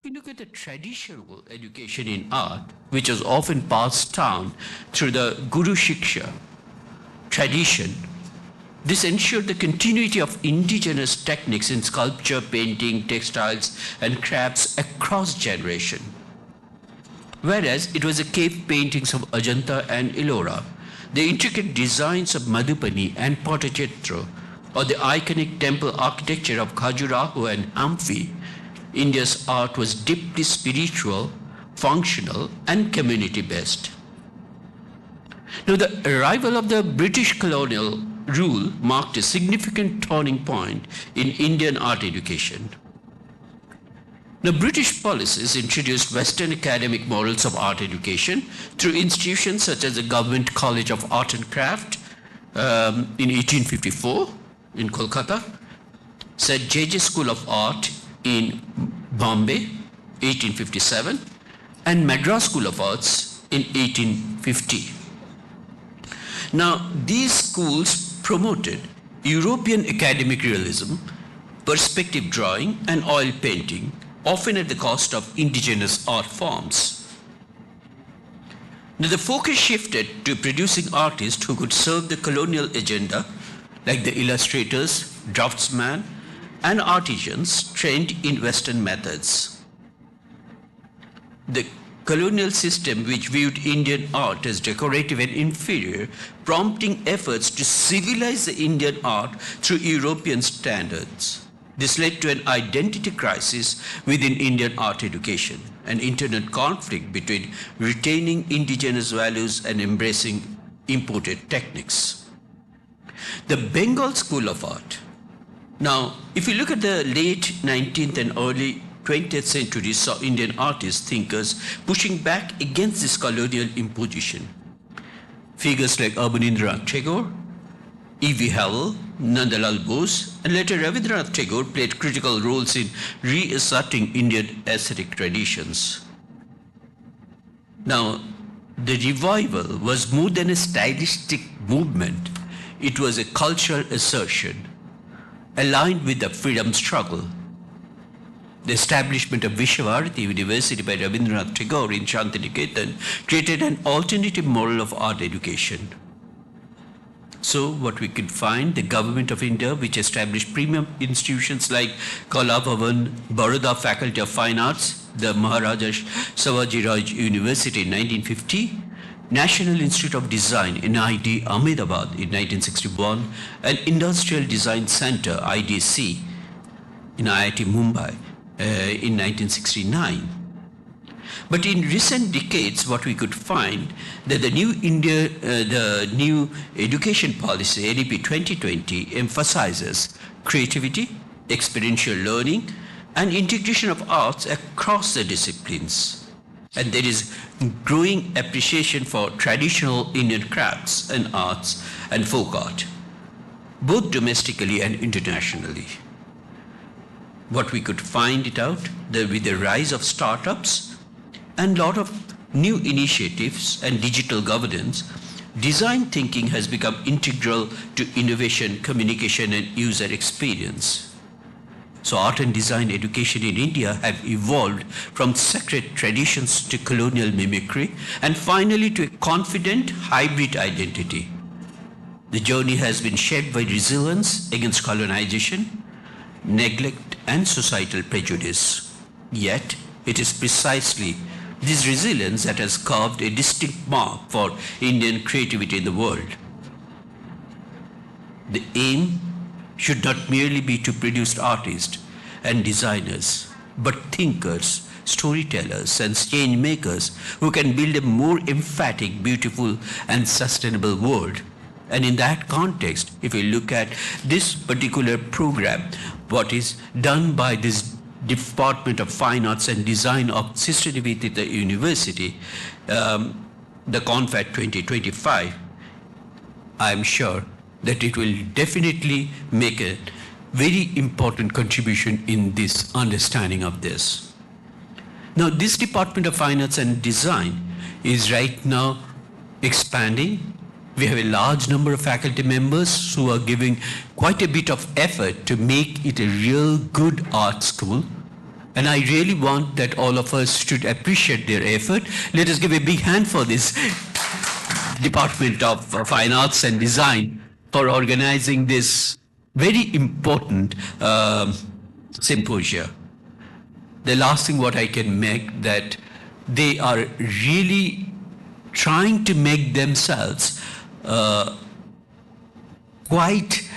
If you look at the traditional education in art, which was often passed down through the Guru Shiksha tradition, this ensured the continuity of indigenous techniques in sculpture, painting, textiles, and crafts across generations. Whereas it was the cave paintings of Ajanta and Ellora, the intricate designs of Madhubani and Potachitra, or the iconic temple architecture of Khajuraho and Hampi, India's art was deeply spiritual, functional, and community-based. Now, the arrival of the British colonial rule marked a significant turning point in Indian art education. Now, British policies introduced Western academic models of art education through institutions such as the Government College of Art and Craft in 1854 in Kolkata, Sir J.J. School of Art in Bombay, 1857, and Madras School of Arts in 1850. Now, these schools promoted European academic realism, perspective drawing, and oil painting, often at the cost of indigenous art forms. Now, the focus shifted to producing artists who could serve the colonial agenda, like the illustrators, draftsmen, and artisans trained in Western methods. The colonial system, which viewed Indian art as decorative and inferior, prompting efforts to civilize the Indian art through European standards. This led to an identity crisis within Indian art education, an internal conflict between retaining indigenous values and embracing imported techniques. The Bengal School of Art. Now, if you look at the late 19th and early 20th century, saw Indian artists, thinkers pushing back against this colonial imposition. Figures like Abanindranath Tagore, E.V. Howell, Nandalal Bose, and later Rabindranath Tagore played critical roles in reasserting Indian aesthetic traditions. Now, the revival was more than a stylistic movement. It was a cultural assertion, aligned with the freedom struggle. The establishment of Vishwavarati University by Rabindranath Tagore in Shantiniketan created an alternative model of art education. So what we could find, the government of India, which established premium institutions like Kala Bhavan, Baroda Faculty of Fine Arts, the Maharaja Savaji Raj University in 1950, National Institute of Design, NID, Ahmedabad in 1961, and Industrial Design Center, IDC, in IIT Mumbai in 1969. But in recent decades, what we could find that the new education policy, ADP 2020, emphasizes creativity, experiential learning, and integration of arts across the disciplines. And there is growing appreciation for traditional Indian crafts and arts and folk art, both domestically and internationally. What we could find it out, with the rise of startups and a lot of new initiatives and digital governance, design thinking has become integral to innovation, communication, and user experience. So art and design education in India have evolved from sacred traditions to colonial mimicry and finally to a confident hybrid identity. The journey has been shaped by resilience against colonization, neglect, and societal prejudice. Yet, it is precisely this resilience that has carved a distinct mark for Indian creativity in the world. The aim should not merely be to produce artists and designers, but thinkers, storytellers, and change makers who can build a more emphatic, beautiful, and sustainable world. And in that context, if we look at this particular program, what is done by this Department of Fine Arts and Design of Sister Nivedita University, the Confad 2025, I am sure that it will definitely make a very important contribution in this understanding of this. Now, this Department of Fine Arts and Design is right now expanding. We have a large number of faculty members who are giving quite a bit of effort to make it a real good art school. And I really want that all of us should appreciate their effort. Let us give a big hand for this Department of Fine Arts and Design for organizing this very important symposia. The last thing what I can make that they are really trying to make themselves quite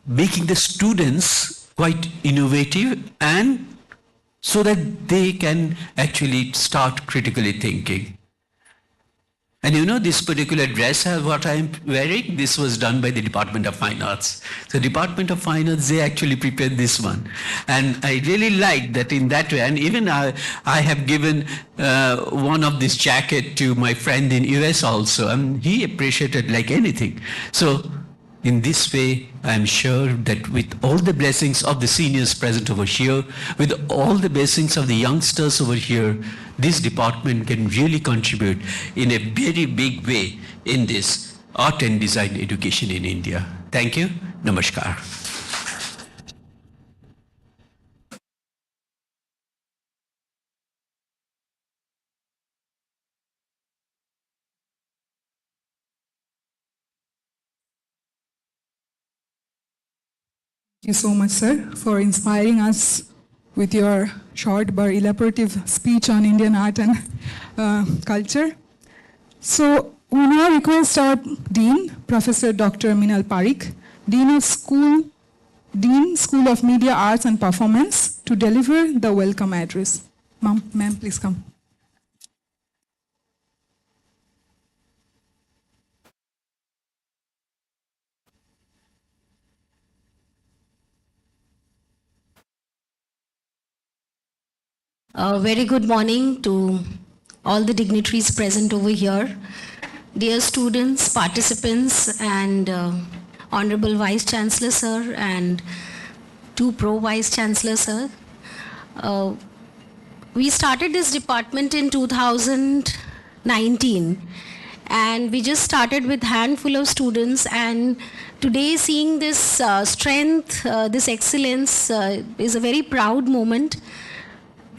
making the students quite innovative, and so that they can actually start critically thinking. And you know, this particular dress, what I'm wearing, this was done by the Department of Fine Arts. So Department of Fine Arts, they actually prepared this one. And I really like that in that way. And even I have given one of this jacket to my friend in US also, and he appreciated like anything. So in this way, I'm sure that with all the blessings of the seniors present over here, with all the blessings of the youngsters over here, this department can really contribute in a very big way in this art and design education in India. Thank you. Namaskar. Thank you so much, sir, for inspiring us with your short but elaborative speech on Indian art and culture. So we now request our Dean, Professor Dr. Minal Parikh, Dean, School of Media Arts and Performance, to deliver the welcome address. Ma'am, please come. A very good morning to all the dignitaries present over here, dear students, participants, and Honorable Vice Chancellor Sir and two Pro Vice Chancellor Sir. We started this department in 2019, and we just started with handful of students, and today seeing this strength, this excellence is a very proud moment.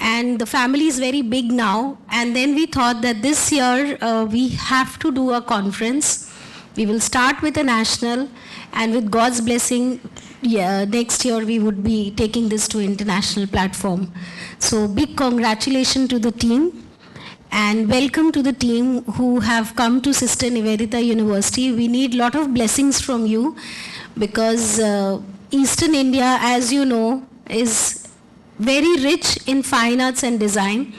And the family is very big now. And then we thought that this year we have to do a conference. We will start with a national, and with God's blessing, next year we would be taking this to international platform. So big congratulations to the team, and welcome to the team who have come to Sister Nivedita University. We need a lot of blessings from you, because Eastern India, as you know, is very rich in fine arts and design,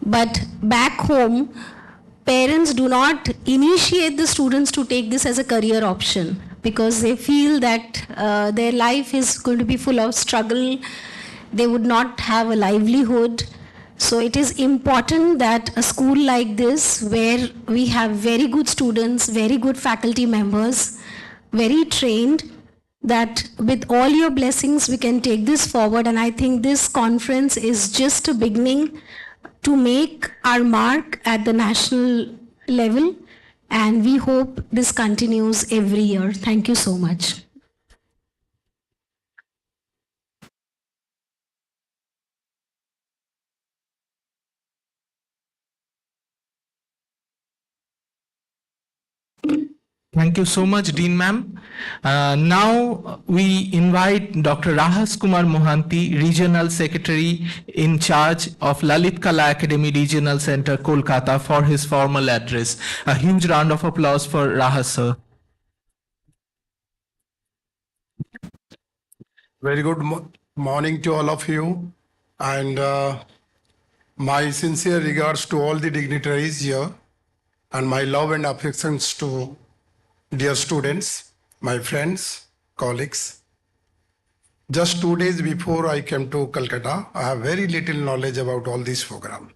but back home, parents do not initiate the students to take this as a career option, because they feel that their life is going to be full of struggle, they would not have a livelihood. So it is important that a school like this, where we have very good students, very good faculty members, very trained, that with all your blessings we can take this forward. And I think this conference is just a beginning to make our mark at the national level, and we hope this continues every year. Thank you so much. Thank you so much, Dean Ma'am. Now we invite Dr. Rahas Kumar Mohanty, Regional Secretary in charge of Lalit Kala Academy Regional Center, Kolkata, for his formal address. A huge round of applause for Rahas, sir. Very good morning to all of you, and my sincere regards to all the dignitaries here, and my love and affections to dear students, my friends, colleagues. Just 2 days before I came to Calcutta, I have very little knowledge about all this program.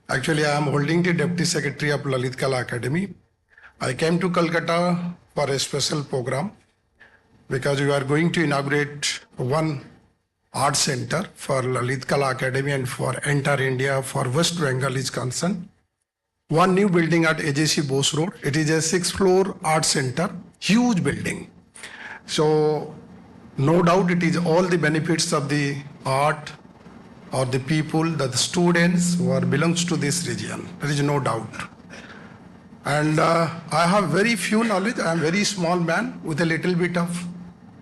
Actually, I am holding the Deputy Secretary of Lalit Kala Academy. I came to Calcutta for a special program because we are going to inaugurate one art center for Lalit Kala Academy and for entire India, for West Bengal is concerned. One new building at AJC Bose Road. It is a 6-floor art center, huge building. So no doubt it is all the benefits of the art or the people, the students who are belongs to this region. There is no doubt. And I have very few knowledge. I am very small man with a little bit of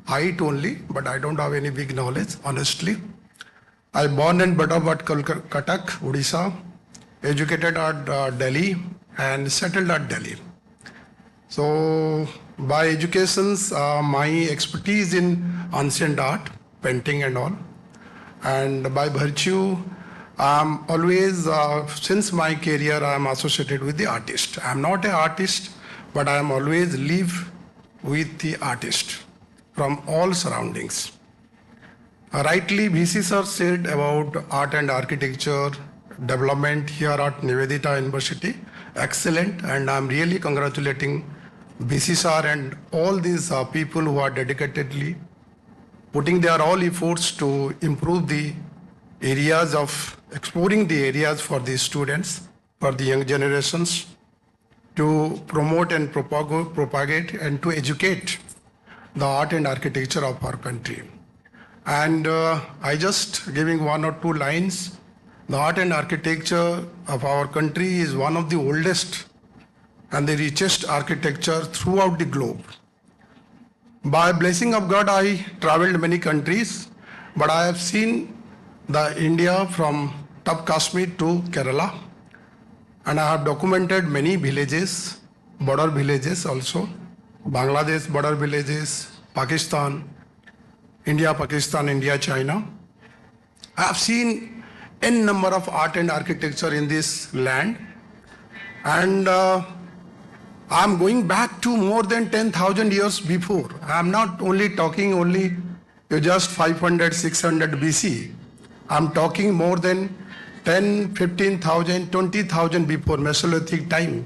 height only, but I don't have any big knowledge, honestly. I born and brought up at Cuttack, Odisha, educated at Delhi and settled at Delhi. So by educations, my expertise in ancient art, painting and all. And by virtue, I'm always, since my career, I'm associated with the artist. I'm not an artist, but I am always live with the artist from all surroundings. Rightly, VC sir said about art and architecture development here at Nivedita University. Excellent, and I'm really congratulating VC sir and all these people who are dedicatedly putting their all efforts to improve the areas of exploring the areas for the students, for the young generations, to promote and propagate and to educate the art and architecture of our country. And I just giving one or two lines. The art and architecture of our country is one of the oldest and the richest architecture throughout the globe. By blessing of God, I traveled many countries, but I have seen the India from top Kashmir to Kerala, and I have documented many villages, border villages also, Bangladesh border villages, Pakistan, India, Pakistan, India, China. I have seen n number of art and architecture in this land, and I'm going back to more than 10,000 years before. I'm not only talking only just 500, 600 BC. I'm talking more than 10, 15,000, 20,000 before Mesolithic time.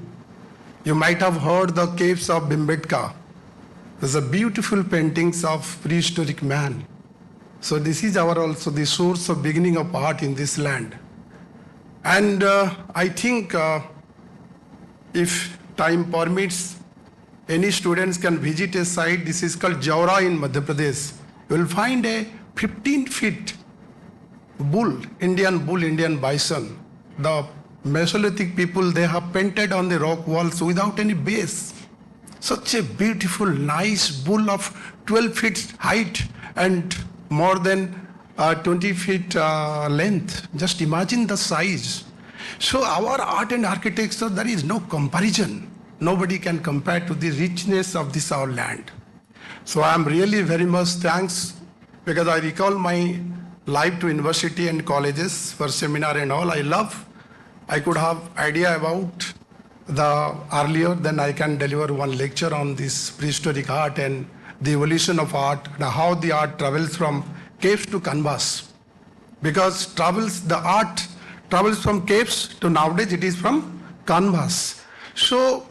You might have heard the caves of Bhimbetka. There's a beautiful paintings of prehistoric man. So this is our also the source of beginning of art in this land. And I think if time permits, any students can visit a site. This is called Jaora in Madhya Pradesh. You will find a 15-feet bull, Indian bison. The Mesolithic people, they have painted on the rock walls without any base. Such a beautiful, nice bull of 12 feet height and more than 20 feet length. Just imagine the size. So our art and architecture, there is no comparison. Nobody can compare to the richness of this our land. So I am really very much thanks, because I recall my life to university and colleges for seminar and all. I could have idea about the earlier, then I can deliver one lecture on this prehistoric art and the evolution of art, and how the art travels from caves to canvas. Because the art travels from caves to nowadays it is from canvas. So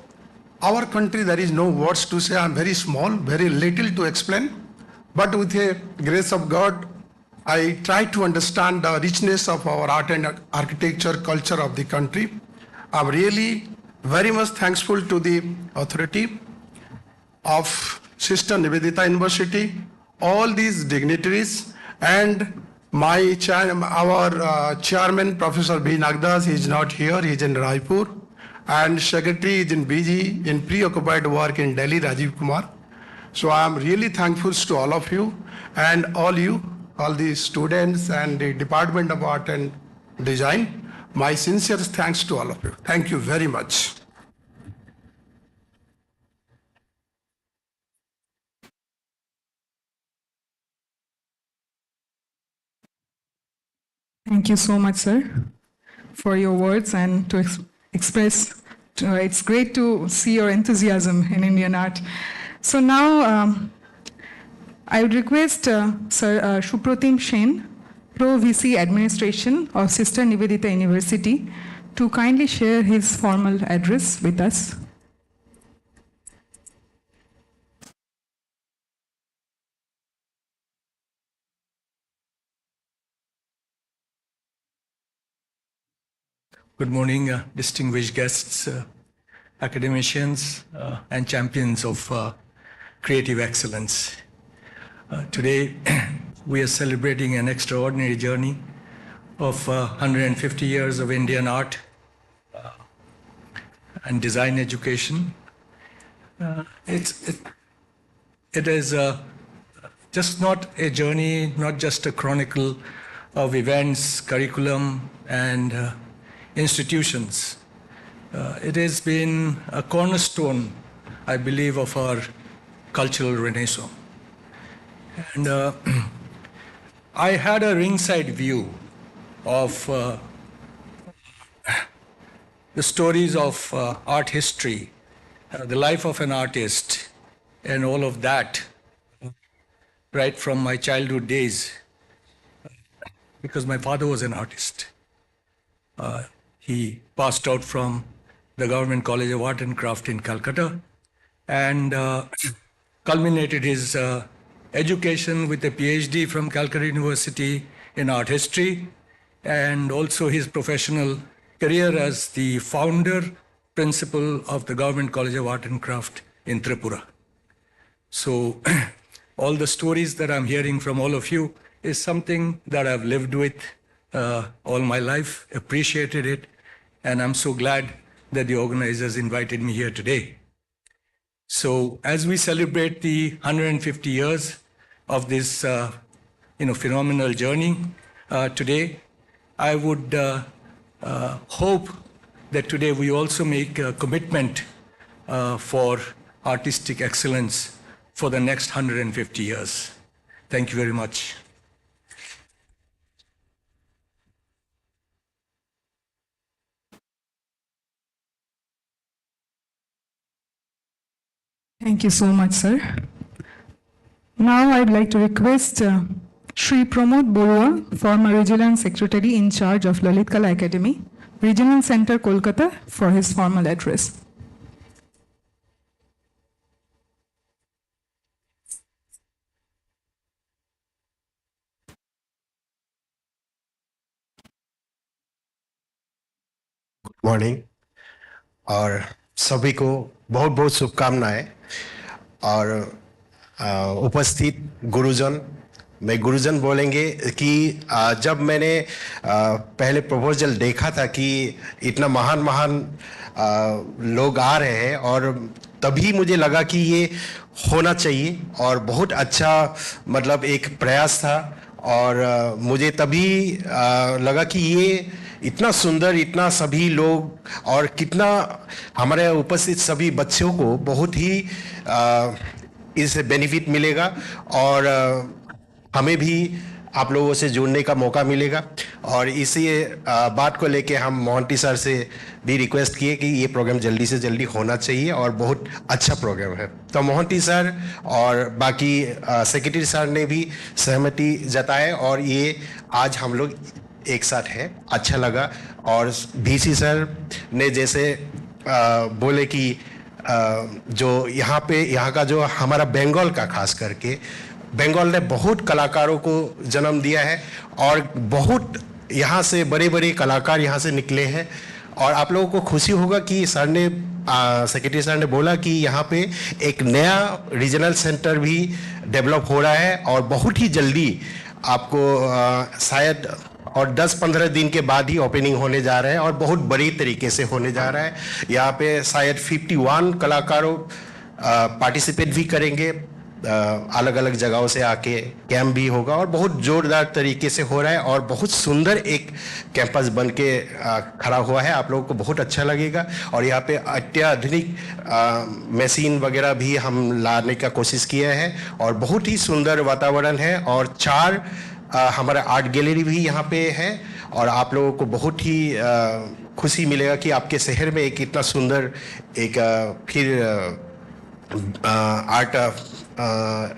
our country, there is no words to say. I'm very small, very little to explain, but with the grace of God, I try to understand the richness of our art and architecture culture of the country. I'm really very much thankful to the authority of Sister Nivedita University, all these dignitaries, and our chairman, Professor B. Nagdas, he is not here, he is in Raipur, and secretary is in busy in preoccupied work in Delhi, Rajiv Kumar. So I am really thankful to all of you, and all the students and the Department of Art and Design. My sincere thanks to all of you. Thank you very much. Thank you so much, sir, for your words and to express. It's great to see your enthusiasm in Indian art. So now I would request Sir Shupratim Shen, Pro VC Administration of Sister Nivedita University, to kindly share his formal address with us. Good morning, distinguished guests, academicians, and champions of creative excellence Today, we are celebrating an extraordinary journey of 150 years of Indian art and design education. It is just not a journey, not just a chronicle of events, curriculum, and institutions. It has been a cornerstone, I believe, of our cultural renaissance. And I had a ringside view of the stories of art history, the life of an artist, and all of that, right from my childhood days, because my father was an artist. He passed out from the Government College of Art and Craft in Calcutta and culminated his education with a PhD from Calcutta University in art history, and also his professional career as the founder, principal of the Government College of Art and Craft in Tripura. So all the stories that I'm hearing from all of you is something that I've lived with all my life, appreciated it, and I'm so glad that the organizers invited me here today. So as we celebrate the 150 years of this phenomenal journey today, I would hope that today we also make a commitment for artistic excellence for the next 150 years. Thank you very much. Thank you so much, sir. Now I'd like to request Shri Pramod Borua, former Regional Secretary in charge of Lalit Kala Academy, Regional Center, Kolkata, for his formal address. Morning और सभी को बहुत बहुत शुभकामनाएं और उपस्थित गुरुजन, मैं गुरुजन बोलेंगे कि जब मैंने पहले प्रपोजल देखा था कि इतना महान महान लोग आ रहे हैं और तभी मुझे लगा कि ये होना चाहिए और बहुत अच्छा मतलब एक प्रयास था और मुझे तभी लगा कि ये इतना सुंदर, इतना सभी लोग और कितना हमारे उपस्थित सभी बच्चों को बहुत ही इससे बेनिफिट मिलेगा और हमें भी आप लोगों से जुड़ने का मौका मिलेगा। और इसी बात को लेके हम मोहंती सर से भी रिक्वेस्ट किए कि ये प्रोग्राम जल्दी से जल्दी होना चाहिए और बहुत अच्छा प्रोग्राम है। तो मोहंती सर और बाकी सेक्रेटरी सर ने भी सहमति जताए और ये आज हम लोग एक साथ है, अच्छा लगा। और VC सर ने जैसे बोले कि जो यहाँ का जो हमारा बंगाल का खास करके बंगाल ने बहुत कलाकारों को जन्म दिया है और बहुत यहाँ से बड़े बड़े कलाकार यहाँ से निकले हैं। और आप लोगों को खुशी होगा कि सर ने सेक्रेटरी सर ने बोला कि यहाँ पे एक नया रीजनल सेंटर भी डेवलप हो रहा है और बहुत ही जल्दी आपको शायद और 10-15 दिन के बाद ही ओपनिंग होने जा रहा है और बहुत बड़ी तरीके से होने जा रहा है। यहाँ पे शायद 51 कलाकारों पार्टिसिपेट भी करेंगे, अलग अलग जगहों से आके कैंप भी होगा और बहुत जोरदार तरीके से हो रहा है और बहुत सुंदर एक कैंपस बन के खड़ा हुआ है। आप लोगों को बहुत अच्छा लगेगा और यहाँ पे अत्याधुनिक मशीन वगैरह भी हम लाने का कोशिश किया है और बहुत ही सुंदर वातावरण है। और 4 हमारा आर्ट गैलरी भी यहाँ पे है और आप लोगों को बहुत ही खुशी मिलेगा कि आपके शहर में एक इतना सुंदर एक फिर आर्ट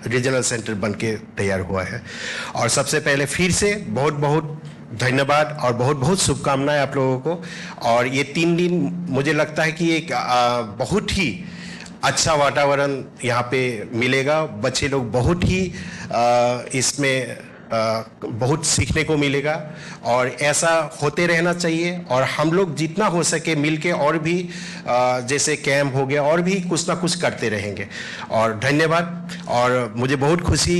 रीजनल सेंटर बन के तैयार हुआ है। और सबसे पहले फिर से बहुत बहुत धन्यवाद और बहुत बहुत शुभकामनाएं आप लोगों को। और ये 3 दिन मुझे लगता है कि एक बहुत ही अच्छा वातावरण यहाँ पे मिलेगा। बच्चे लोग बहुत ही इसमें बहुत सीखने को मिलेगा और ऐसा होते रहना चाहिए। और हम लोग जितना हो सके मिलके और भी जैसे कैंप हो गया और भी कुछ ना कुछ करते रहेंगे। और धन्यवाद। और मुझे बहुत खुशी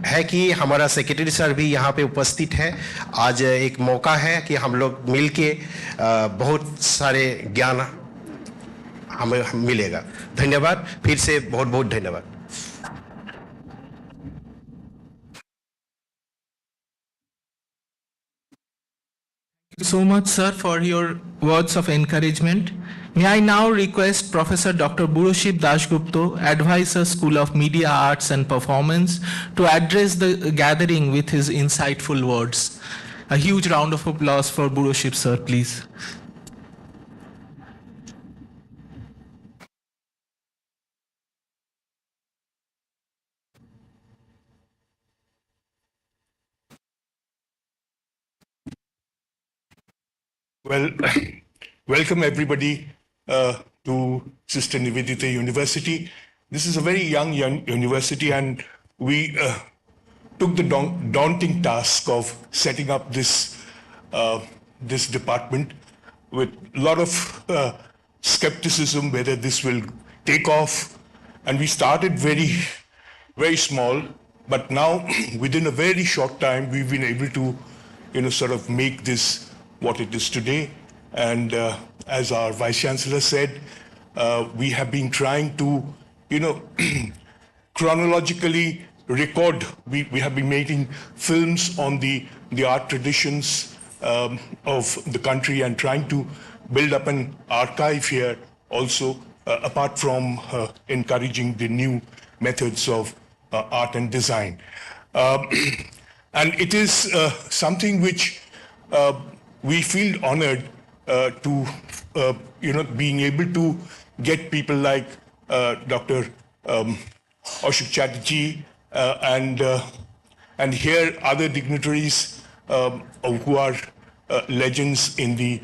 है कि हमारा सेक्रेटरी सर भी यहाँ पे उपस्थित है। आज एक मौका है कि हम लोग मिल के बहुत सारे ज्ञान हमें मिलेगा। धन्यवाद, फिर से बहुत बहुत धन्यवाद। Thank you so much, sir, for your words of encouragement. May I now request Professor Dr. Burushib Dasgupta, Advisor, School of Media Arts and Performance, to address the gathering with his insightful words. A huge round of applause for Burushib, sir, please. Well, welcome everybody to Sister Nivedita University. This is a very young university, and we took the daunting task of setting up this department with a lot of skepticism whether this will take off. And we started very small, but now within a very short time, we've been able to, sort of make this what it is today. And as our Vice Chancellor said, we have been trying to, chronologically record. We have been making films on the art traditions of the country and trying to build up an archive here also, apart from encouraging the new methods of art and design. And it is something which we feel honored to, being able to get people like Dr. Ashok Chatterjee and here other dignitaries who are legends in the,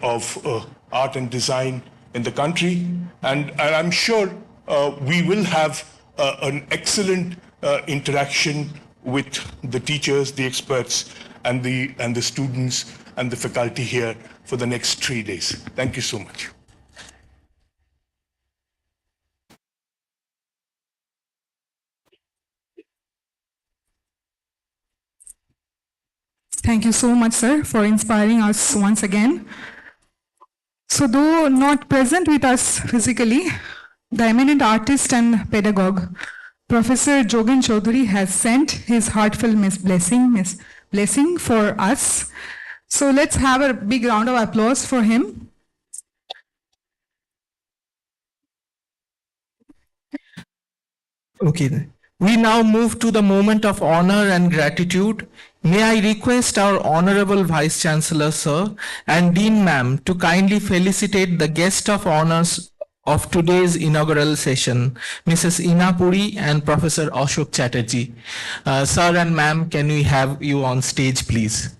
of art and design in the country. And I'm sure we will have an excellent interaction with the teachers, the experts, and the students and the faculty here for the next 3 days. Thank you so much. Thank you so much, sir, for inspiring us once again. So, though not present with us physically, the eminent artist and pedagogue, Professor Jogen Chaudhary, has sent his heartfelt blessing for us. So let's have a big round of applause for him. Okay. We now move to the moment of honor and gratitude. May I request our Honorable Vice Chancellor, sir, and Dean ma'am to kindly felicitate the guest of honors of today's inaugural session, Mrs. Ina Puri and Professor Ashok Chatterjee. Sir and ma'am, can we have you on stage, please?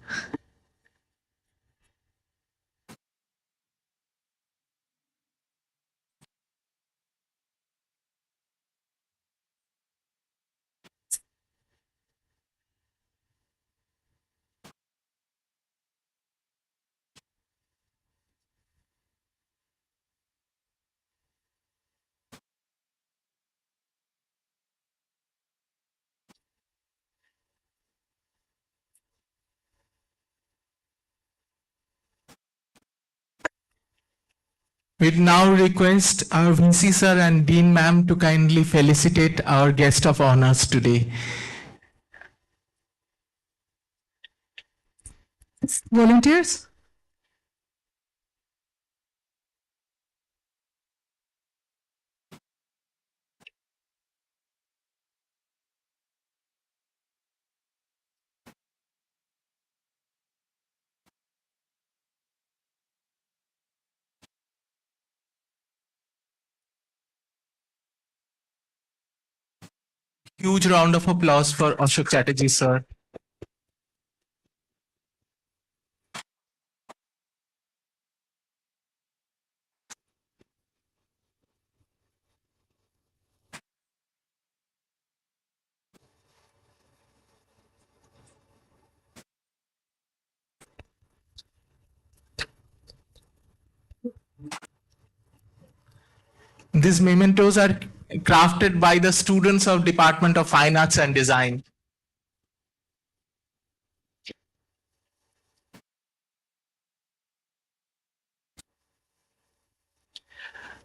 We now request our VC sir and Dean ma'am to kindly felicitate our guest of honors today. Volunteers? Huge round of applause for Ashok Chatterjee, sir. These mementos are crafted by the students of Department of Fine Arts and Design.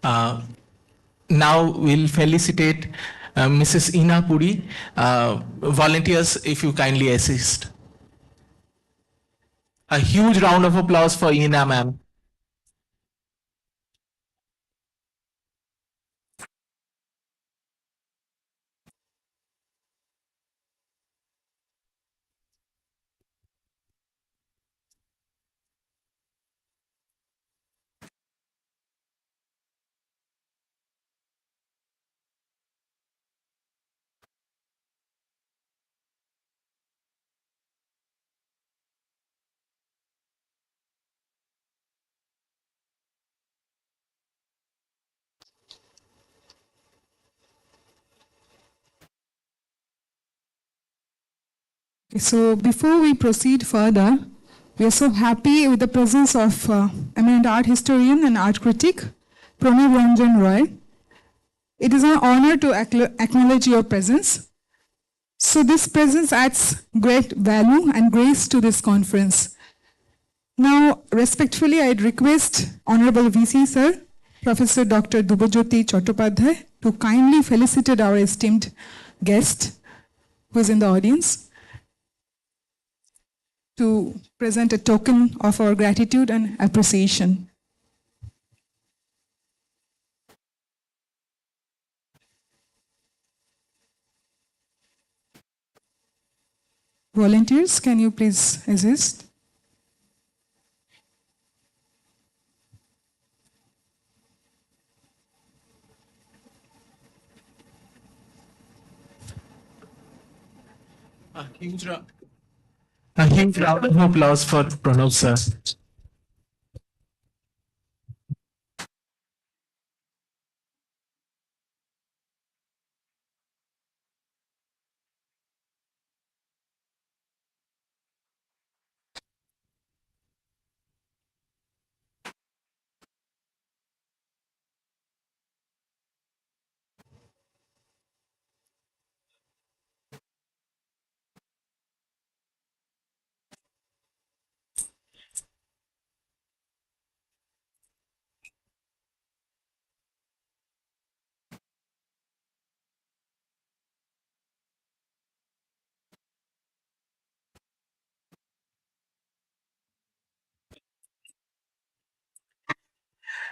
Now we'll felicitate Mrs. Ina Puri. Volunteers, if you kindly assist. A huge round of applause for Ina, ma'am. So before we proceed further, we are so happy with the presence of eminent art historian and art critic, Pranav Ranjan Roy. It is an honor to acknowledge your presence. So this presence adds great value and grace to this conference. Now, respectfully, I'd request Honorable VC Sir, Professor Dr. Dubajyoti Chattopadhyay, to kindly felicitate our esteemed guest who is in the audience, to present a token of our gratitude and appreciation. Volunteers, can you please assist? A huge round of applause for Pranav, sir.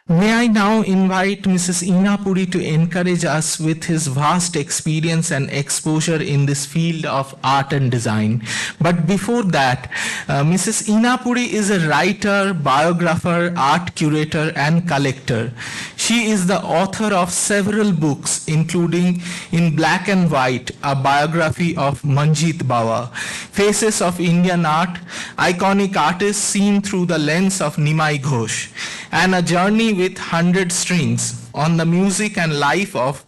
May I now invite Mrs. Ina Puri to encourage us with his vast experience and exposure in this field of art and design. But before that, Mrs. Ina Puri is a writer, biographer, art curator, and collector. She is the author of several books, including In Black and White, a biography of Manjit Bawa, Faces of Indian Art, iconic artists seen through the lens of Nimai Ghosh, and A Journey with 100 Strings on the music and life of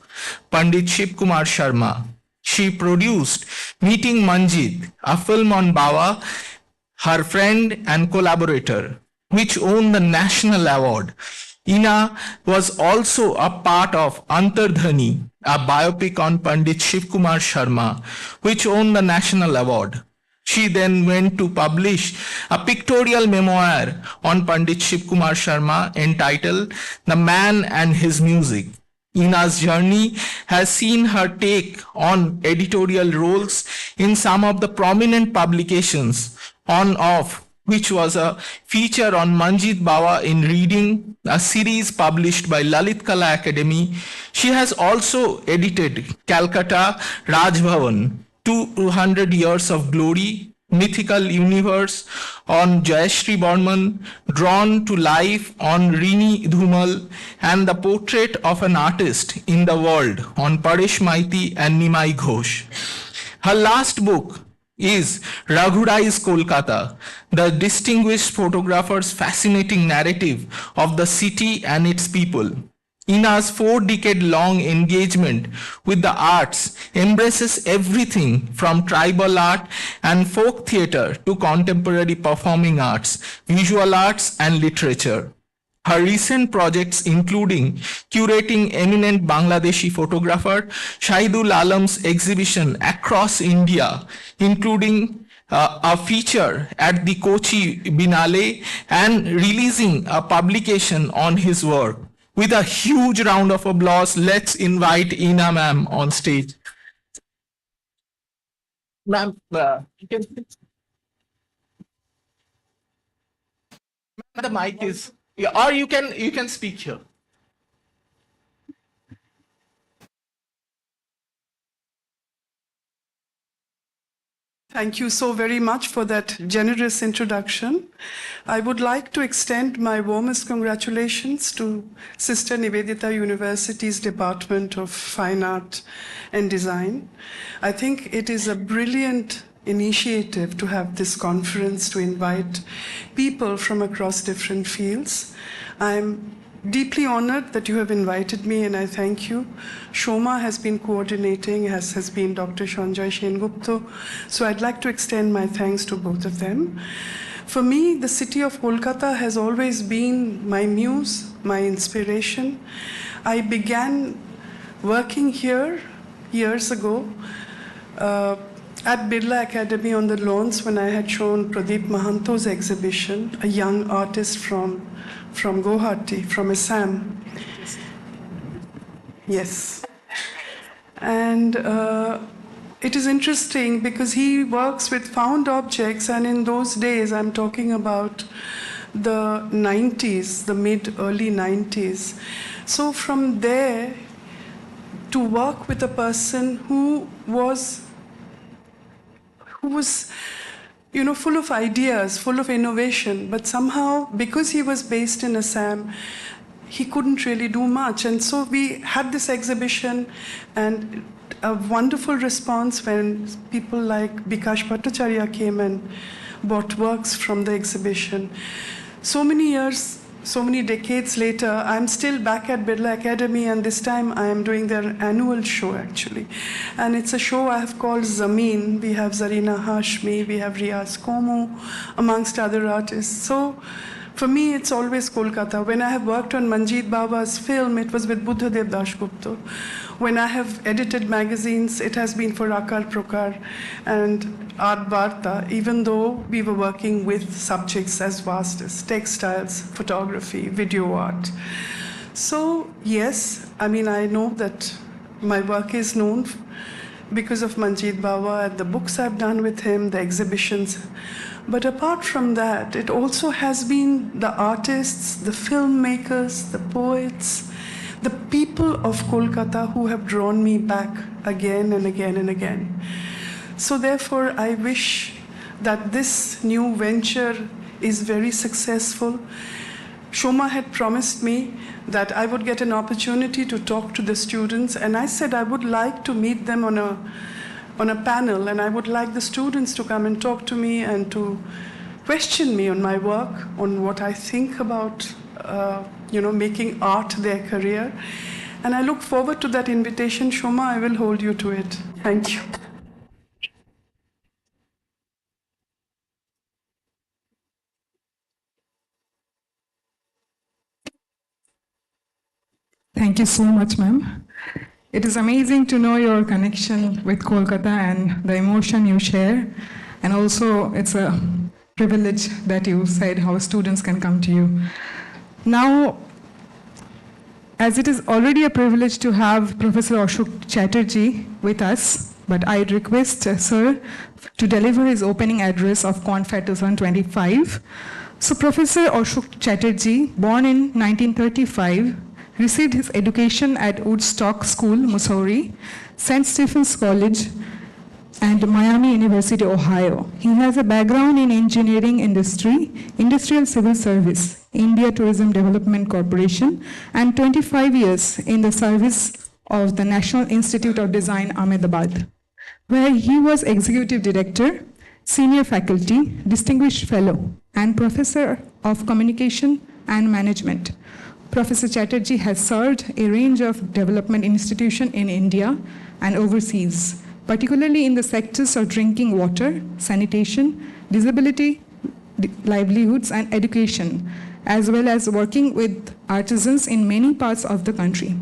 Pandit Shiv Kumar Sharma. She produced Meeting Manjit, a film on Bawa, her friend and collaborator, which won the national award. Ina was also a part of Antardhani, a biopic on Pandit Shiv Kumar Sharma, which won the national award. She then went to publish a pictorial memoir on Pandit Shiv Kumar Sharma entitled The Man and His Music. Ina's journey has seen her take on editorial roles in some of the prominent publications, on Off, which was a feature on Manjit Bawa in Reading, a series published by Lalit Kala Academy. She has also edited Calcutta Raj Bhavan, 200 Years of Glory, Mythical Universe on Jayashree Burman, Drawn to Life on Rini Dhumal, and The Portrait of an Artist in the World on Paresh Maiti and Nimai Ghosh. Her last book is Raghurai's Kolkata, the distinguished photographer's fascinating narrative of the city and its people. Ina's 4-decade-long engagement with the arts embraces everything from tribal art and folk theatre to contemporary performing arts, visual arts, and literature. Her recent projects including curating eminent Bangladeshi photographer Shahidul Alam's exhibition across India, including a feature at the Kochi Biennale and releasing a publication on his work. With a huge round of applause, let's invite Ina ma'am on stage. Ma'am, you can... The mic is, or you can speak here. Thank you so very much for that generous introduction. I would like to extend my warmest congratulations to Sister Nivedita University's Department of Fine Art and Design. I think it is a brilliant initiative to have this conference to invite people from across different fields. I'm deeply honored that you have invited me, and I thank you. Shoma has been coordinating, as has been Dr. Sanjay Sengupta. So I'd like to extend my thanks to both of them. For me, the city of Kolkata has always been my muse, my inspiration. I began working here years ago at Birla Academy on the lawns when I had shown Pradeep Mahanto's exhibition, a young artist from Guwahati, from Assam. Yes. And it is interesting because he works with found objects, and in those days, I'm talking about the 90s, the mid-early 90s. So from there, to work with a person who was full of ideas, full of innovation, but somehow, because he was based in Assam, he couldn't really do much. And so we had this exhibition, and a wonderful response when people like Bikash Bhattacharya came and bought works from the exhibition. So many years, so many decades later, I'm still back at Birla Academy, and this time I am doing their annual show, actually. And it's a show I have called Zameen. We have Zarina Hashmi, we have Riaz Komu, amongst other artists. So for me, it's always Kolkata. When I have worked on Manjeet Baba's film, it was with Buddhadev Dasgupta. When I have edited magazines, it has been for Akar Prokar and Art Varta, even though we were working with subjects as vast as textiles, photography, video art. So, yes, I mean, I know that my work is known because of Manjeet Baba and the books I've done with him, the exhibitions. But apart from that, it also has been the artists, the filmmakers, the poets, the people of Kolkata who have drawn me back again and again and again. So therefore, I wish that this new venture is very successful. Shoma had promised me that I would get an opportunity to talk to the students, and I said I would like to meet them on a panel, and I would like the students to come and talk to me and to question me on my work, on what I think about making art their career. And I look forward to that invitation. Shoma, I will hold you to it. Thank you. Thank you so much, ma'am. It is amazing to know your connection with Kolkata and the emotion you share. And also, it's a privilege that you said how students can come to you. Now, as it is already a privilege to have Professor Ashok Chatterjee with us, but I request sir to deliver his opening address of Confad 2025. So Professor Ashok Chatterjee, born in 1935, received his education at Woodstock School, Missouri, St. Stephen's College, and Miami University, Ohio. He has a background in engineering industry, industrial civil service, India Tourism Development Corporation, and 25 years in the service of the National Institute of Design, Ahmedabad, where he was executive director, senior faculty, distinguished fellow, and professor of communication and management. Professor Chatterjee has served a range of development institutions in India and overseas, particularly in the sectors of drinking water, sanitation, disability, livelihoods, and education, as well as working with artisans in many parts of the country.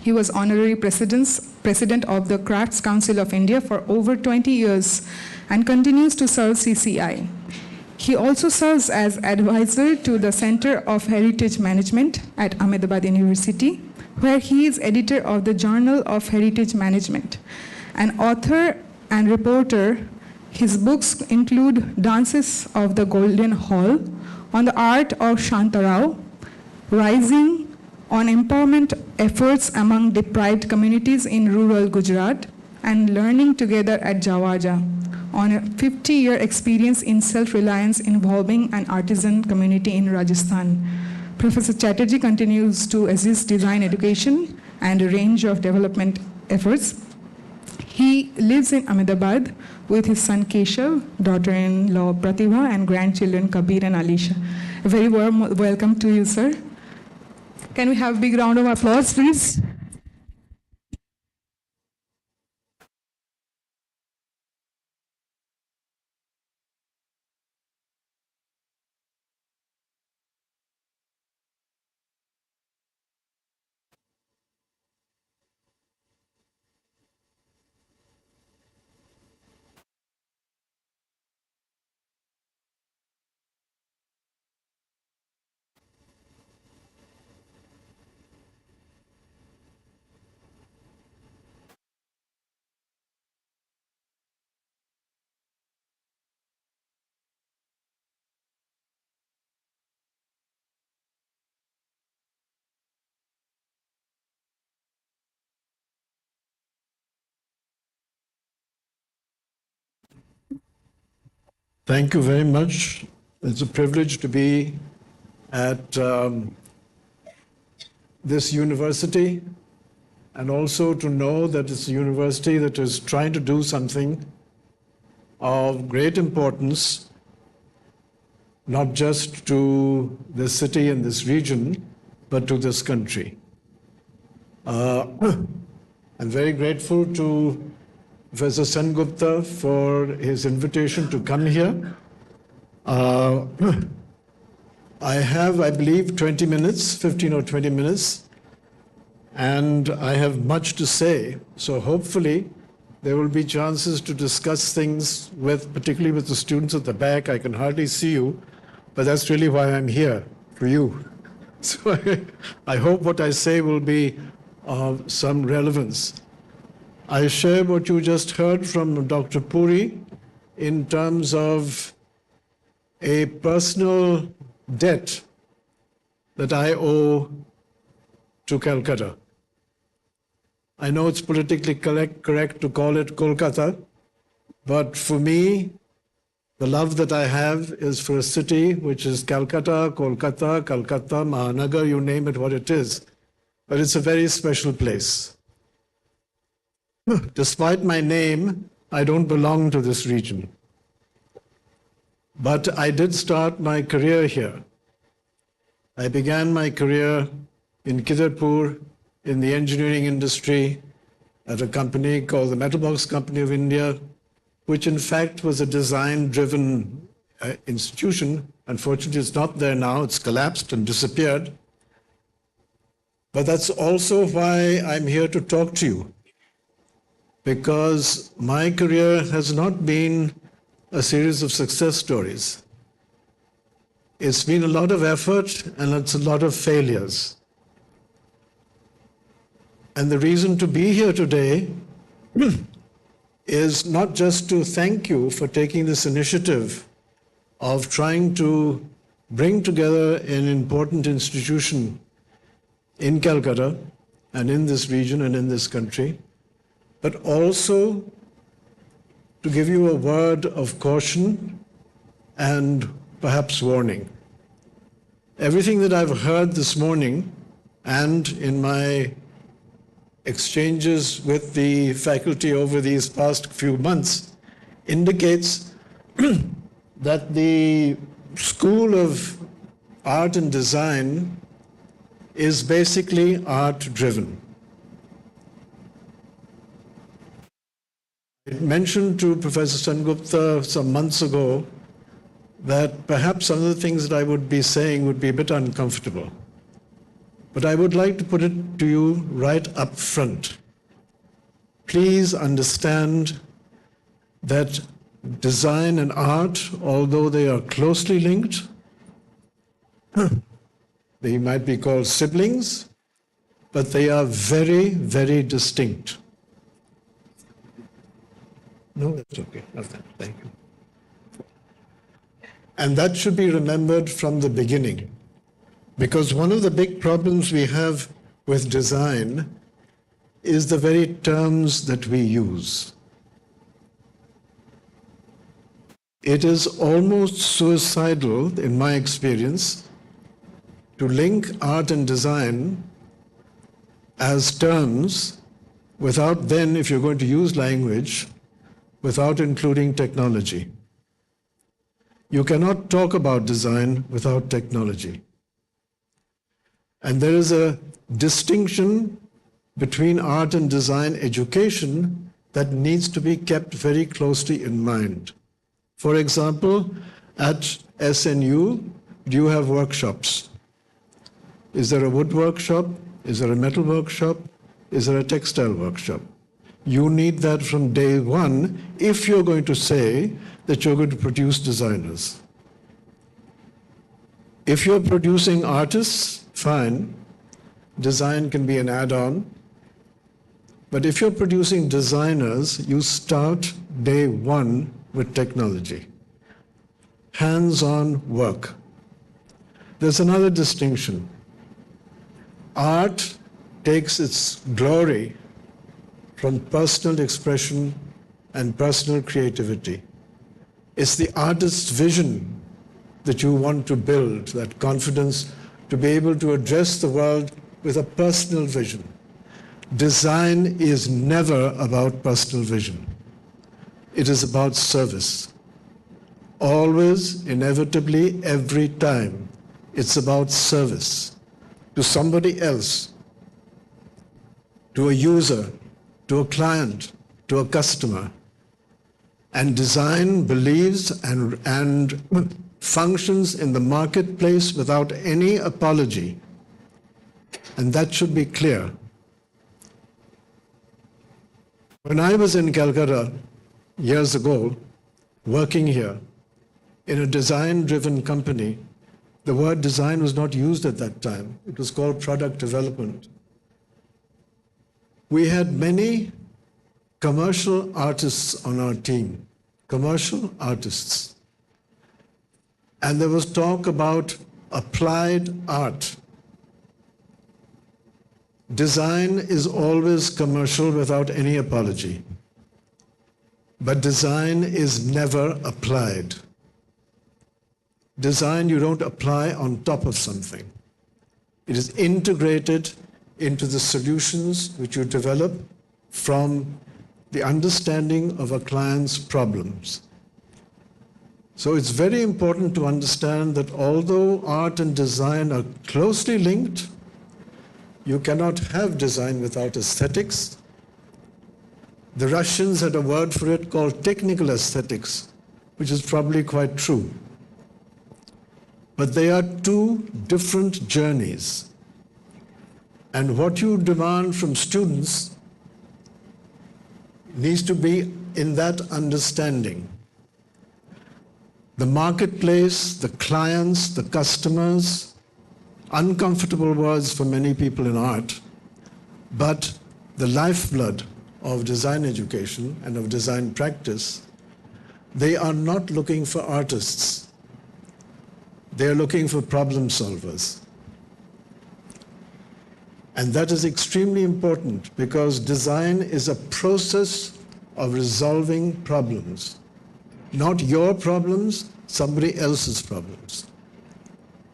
He was honorary president of the Crafts Council of India for over 20 years and continues to serve CCI. He also serves as advisor to the Center of Heritage Management at Ahmedabad University, where he is editor of the Journal of Heritage Management. An author and reporter, his books include Dances of the Golden Hall, On the Art of Shantarao, Rising, on empowerment efforts among deprived communities in rural Gujarat, and Learning Together at Jawaja, on a 50-year experience in self-reliance involving an artisan community in Rajasthan. Professor Chatterjee continues to assist design education and a range of development efforts. He lives in Ahmedabad with his son Keshav, daughter-in-law Pratibha, and grandchildren Kabir and Alisha. A very warm welcome to you, sir. Can we have a big round of applause, please? Thank you very much. It's a privilege to be at this university and also to know that it's a university that is trying to do something of great importance, not just to this city and this region, but to this country. I'm very grateful to Professor Sengupta for his invitation to come here. I have, I believe, 20 minutes, 15 or 20 minutes, and I have much to say. So hopefully there will be chances to discuss things with, particularly with the students at the back. I can hardly see you, but that's really why I'm here, for you. So I hope what I say will be of some relevance. I share what you just heard from Dr. Puri in terms of a personal debt that I owe to Calcutta. I know it's politically correct to call it Kolkata, but for me, the love that I have is for a city which is Calcutta, Kolkata, Mahanagar, you name it what it is. But it's a very special place. Despite my name, I don't belong to this region. But I did start my career here. I began my career in Kidarpur in the engineering industry at a company called the Metal Box Company of India, which in fact was a design-driven institution. Unfortunately, it's not there now. It's collapsed and disappeared. But that's also why I'm here to talk to you, because my career has not been a series of success stories. It's been a lot of effort and it's a lot of failures. And the reason to be here today is not just to thank you for taking this initiative of trying to bring together an important institution in Calcutta and in this region and in this country, but also to give you a word of caution and perhaps warning. Everything that I've heard this morning and in my exchanges with the faculty over these past few months indicates that the School of Art and Design is basically art-driven. I mentioned to Professor Sengupta some months ago that perhaps some of the things that I would be saying would be a bit uncomfortable. But I would like to put it to you right up front. Please understand that design and art, although they are closely linked, they might be called siblings, but they are very, very distinct. No, that's okay. Thank you. And that should be remembered from the beginning, because one of the big problems we have with design is the very terms that we use. It is almost suicidal, in my experience, to link art and design as terms without then, if you're going to use language, without including technology. You cannot talk about design without technology. And there is a distinction between art and design education that needs to be kept very closely in mind. For example, at SNU, do you have workshops? Is there a wood workshop? Is there a metal workshop? Is there a textile workshop? You need that from day one if you're going to say that you're going to produce designers. If you're producing artists, fine. Design can be an add-on. But if you're producing designers, you start day one with technology. Hands-on work. There's another distinction. Art takes its glory from personal expression and personal creativity. It's the artist's vision that you want to build, that confidence to be able to address the world with a personal vision. Design is never about personal vision. It is about service. Always, inevitably, every time, it's about service to somebody else, to a user, to a client, to a customer. And design believes and functions in the marketplace without any apology. And that should be clear. When I was in Calcutta years ago, working here in a design-driven company, the word design was not used at that time. It was called product development. We had many commercial artists on our team, commercial artists. And there was talk about applied art. Design is always commercial without any apology. But design is never applied. Design you don't apply on top of something. It is integrated into the solutions which you develop from the understanding of a client's problems. So it's very important to understand that although art and design are closely linked, you cannot have design without aesthetics. The Russians had a word for it called technical aesthetics, which is probably quite true. But they are two different journeys. And what you demand from students needs to be in that understanding. The marketplace, the clients, the customers, uncomfortable words for many people in art, but the lifeblood of design education and of design practice, they are not looking for artists. They are looking for problem solvers. And that is extremely important because design is a process of resolving problems. Not your problems, somebody else's problems.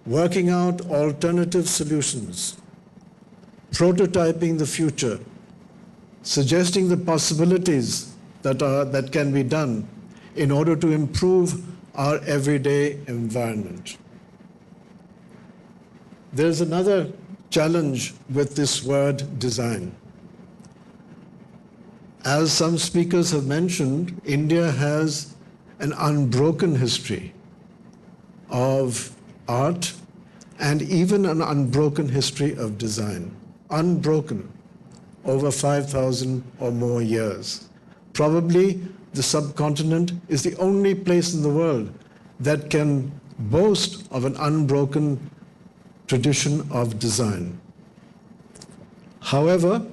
Working out alternative solutions, prototyping the future, suggesting the possibilities that can be done in order to improve our everyday environment. There's another challenge with this word design. As some speakers have mentioned, India has an unbroken history of art, and even an unbroken history of design. Unbroken, over 5,000 or more years. Probably the subcontinent is the only place in the world that can boast of an unbroken tradition of design. However,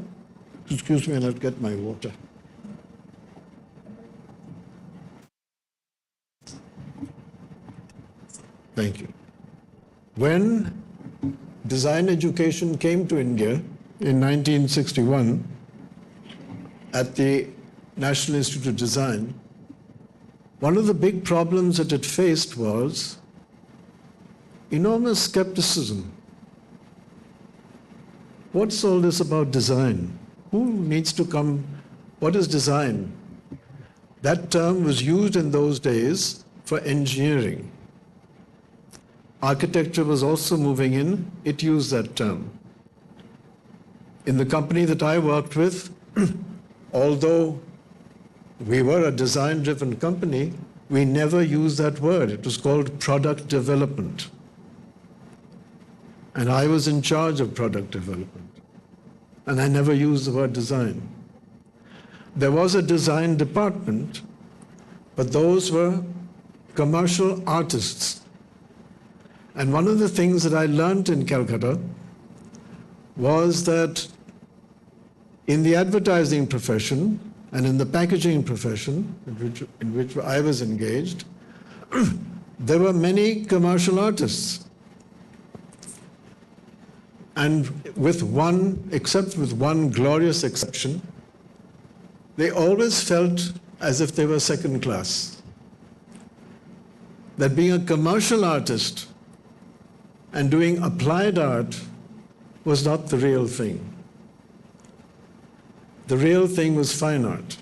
excuse me, I'll get my water. Thank you. When design education came to India in 1961 at the National Institute of Design, one of the big problems that it faced was enormous skepticism. What's all this about design? Who needs to come? What is design? That term was used in those days for engineering. Architecture was also moving in, it used that term. In the company that I worked with, although we were a design-driven company, we never used that word. It was called product development. And I was in charge of product development. And I never used the word design. There was a design department, but those were commercial artists. And one of the things that I learned in Calcutta was that in the advertising profession and in the packaging profession in which I was engaged, there were many commercial artists. And except with one glorious exception, they always felt as if they were second class. That being a commercial artist and doing applied art was not the real thing. The real thing was fine art.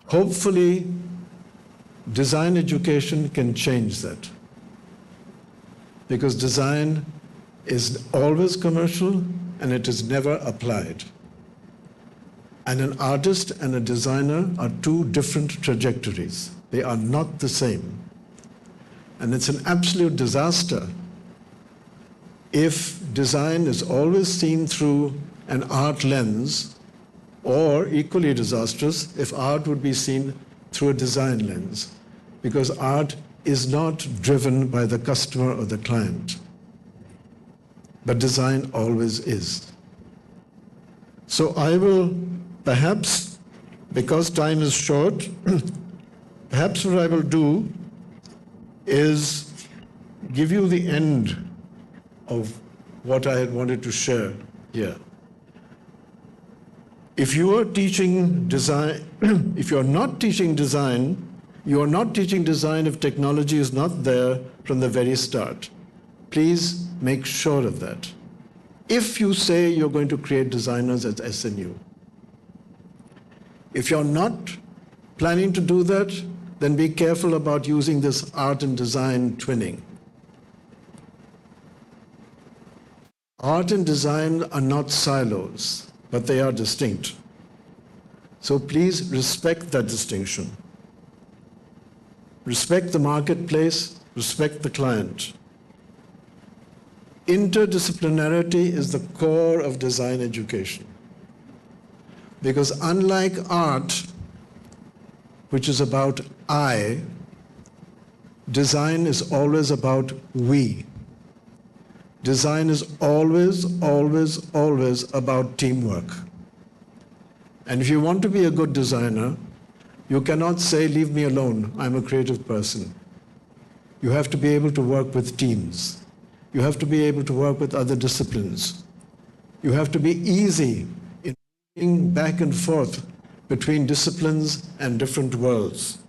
Hopefully, design education can change that. Because design is always commercial and it is never applied. And an artist and a designer are two different trajectories. They are not the same. And it's an absolute disaster if design is always seen through an art lens, or equally disastrous if art would be seen through a design lens, because art is not driven by the customer or the client, but design always is. So I will perhaps, because time is short, perhaps what I will do is give you the end of what I had wanted to share here. If you are teaching design, if you're not teaching design, you are not teaching design if technology is not there from the very start. Please make sure of that. If you say you're going to create designers at SNU, if you're not planning to do that, then be careful about using this art and design twinning. Art and design are not silos, but they are distinct. So please respect that distinction. Respect the marketplace, respect the client. Interdisciplinarity is the core of design education. Because unlike art, which is about I, design is always about we. Design is always, always, always about teamwork. And if you want to be a good designer, you cannot say, leave me alone, I'm a creative person. You have to be able to work with teams. You have to be able to work with other disciplines. You have to be easy in moving back and forth between disciplines and different worlds.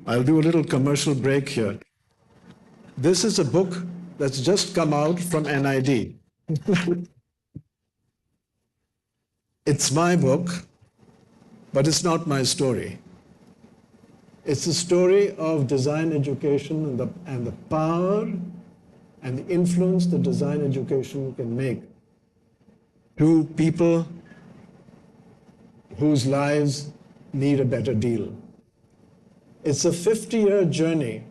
I'll do a little commercial break here. This is a book that's just come out from NID. It's my book, but it's not my story. It's the story of design education and the power and the influence that design education can make to people whose lives need a better deal. It's a 50-year journey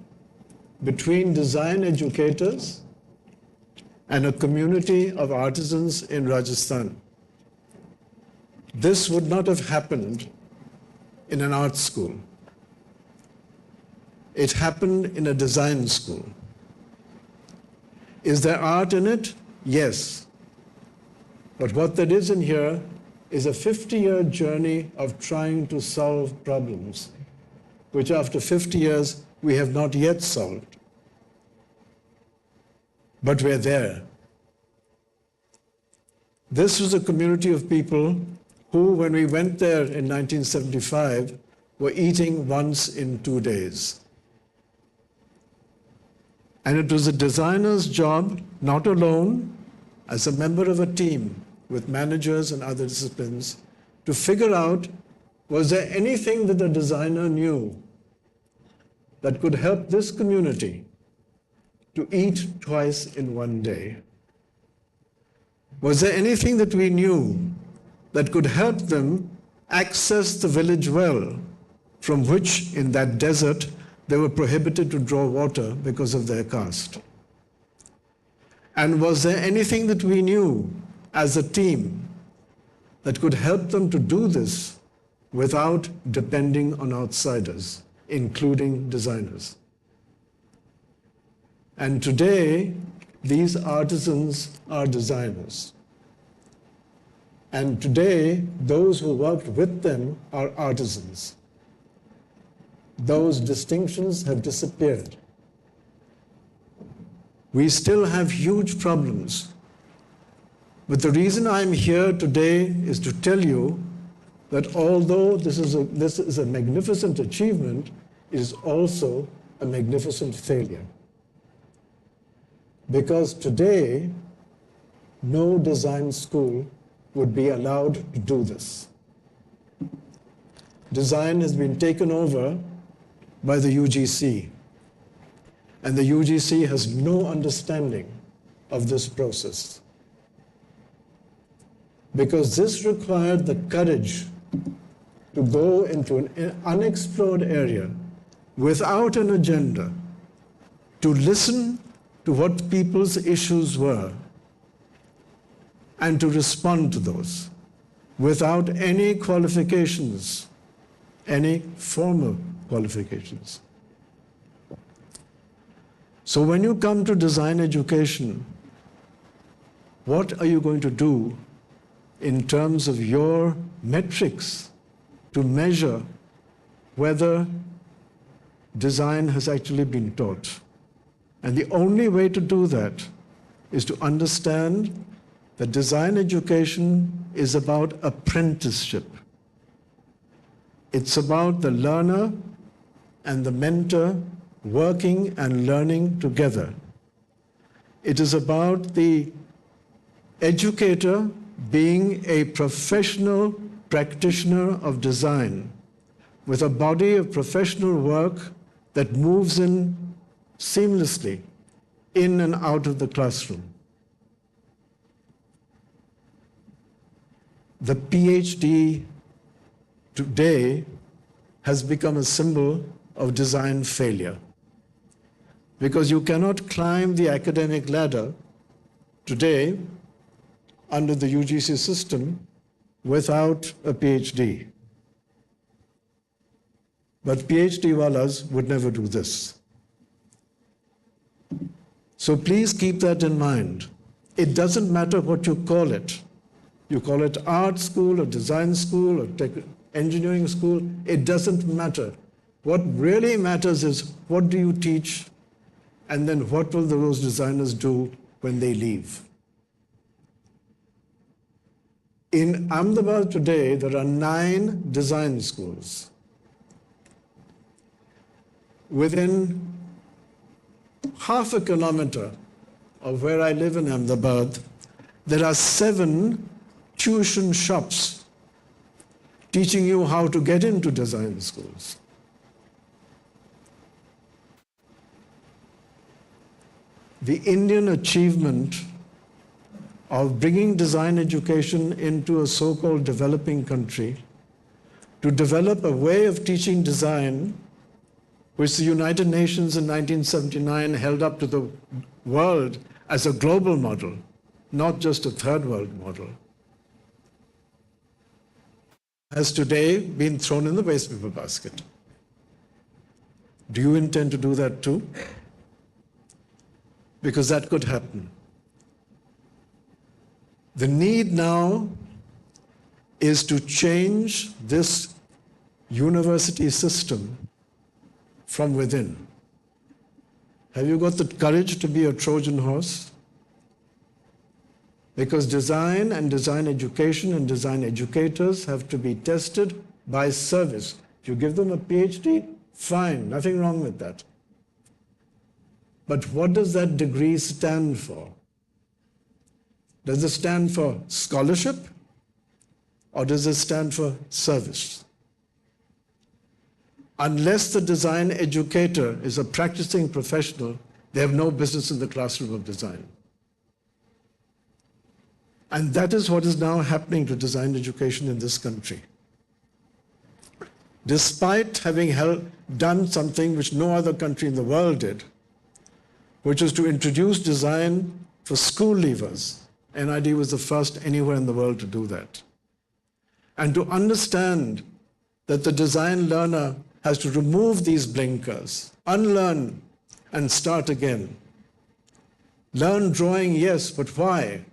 between design educators and a community of artisans in Rajasthan. This would not have happened in an art school. It happened in a design school. Is there art in it? Yes. But what there is in here is a 50-year journey of trying to solve problems, which after 50 years we have not yet solved. But we're there. This was a community of people who, when we went there in 1975, were eating once in 2 days. And it was a designer's job, not alone, as a member of a team with managers and other disciplines, to figure out, was there anything that the designer knew that could help this community to eat twice in 1 day? Was there anything that we knew that could help them access the village well, from which in that desert they were prohibited to draw water because of their caste? And was there anything that we knew as a team that could help them to do this without depending on outsiders, including designers? And today, these artisans are designers. And today, those who worked with them are artisans. Those distinctions have disappeared. We still have huge problems. But the reason I'm here today is to tell you that although this is a magnificent achievement, it is also a magnificent failure. Because today, no design school would be allowed to do this. Design has been taken over by the UGC, and the UGC has no understanding of this process. Because this required the courage to go into an unexplored area without an agenda, to listen to what people's issues were, and to respond to those without any qualifications, any formal qualifications. So when you come to design education, what are you going to do in terms of your metrics to measure whether design has actually been taught? And the only way to do that is to understand that design education is about apprenticeship. It's about the learner and the mentor working and learning together. It is about the educator being a professional practitioner of design with a body of professional work that moves in seamlessly in and out of the classroom. The PhD today has become a symbol of design failure, because you cannot climb the academic ladder today under the UGC system without a PhD. But PhD walas would never do this. So please keep that in mind. It doesn't matter what you call it. You call it art school or design school or engineering school, it doesn't matter. What really matters is what do you teach, and then what will those designers do when they leave? In Ahmedabad today, there are 9 design schools. Within half a kilometer of where I live in Ahmedabad, there are 7 tuition shops teaching you how to get into design schools. The Indian achievement of bringing design education into a so-called developing country to develop a way of teaching design which the United Nations in 1979 held up to the world as a global model, not just a third world model, has today been thrown in the waste paper basket. Do you intend to do that too? Because that could happen. The need now is to change this university system from within. Have you got the courage to be a Trojan horse? Because design and design education and design educators have to be tested by service. If you give them a PhD, fine, nothing wrong with that. But what does that degree stand for? Does it stand for scholarship or does it stand for service? Unless the design educator is a practicing professional, they have no business in the classroom of design. And that is what is now happening to design education in this country. Despite having done something which no other country in the world did, which was to introduce design for school leavers. NID was the first anywhere in the world to do that. And to understand that the design learner has to remove these blinkers, unlearn and start again. Learn drawing, yes, but why?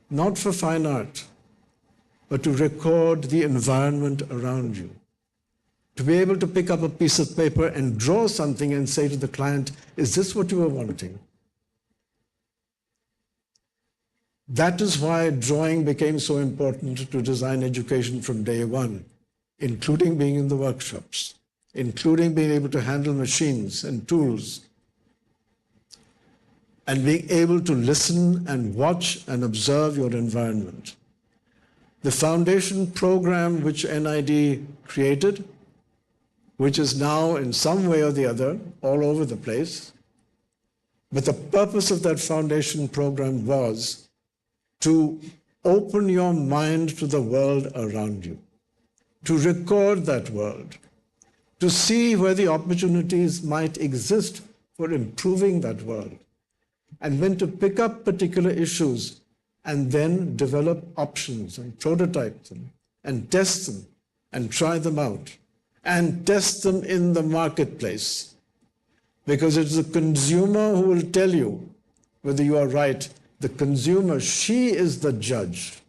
Not for fine art, but to record the environment around you. To be able to pick up a piece of paper and draw something and say to the client, is this what you were wanting? That is why drawing became so important to design education from day one, including being in the workshops, including being able to handle machines and tools, and being able to listen and watch and observe your environment. The foundation program which NID created, which is now in some way or the other all over the place, but the purpose of that foundation program was to open your mind to the world around you, to record that world, to see where the opportunities might exist for improving that world, and when to pick up particular issues and then develop options and prototype them and test them and try them out and test them in the marketplace. Because it's the consumer who will tell you whether you are right. The consumer, she is the judge,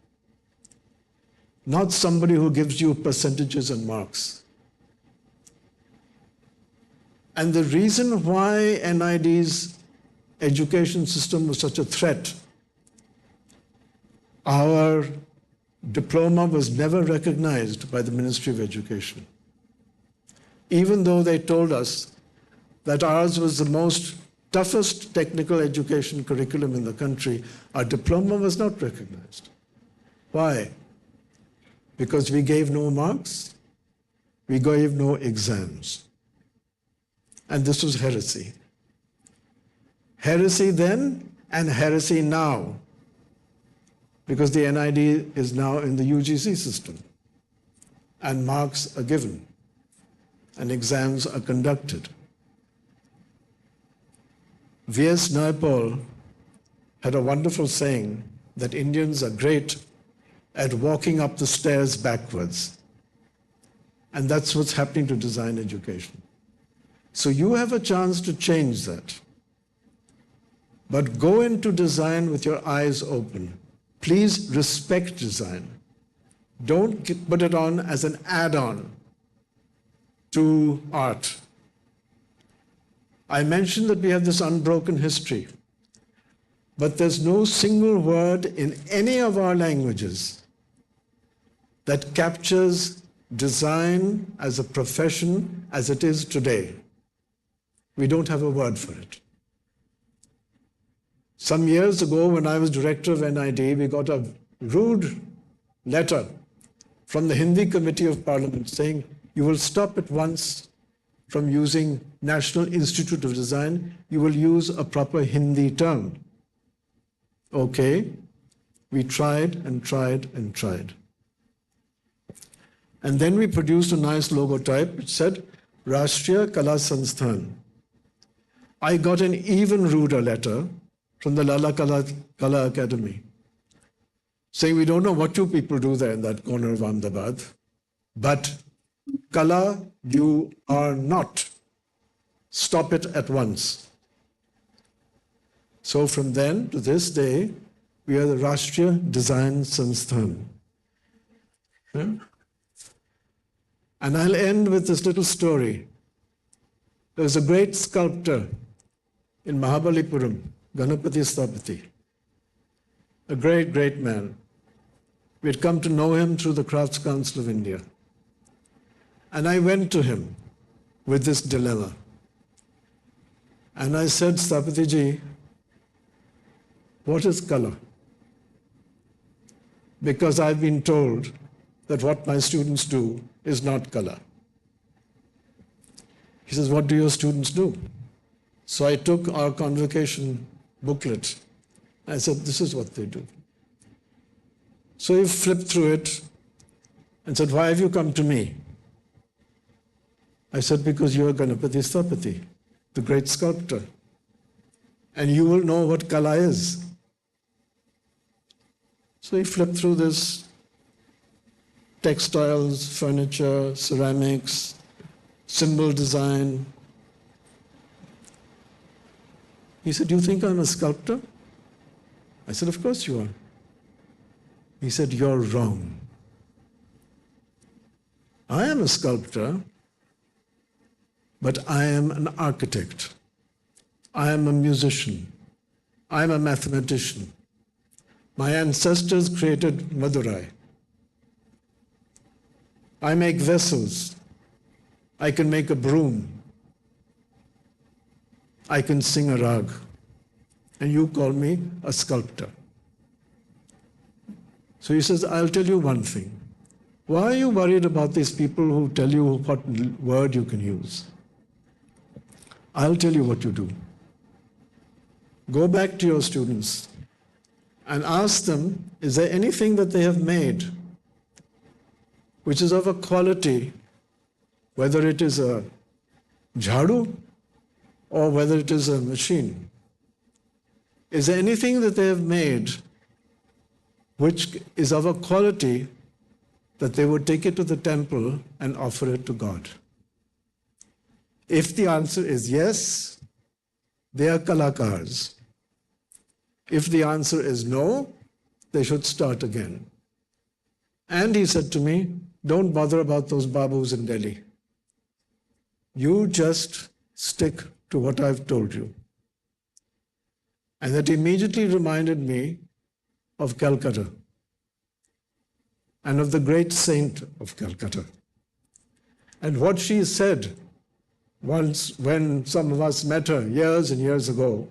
not somebody who gives you percentages and marks. And the reason why NID's education system was such a threat, our diploma was never recognized by the Ministry of Education. Even though they told us that ours was the toughest technical education curriculum in the country, our diploma was not recognized. Why? Because we gave no marks, we gave no exams. And this was heresy. Heresy then and heresy now, because the NID is now in the UGC system, and marks are given, and exams are conducted. V.S. Naipaul had a wonderful saying that Indians are great at walking up the stairs backwards. And that's what's happening to design education. So you have a chance to change that. But go into design with your eyes open. Please respect design. Don't put it on as an add-on to art. I mentioned that we have this unbroken history, but there's no single word in any of our languages that captures design as a profession as it is today. We don't have a word for it. Some years ago, when I was director of NID, we got a rude letter from the Hindi Committee of Parliament saying, you will stop at once from using National Institute of Design, you will use a proper Hindi term. Okay, we tried and tried and tried. And then we produced a nice logotype which said Rashtriya Kala Sansthan. I got an even ruder letter from the Kala Academy saying, we don't know what you people do there in that corner of Ahmedabad, but Kala, you are not. Stop it at once. So from then to this day, we are the Rashtriya Design Sansthan. Yeah? And I'll end with this little story. There was a great sculptor in Mahabalipuram, Ganapati Sthapati. A great, great man. We had come to know him through the Crafts Council of India. And I went to him with this dilemma. And I said, Sthapati ji, what is color? Because I've been told that what my students do is not color. He says, what do your students do? So I took our convocation booklet. I said, this is what they do. So he flipped through it and said, why have you come to me? I said, because you are Ganapati Sthapati, the great sculptor. And you will know what kala is. So he flipped through this textiles, furniture, ceramics, symbol design. He said, do you think I'm a sculptor? I said, of course you are. He said, you're wrong. I am a sculptor, but I am an architect. I am a musician. I am a mathematician. My ancestors created Madurai. I make vessels. I can make a broom. I can sing a rag. And you call me a sculptor. So he says, I'll tell you one thing. Why are you worried about these people who tell you what word you can use? I'll tell you what you do. Go back to your students and ask them, is there anything that they have made which is of a quality, whether it is a jhadu or whether it is a machine? Is there anything that they have made which is of a quality that they would take it to the temple and offer it to God? If the answer is yes, they are kalakars. If the answer is no, they should start again. And he said to me, don't bother about those babus in Delhi. You just stick to what I've told you. And that immediately reminded me of Calcutta and of the great saint of Calcutta. And what she said once when some of us met her years and years ago,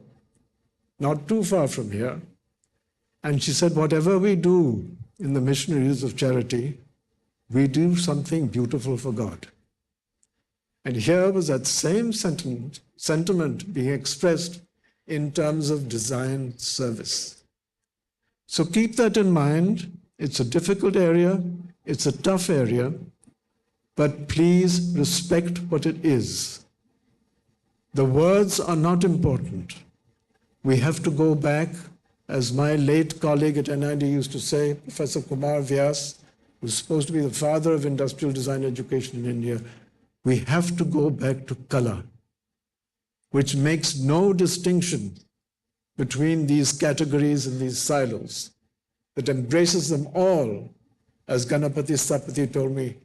not too far from here, and she said, whatever we do in the missionaries of charity, we do something beautiful for God. And here was that same sentiment being expressed in terms of design service. So keep that in mind. It's a difficult area, it's a tough area, but please respect what it is. The words are not important. We have to go back, as my late colleague at NID used to say, Professor Kumar Vyas, who's supposed to be the father of industrial design education in India, we have to go back to kala, which makes no distinction between these categories and these silos, that embraces them all, as Ganapati Sthapati told me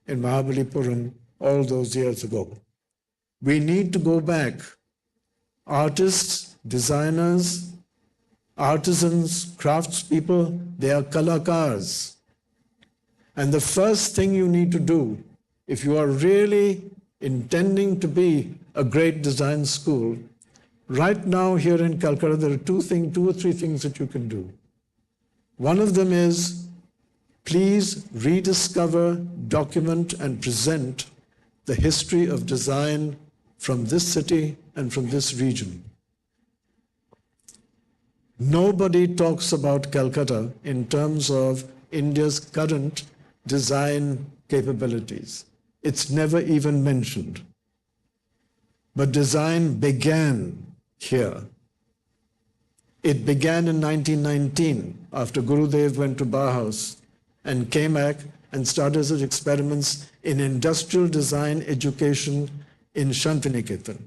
in Mahabalipuram all those years ago. We need to go back. Artists, designers, artisans, craftspeople, they are kalakars. And the first thing you need to do, if you are really intending to be a great design school, right now here in Calcutta, there are two or three things that you can do. One of them is, please rediscover, document, and present the history of design from this city and from this region. Nobody talks about Calcutta in terms of India's current design capabilities. It's never even mentioned. But design began here. It began in 1919 after Gurudev went to Bauhaus and came back and started his experiments in industrial design education in Shantiniketan.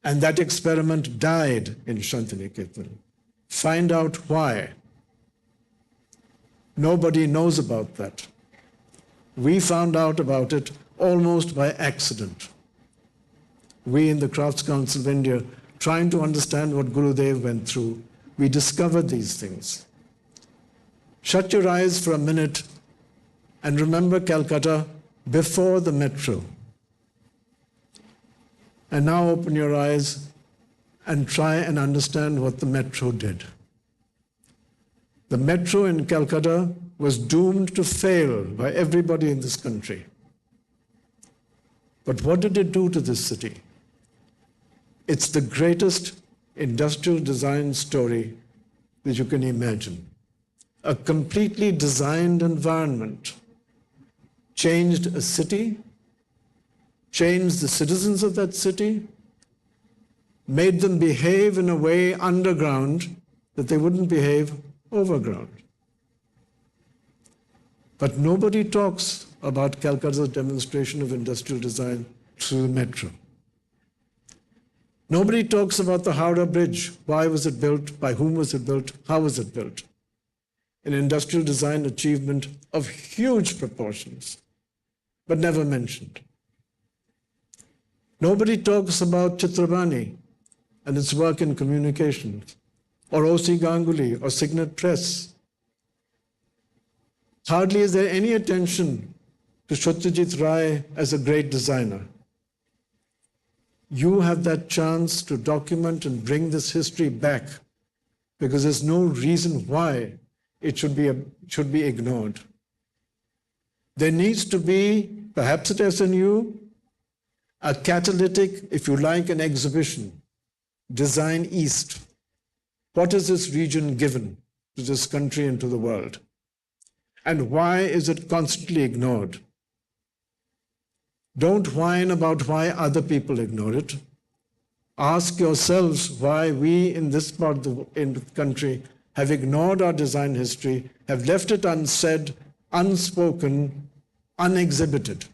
And that experiment died in Shantiniketan. Find out why. Nobody knows about that. We found out about it almost by accident. We in the Crafts Council of India, trying to understand what Gurudev went through, we discovered these things. Shut your eyes for a minute and remember Calcutta before the metro. And now open your eyes and try and understand what the metro did. The metro in Calcutta was doomed to fail by everybody in this country. But what did it do to this city? It's the greatest industrial design story that you can imagine. A completely designed environment changed a city, changed the citizens of that city, made them behave in a way underground that they wouldn't behave overground. But nobody talks about Calcutta's demonstration of industrial design through the metro. Nobody talks about the Howrah Bridge. Why was it built? By whom was it built? How was it built? An industrial design achievement of huge proportions, but never mentioned. Nobody talks about Chitrabani and its work in communications, or O.C. Ganguly, or Signet Press. Hardly is there any attention to Satyajit Ray as a great designer. You have that chance to document and bring this history back, because there's no reason why it should be ignored. There needs to be, perhaps at SNU, a catalytic, if you like, an exhibition, Design East. What has this region given to this country and to the world? And why is it constantly ignored? Don't whine about why other people ignore it. Ask yourselves why we in this part of the country have ignored our design history, have left it unsaid, unspoken, unexhibited.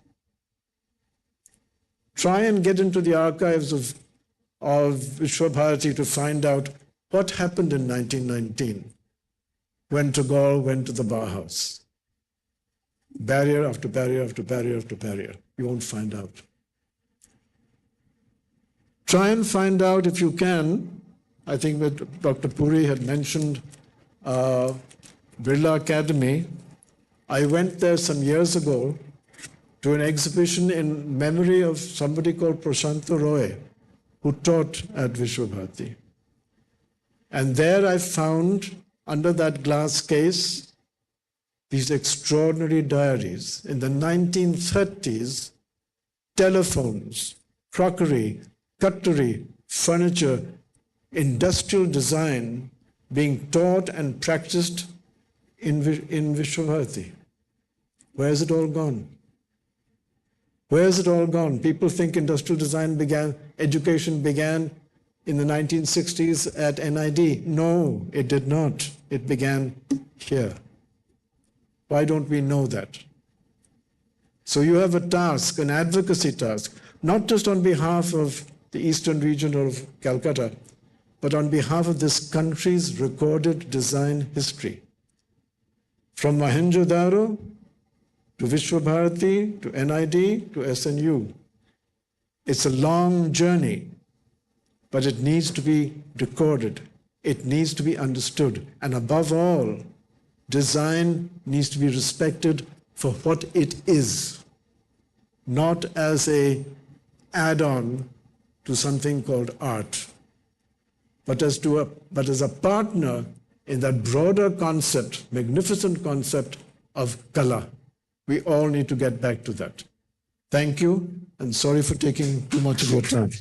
Try and get into the archives of Vishwabharati to find out what happened in 1919 when Tagore went to the Bauhaus. Barrier after barrier after barrier after barrier. You won't find out. Try and find out if you can. I think that Dr. Puri had mentioned Birla Academy. I went there some years ago to an exhibition in memory of somebody called Prashanta Roy, who taught at Vishwabharati. And there I found, under that glass case, these extraordinary diaries. In the 1930s, telephones, crockery, cutlery, furniture, industrial design being taught and practiced in Vishwabharati. Where has it all gone? Where has it all gone? People think industrial design education began in the 1960s at NID. No, it did not. It began here. Why don't we know that? So you have a task, an advocacy task, not just on behalf of the eastern region of Calcutta, but on behalf of this country's recorded design history. From Mohenjo-daro to Vishwabharati, to NID, to SNU. It's a long journey, but it needs to be recorded. It needs to be understood. And above all, design needs to be respected for what it is, not as an add-on to something called art, but as a partner in that broader concept, magnificent concept of kala. We all need to get back to that. Thank you, and sorry for taking too much of your time.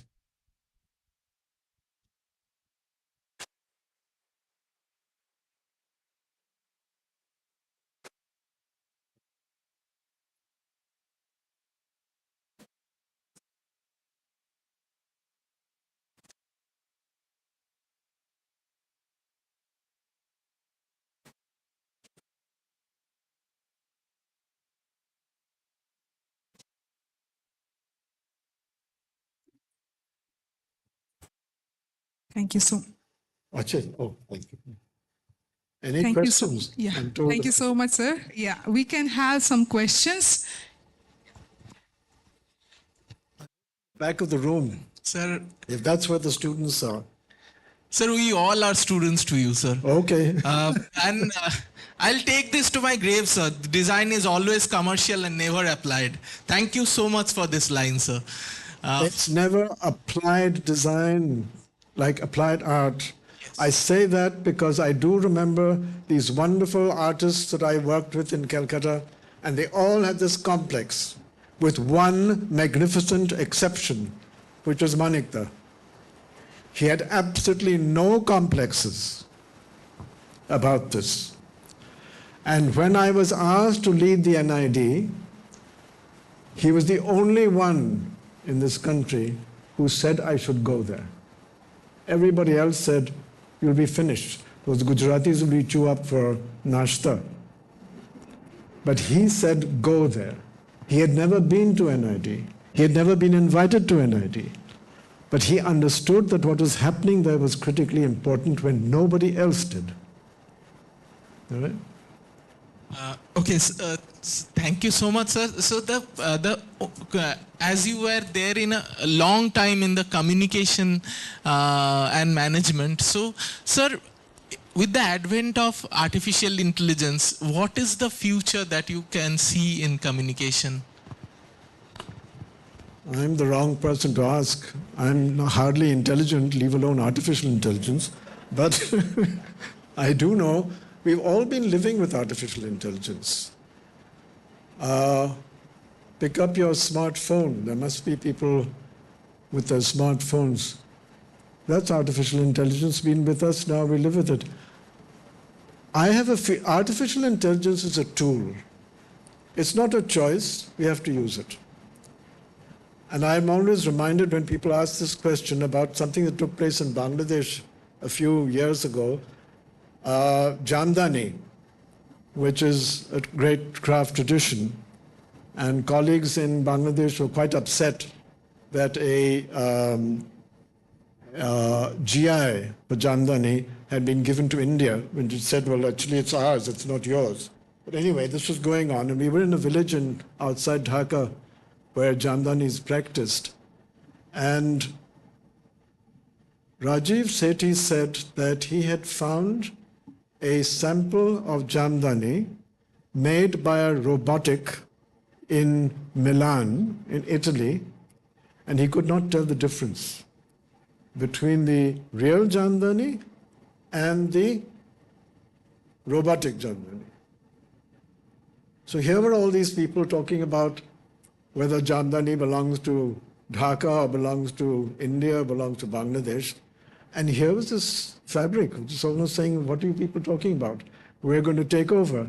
Thank you so Achha. Oh, thank you. Any Thank you so questions? yeah. I'm told Thank you so much, sir. Yeah, we can have some questions. back of the room, Sir, if that's where the students are. sir, we all are students to you, sir. Okay. And I'll take this to my grave, sir. Design is always commercial and never applied. Thank you so much for this line, sir. It's never applied design like applied art. I say that because I do remember these wonderful artists that I worked with in Calcutta, and they all had this complex, with one magnificent exception, which was Manikda. He had absolutely no complexes about this. And when I was asked to lead the NID, he was the only one in this country who said I should go there. Everybody else said, you'll be finished. Those Gujaratis will beat you up for nashta. But he said, go there. He had never been to NID. He had never been invited to NID. But he understood that what was happening there was critically important when nobody else did. All right? Okay, thank you so much, sir. So as you were there in a long time in the communication and management, so sir, with the advent of artificial intelligence, what is the future that you can see in communication? I'm the wrong person to ask. I'm hardly intelligent, leave alone artificial intelligence. But I do know we've all been living with artificial intelligence. Pick up your smartphone. There must be people with their smartphones. That's artificial intelligence, been with us, now we live with it. Artificial intelligence is a tool. It's not a choice, we have to use it. And I'm always reminded when people ask this question about something that took place in Bangladesh a few years ago, Jamdani, which is a great craft tradition, and colleagues in Bangladesh were quite upset that a GI for Jamdani had been given to India, when it said, well, actually it's ours, it's not yours. But anyway, this was going on, and we were in a village outside Dhaka where Jamdani is practiced. And Rajiv Sethi said that he had found a sample of Jamdani made by a robotic in Milan, in Italy, and he could not tell the difference between the real Jamdani and the robotic Jamdani. So here were all these people talking about whether Jamdani belongs to Dhaka or belongs to India or belongs to Bangladesh. And here was this fabric, which is almost saying, what are you people talking about? We're going to take over.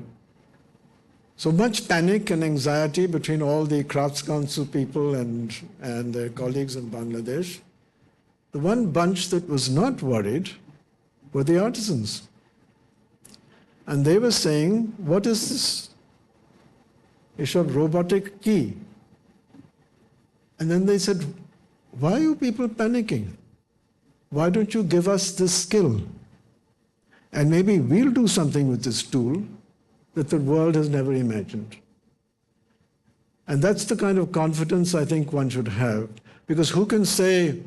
So much panic and anxiety between all the Crafts Council people and their colleagues in Bangladesh. The one bunch that was not worried were the artisans. And they were saying, what is this? It's a robotic key. And then they said, why are you people panicking? Why don't you give us this skill? And maybe we'll do something with this tool that the world has never imagined. And that's the kind of confidence I think one should have. Because who can say,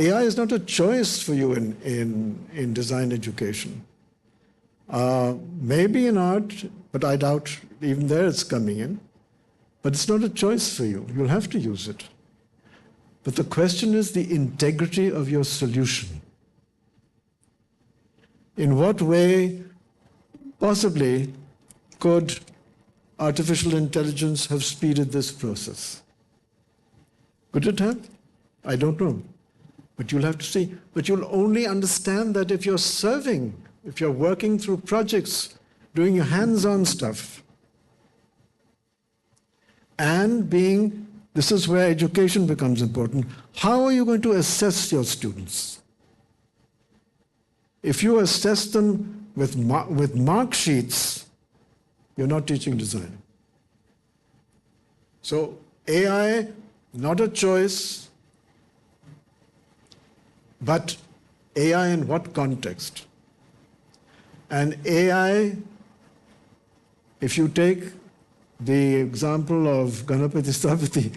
AI is not a choice for you in design education. Maybe in art, but I doubt even there it's coming in. But it's not a choice for you. You'll have to use it. But the question is the integrity of your solution. In what way, possibly, could artificial intelligence have speeded this process? Could it have? I don't know. But you'll have to see. But you'll only understand that if you're serving, if you're working through projects, doing your hands-on stuff, and this is where education becomes important. How are you going to assess your students? If you assess them with mark sheets, you're not teaching design. So AI, not a choice, but AI in what context? And AI, if you take the example of Ganapati Stapati,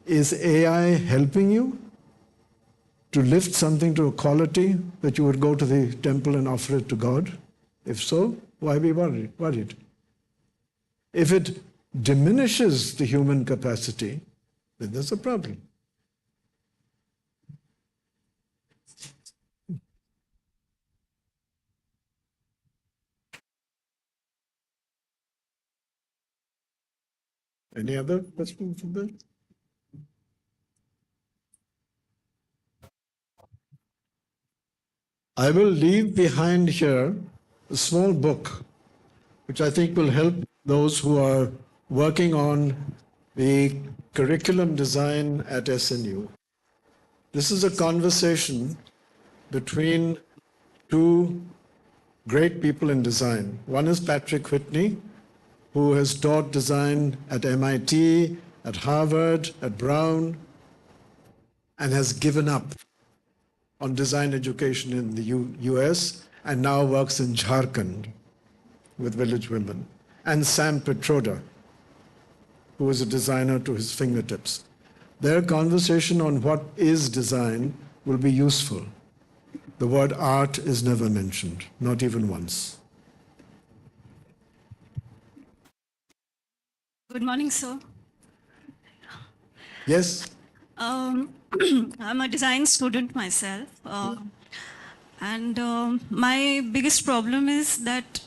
is AI helping you to lift something to a quality that you would go to the temple and offer it to God? If so, why be worried? If it diminishes the human capacity, then there's a problem. Any other questions from there? I will leave behind here a small book, which I think will help those who are working on the curriculum design at SNU. This is a conversation between two great people in design. One is Patrick Whitney, who has taught design at MIT, at Harvard, at Brown, and has given up on design education in the US and now works in Jharkhand with Village Women. And Sam Petroda, who is a designer to his fingertips. Their conversation on what is design will be useful. The word art is never mentioned, not even once. Good morning, sir. Yes? I'm a design student myself. And my biggest problem is that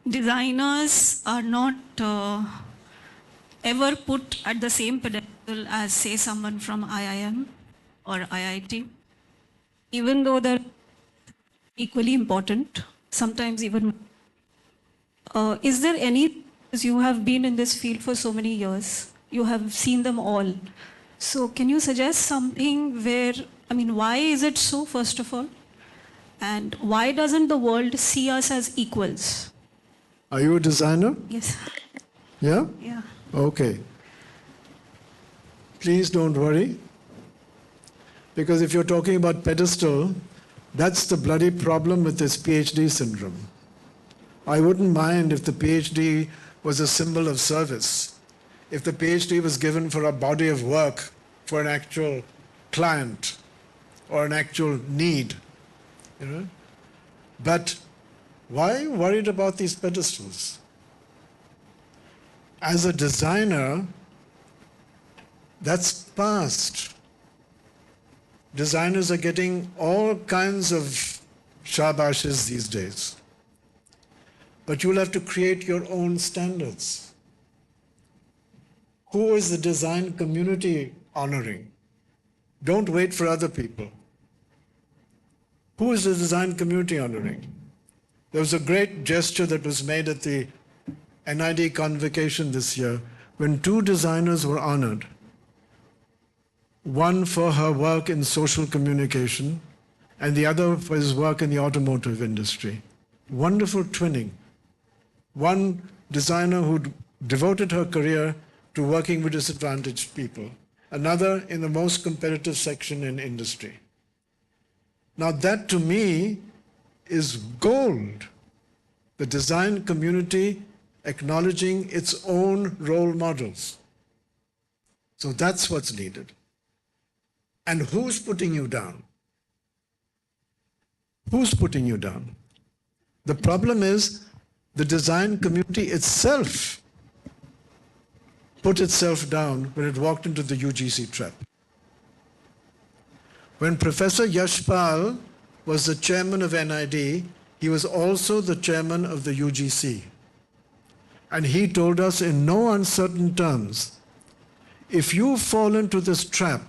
designers are not ever put at the same pedestal as, say, someone from IIM or IIT, even though they're equally important, sometimes even. Is there any, because you have been in this field for so many years, you have seen them all. So can you suggest something where, I mean, why is it so, first of all? And why doesn't the world see us as equals? Are you a designer? Yes. Yeah? Yeah. Okay. Please don't worry, because if you're talking about pedestal, that's the bloody problem with this PhD syndrome. I wouldn't mind if the PhD was a symbol of service, if the PhD was given for a body of work for an actual client or an actual need, you know. But why are you worried about these pedestals? As a designer, that's past. Designers are getting all kinds of shabashes these days. But you'll have to create your own standards. Who is the design community honoring? Don't wait for other people. Who is the design community honoring? There was a great gesture that was made at the NID convocation this year when two designers were honored. One for her work in social communication and the other for his work in the automotive industry. Wonderful twinning. One designer who devoted her career to working with disadvantaged people. Another in the most competitive section in industry. Now that to me is gold. The design community acknowledging its own role models. So that's what's needed. And who's putting you down? Who's putting you down? The problem is the design community itself put itself down when it walked into the UGC trap. When Professor Yashpal was the chairman of NID, he was also the chairman of the UGC. And he told us in no uncertain terms, if you fall into this trap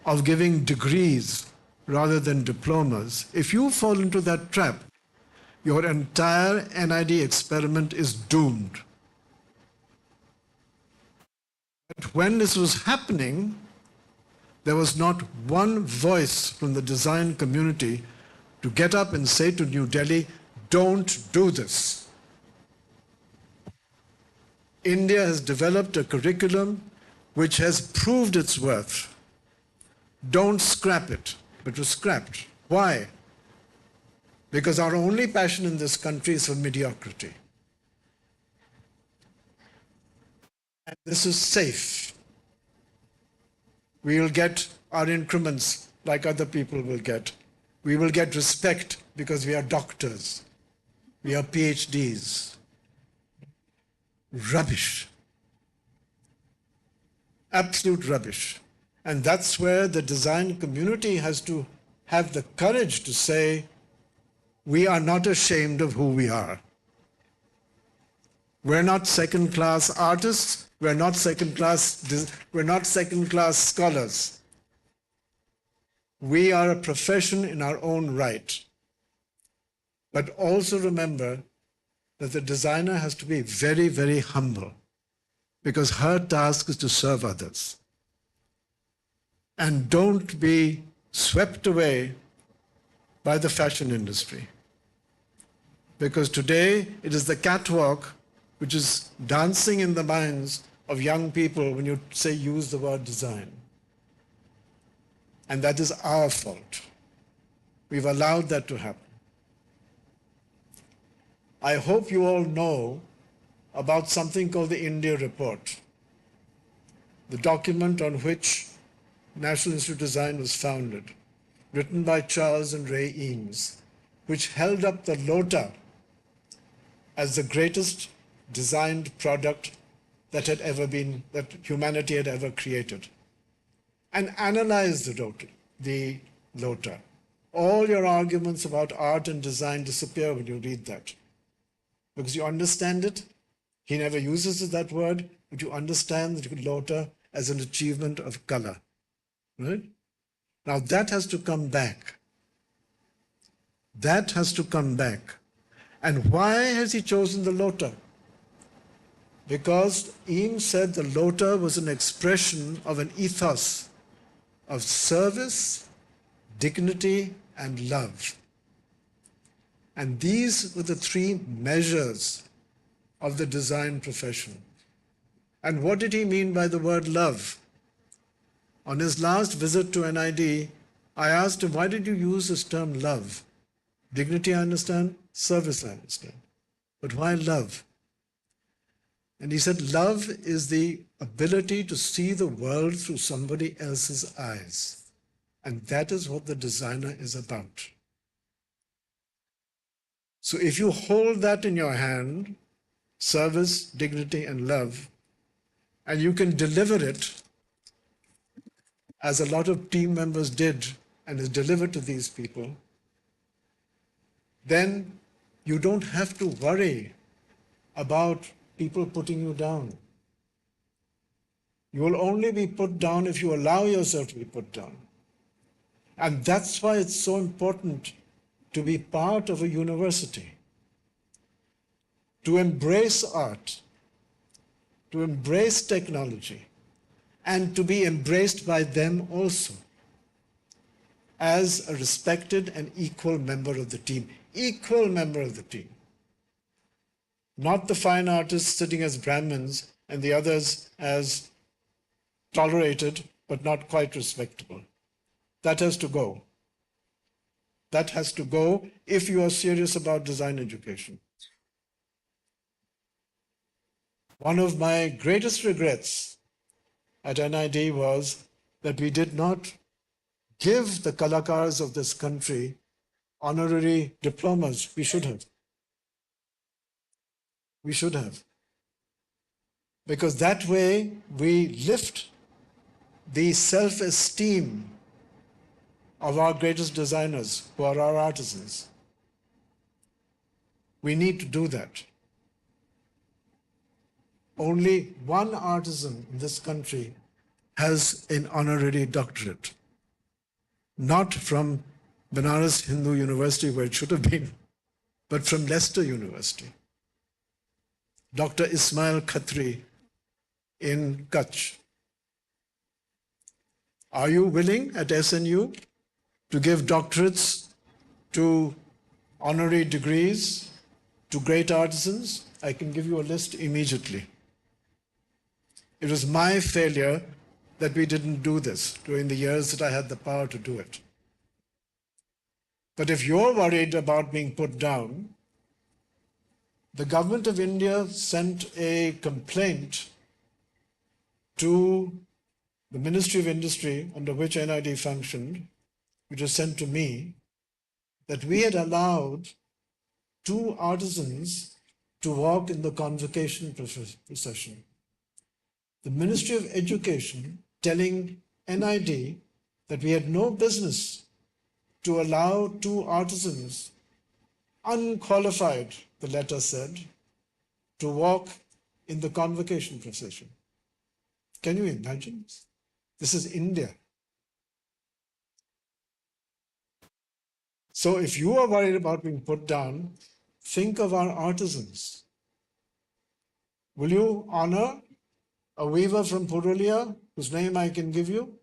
of giving degrees rather than diplomas, if you fall into that trap, your entire NID experiment is doomed. But when this was happening, there was not one voice from the design community to get up and say to New Delhi, don't do this. India has developed a curriculum which has proved its worth. Don't scrap it. but was scrapped. Why? Because our only passion in this country is for mediocrity. And this is safe. We will get our increments like other people will get. We will get respect because we are doctors. We are PhDs. Rubbish. Absolute rubbish. And that's where the design community has to have the courage to say, we are not ashamed of who we are. We're not second-class artists. We're not second-class scholars. We are a profession in our own right. But also remember that the designer has to be very, very humble, because her task is to serve others. And don't be swept away by the fashion industry. Because today it is the catwalk which is dancing in the minds of young people when you say use the word design. And that is our fault. We've allowed that to happen. I hope you all know about something called the India Report, the document on which National Institute of Design was founded, written by Charles and Ray Eames, which held up the Lota as the greatest designed product that humanity had ever created, and analyzed the Lota. All your arguments about art and design disappear when you read that, because you understand it. He never uses that word, but you understand the Lota as an achievement of color. Right? Now that has to come back. That has to come back. And why has he chosen the Lota? Because Eames said the Lota was an expression of an ethos of service, dignity, and love. And these were the three measures of the design profession. And what did he mean by the word love? On his last visit to NID, I asked him, why did you use this term love? Dignity, I understand. Service, I understand. But why love? And he said, love is the ability to see the world through somebody else's eyes. And that is what the designer is about. So if you hold that in your hand, service, dignity, and love, and you can deliver it, as a lot of team members did and is delivered to these people, then you don't have to worry about people putting you down. You will only be put down if you allow yourself to be put down. And that's why it's so important to be part of a university, to embrace art, to embrace technology, and to be embraced by them also as a respected and equal member of the team. Equal member of the team. Not the fine artists sitting as Brahmins and the others as tolerated but not quite respectable. That has to go. That has to go if you are serious about design education. One of my greatest regrets at NID was that we did not give the Kalakars of this country honorary diplomas. We should have. We should have. Because that way we lift the self-esteem of our greatest designers, who are our artisans. We need to do that. Only one artisan in this country has an honorary doctorate. Not from Banaras Hindu University, where it should have been, but from Leicester University. Dr. Ismail Khatri in Kutch. Are you willing at SNU to give doctorates to honorary degrees to great artisans? I can give you a list immediately. It was my failure that we didn't do this during the years that I had the power to do it. But if you're worried about being put down, the government of India sent a complaint to the Ministry of Industry, under which NID functioned, which was sent to me, that we had allowed 2 artisans to walk in the convocation procession. The Ministry of Education telling NID that we had no business to allow 2 artisans, unqualified, the letter said, to walk in the convocation procession. Can you imagine? This is India. So if you are worried about being put down, think of our artisans. Will you honor a weaver from Purulia, whose name I can give you,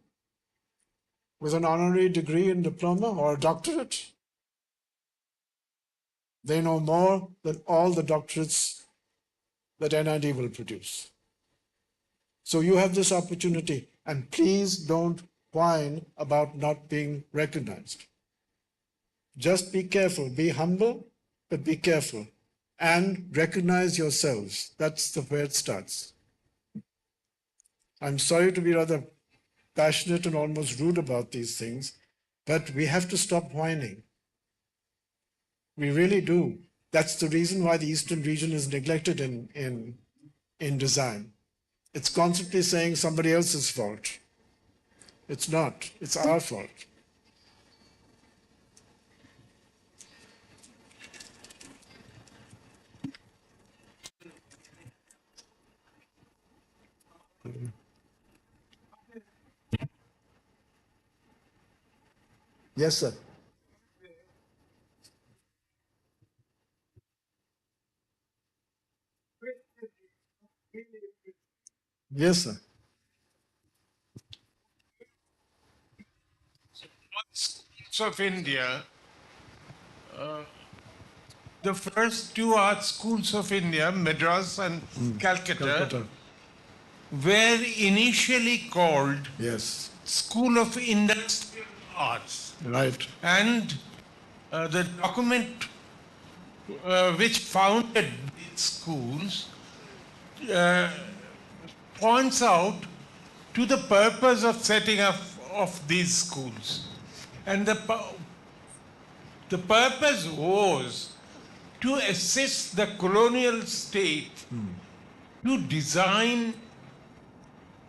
with an honorary degree and diploma or a doctorate? They know more than all the doctorates that NID will produce. So you have this opportunity, and please don't whine about not being recognized. Just be careful, be humble, but be careful, and recognize yourselves. That's where it starts. I'm sorry to be rather passionate and almost rude about these things, but we have to stop whining. We really do. That's the reason why the Eastern region is neglected in design. It's constantly saying somebody else's fault. It's not. It's our fault. Yes, sir. Yes, sir. Schools of India, the first 2 art schools of India, Madras and Calcutta, were initially called Yes. School of Industrial Arts. Right. And the document which founded these schools points out to the purpose of setting up of these schools. And the purpose was to assist the colonial state to design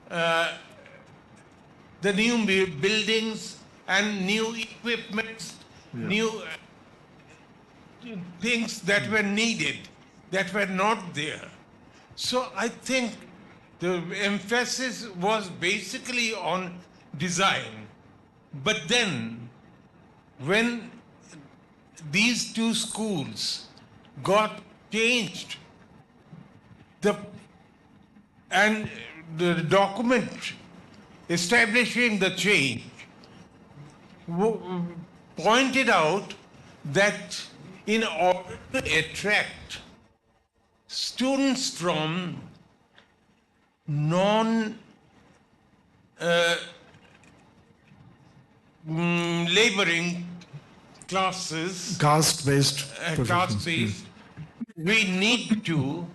the new buildings and new equipments, new things that were needed, that were not there. So I think the emphasis was basically on design. But then, when these 2 schools got changed, and the document establishing the change pointed out that in order to attract students from non-laboring classes, Caste-based. we need to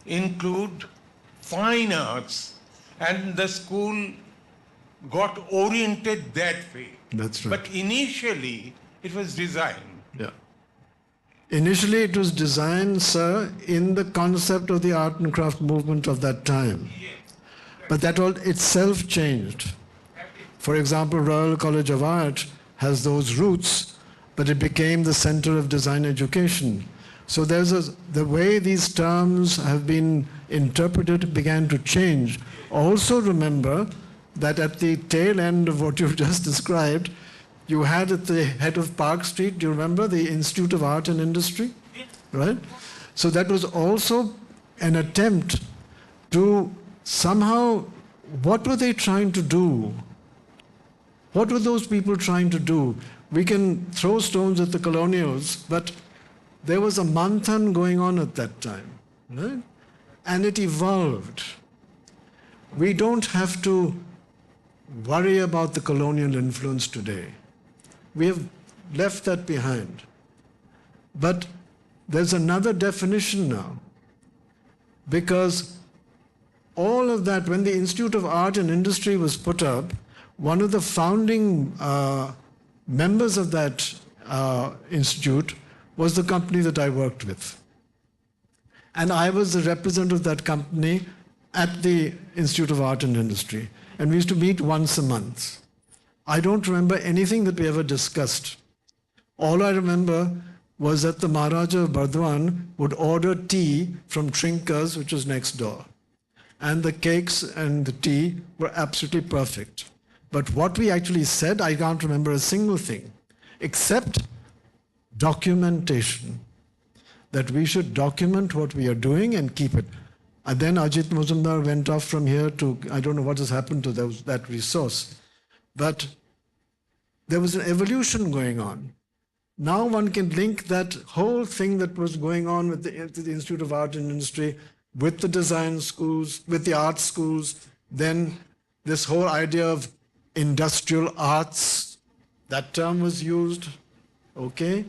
include fine arts, and the school got oriented that way. That's right. But initially, it was designed. Yeah. Initially, it was designed, sir, in the concept of the art and craft movement of that time. But that all itself changed. For example, Royal College of Art has those roots, but it became the center of design education. So the way these terms have been interpreted began to change. Also remember that at the tail end of what you've just described, you had at the head of Park Street, do you remember, the Institute of Art and Industry? Right? So that was also an attempt to somehow, what were they trying to do? What were those people trying to do? We can throw stones at the colonials, but there was a manthan going on at that time, right? And it evolved. We don't have to worry about the colonial influence today. We have left that behind. But there's another definition now, because all of that, when the Institute of Art and Industry was put up, one of the founding members of that institute was the company that I worked with. And I was the representative of that company at the Institute of Art and Industry. And we used to meet once a month. I don't remember anything that we ever discussed. All I remember was that the Maharaja of Burdwan would order tea from Trinkers, which was next door. And the cakes and the tea were absolutely perfect. But what we actually said, I can't remember a single thing, except documentation. That we should document what we are doing and keep it. And then Ajit Muzumdar went off from here to, I don't know what has happened to that resource. But there was an evolution going on. Now one can link that whole thing that was going on with the Institute of Art and Industry, with the design schools, with the art schools, then this whole idea of industrial arts, that term was used, okay?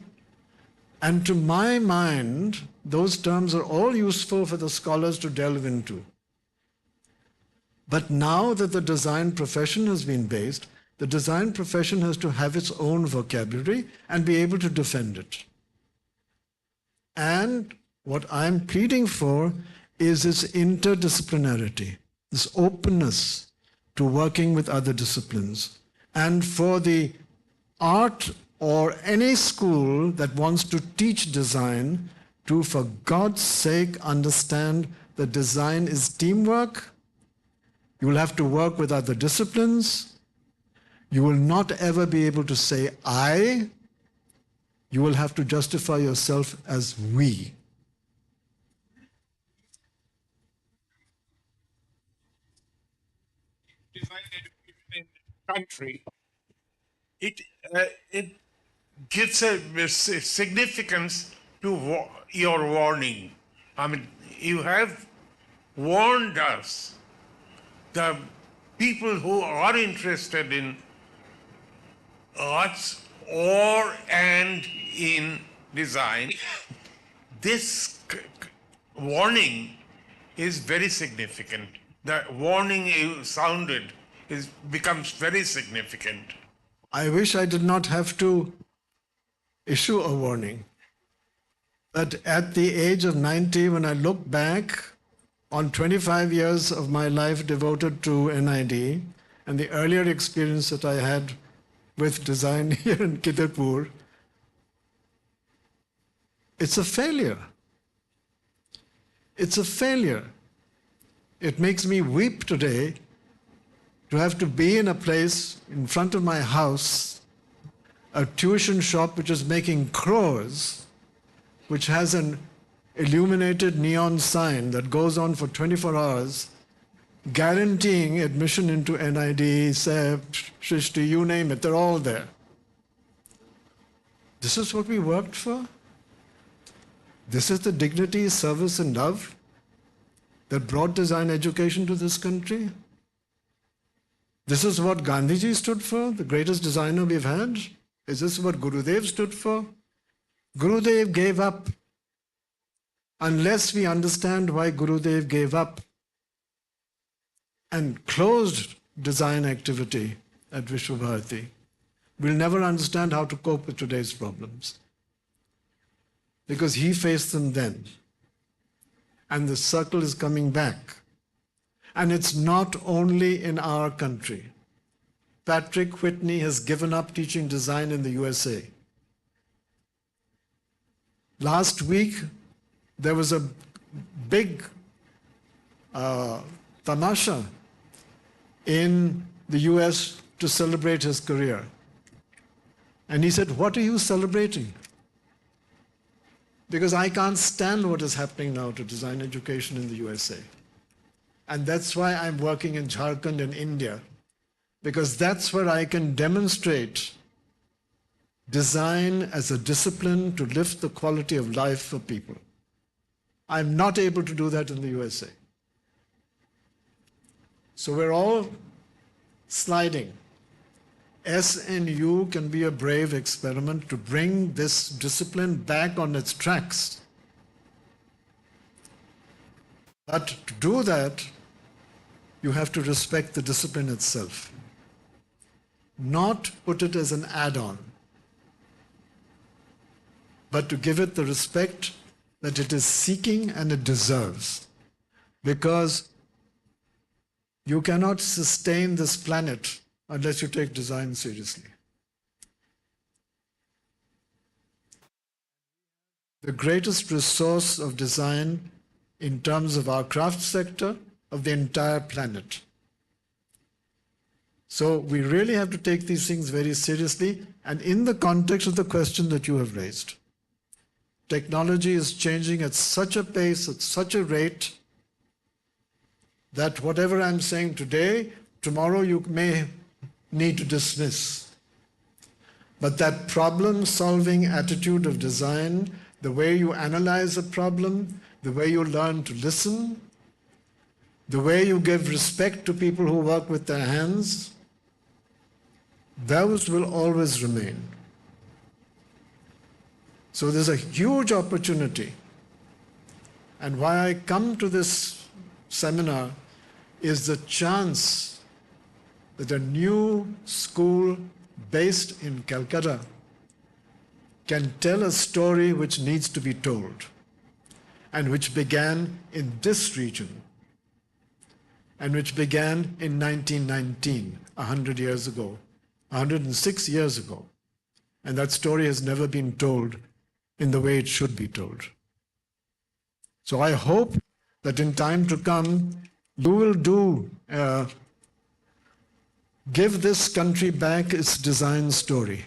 And to my mind, those terms are all useful for the scholars to delve into. But now that the design profession has been based, the design profession has to have its own vocabulary and be able to defend it. And what I'm pleading for is this interdisciplinarity, this openness to working with other disciplines. And for the art or any school that wants to teach design to, for God's sake, understand that design is teamwork. You will have to work with other disciplines. You will not ever be able to say I. You will have to justify yourself as we. Design education in the country, it gives a significance to your warning. I mean, you have warned us, the people who are interested in arts and in design, this warning is very significant. The warning you sounded becomes very significant. I wish I did not have to issue a warning. But at the age of 90, when I look back on 25 years of my life devoted to NID and the earlier experience that I had with design here in Kiderpur, it's a failure. It's a failure. It makes me weep today to have to be in a place in front of my house, a tuition shop which is making crores, which has an illuminated neon sign that goes on for 24 hours, guaranteeing admission into NID, SEPT, Shrishti, you name it, they're all there. This is what we worked for? This is the dignity, service, and love that brought design education to this country? This is what Gandhiji stood for, the greatest designer we've had? Is this what Gurudev stood for? Gurudev gave up. Unless we understand why Gurudev gave up and closed design activity at Vishwabharati, we'll never understand how to cope with today's problems. Because he faced them then. And the circle is coming back. And it's not only in our country. Patrick Whitney has given up teaching design in the USA. Last week, there was a big tamasha in the US to celebrate his career. And he said, "What are you celebrating?" Because I can't stand what is happening now to design education in the USA. And that's why I'm working in Jharkhand and India, because that's where I can demonstrate design as a discipline to lift the quality of life for people. I'm not able to do that in the USA. So we're all sliding. SNU can be a brave experiment to bring this discipline back on its tracks. But to do that, you have to respect the discipline itself, not put it as an add-on, but to give it the respect that it is seeking and it deserves. Because you cannot sustain this planet unless you take design seriously. The greatest resource of design in terms of our craft sector, of the entire planet. So we really have to take these things very seriously, and in the context of the question that you have raised. Technology is changing at such a pace, at such a rate, that whatever I'm saying today, tomorrow you may need to dismiss. But that problem-solving attitude of design, the way you analyze a problem, the way you learn to listen, the way you give respect to people who work with their hands, those will always remain. So there's a huge opportunity. And why I come to this seminar is the chance that a new school based in Calcutta can tell a story which needs to be told, and which began in this region, and which began in 1919, 100 years ago, 106 years ago. And that story has never been told in the way it should be told. So I hope that in time to come, you will give this country back its design story.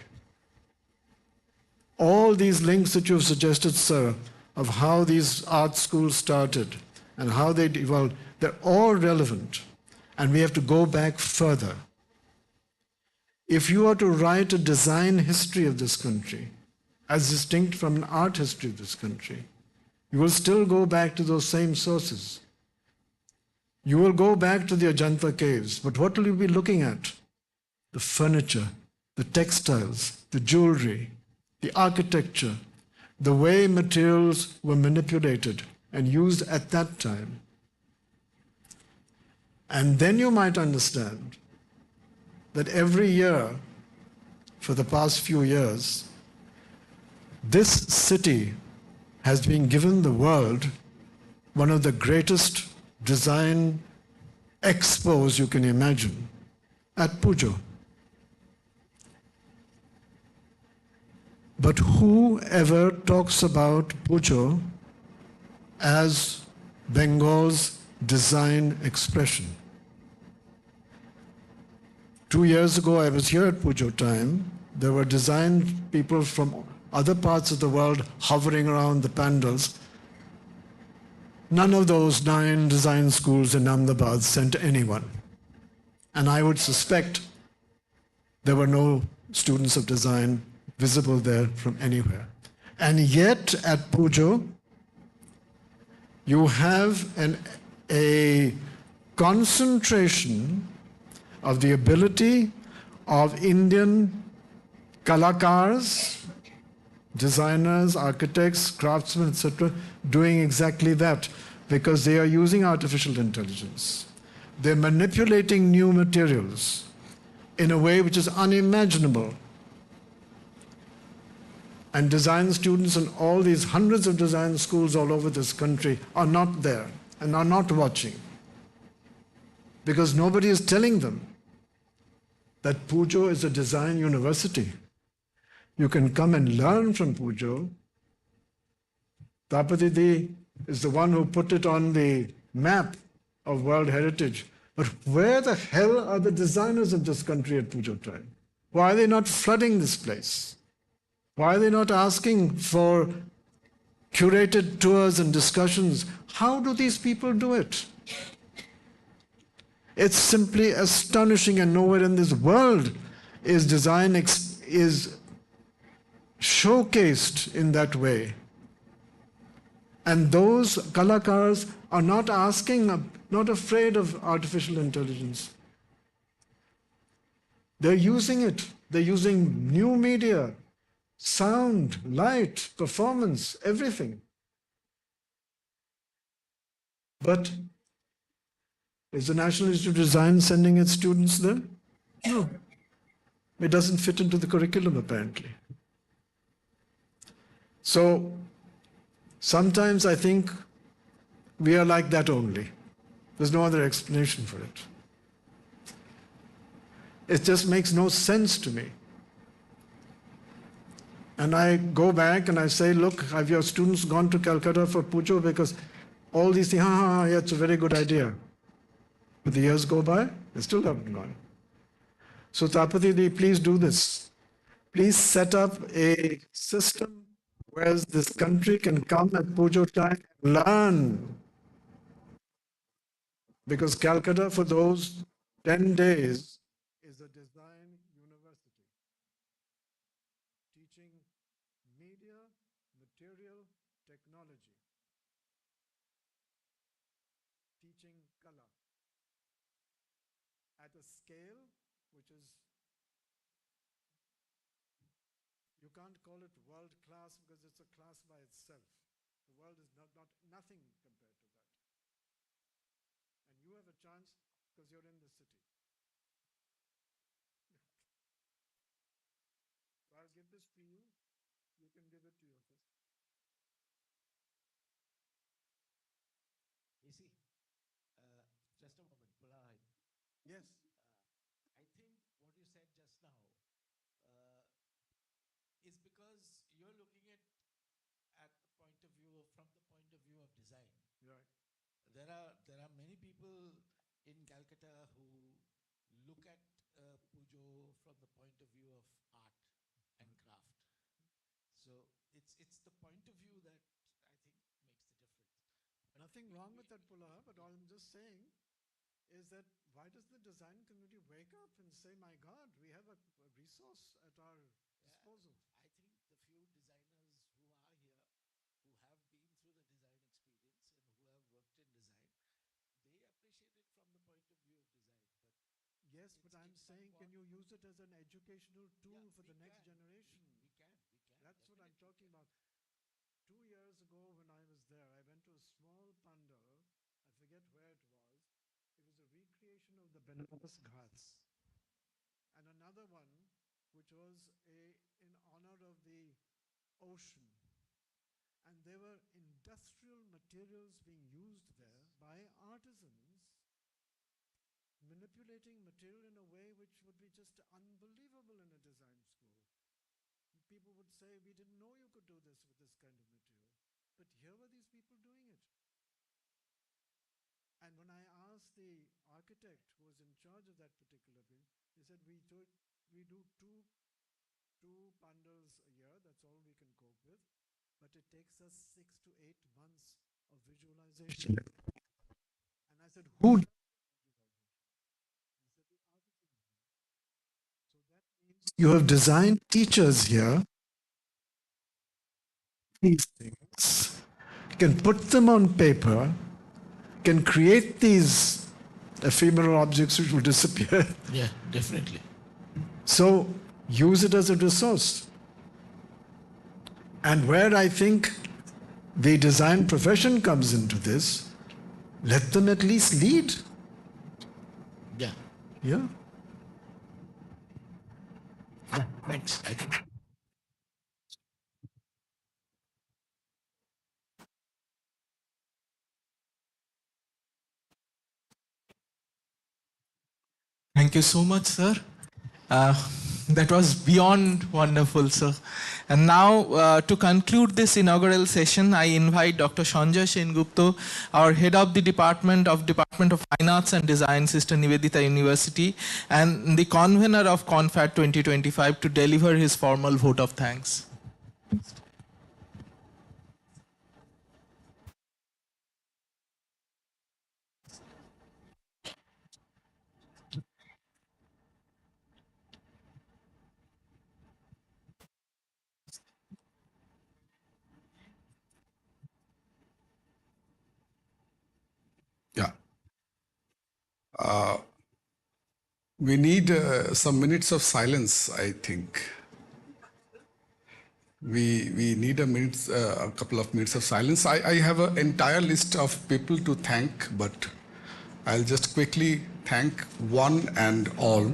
All these links that you've suggested, sir, of how these art schools started and how they evolved, they're all relevant, and we have to go back further. If you are to write a design history of this country, as distinct from an art history of this country, you will still go back to those same sources. You will go back to the Ajanta caves, but what will you be looking at? The furniture, the textiles, the jewelry, the architecture, the way materials were manipulated and used at that time. And then you might understand that every year, for the past few years, this city has been given the world one of the greatest design expos you can imagine at Pujo. But who ever talks about Pujo as Bengal's design expression? 2 years ago, I was here at Pujo time. There were design people from other parts of the world hovering around the pandals. None of those 9 design schools in Ahmedabad sent anyone. And I would suspect there were no students of design visible there from anywhere. And yet at Pujo, you have a concentration of the ability of Indian kalakars, designers, architects, craftsmen, etc., doing exactly that, because they are using artificial intelligence. They're manipulating new materials in a way which is unimaginable. And design students in all these hundreds of design schools all over this country are not there and are not watching, because nobody is telling them that Pujo is a design university. You can come and learn from Pujo. Tapatidi is the one who put it on the map of World Heritage. But where the hell are the designers of this country at Pujo time? Why are they not flooding this place? Why are they not asking for curated tours and discussions? How do these people do it? It's simply astonishing, and nowhere in this world is design is showcased in that way. And those kalakars are not asking, not afraid of artificial intelligence. They're using it. They're using new media, sound, light, performance, everything. But is the National Institute of Design sending its students there? No. It doesn't fit into the curriculum, apparently. So sometimes I think we are like that only. There's no other explanation for it. It just makes no sense to me. And I go back and I say, look, have your students gone to Calcutta for Pujo? Because all these things, yeah, it's a very good idea. But the years go by, they still haven't gone. So Tapati, please do this. Please set up a system where this country can come at Pujo time and learn. Because Calcutta, for those 10 days, is a design university, teaching media, material, technology, teaching color at a scale which is, you can't call it world class because it's a class by itself. The world is not nothing compared to that. And you have a chance because you're in the city. So I'll give this to you. You can give it to your sister. You see, just a moment, Pulahai. Yes. I think what you said just now is because you're looking at the point of view from the point of view of design. Right. There are many people in Calcutta who look at Pujo from the point of view of art and craft. So it's the point of view that I think makes the difference. But nothing wrong with that, Pulaha, but all I'm just saying is that why does the design community wake up and say, my God, we have a resource at our disposal? I think the few designers who are here, who have been through the design experience and who have worked in design, they appreciate it from the point of view of design. But yes, but I'm saying, can you use it as an educational tool for the next generation? We can. That's what I'm talking about. 2 years ago when I was there, I went to a small pandal. I forget where it was. It was a recreation of the Benares Ghats. And another one, which was in honor of the ocean. And there were industrial materials being used there by artisans, manipulating material in a way which would be just unbelievable in a design school. People would say, we didn't know you could do this with this kind of material. But here were these people doing it. And when I asked the architect who was in charge of that particular thing, he said, we do two pandals a year. That's all we can cope with. But it takes us 6 to 8 months of visualization. And I said, who does visualization? He said, the artisans do. So that means you have design teachers here. These things, can put them on paper, can create these ephemeral objects which will disappear. Yeah, definitely. So use it as a resource. And where I think the design profession comes into this, let them at least lead. Yeah. Yeah. Thanks. I think. Thank you so much, sir. That was beyond wonderful, sir. And now, to conclude this inaugural session, I invite Dr. Sanjay Sengupta, our head of the Department of Fine Arts and Design, Sister Nivedita University, and the convener of Confad 2025 to deliver his formal vote of thanks. Yeah. We need some minutes of silence, I think. We need a couple of minutes of silence. I have an entire list of people to thank, but I'll just quickly thank one and all,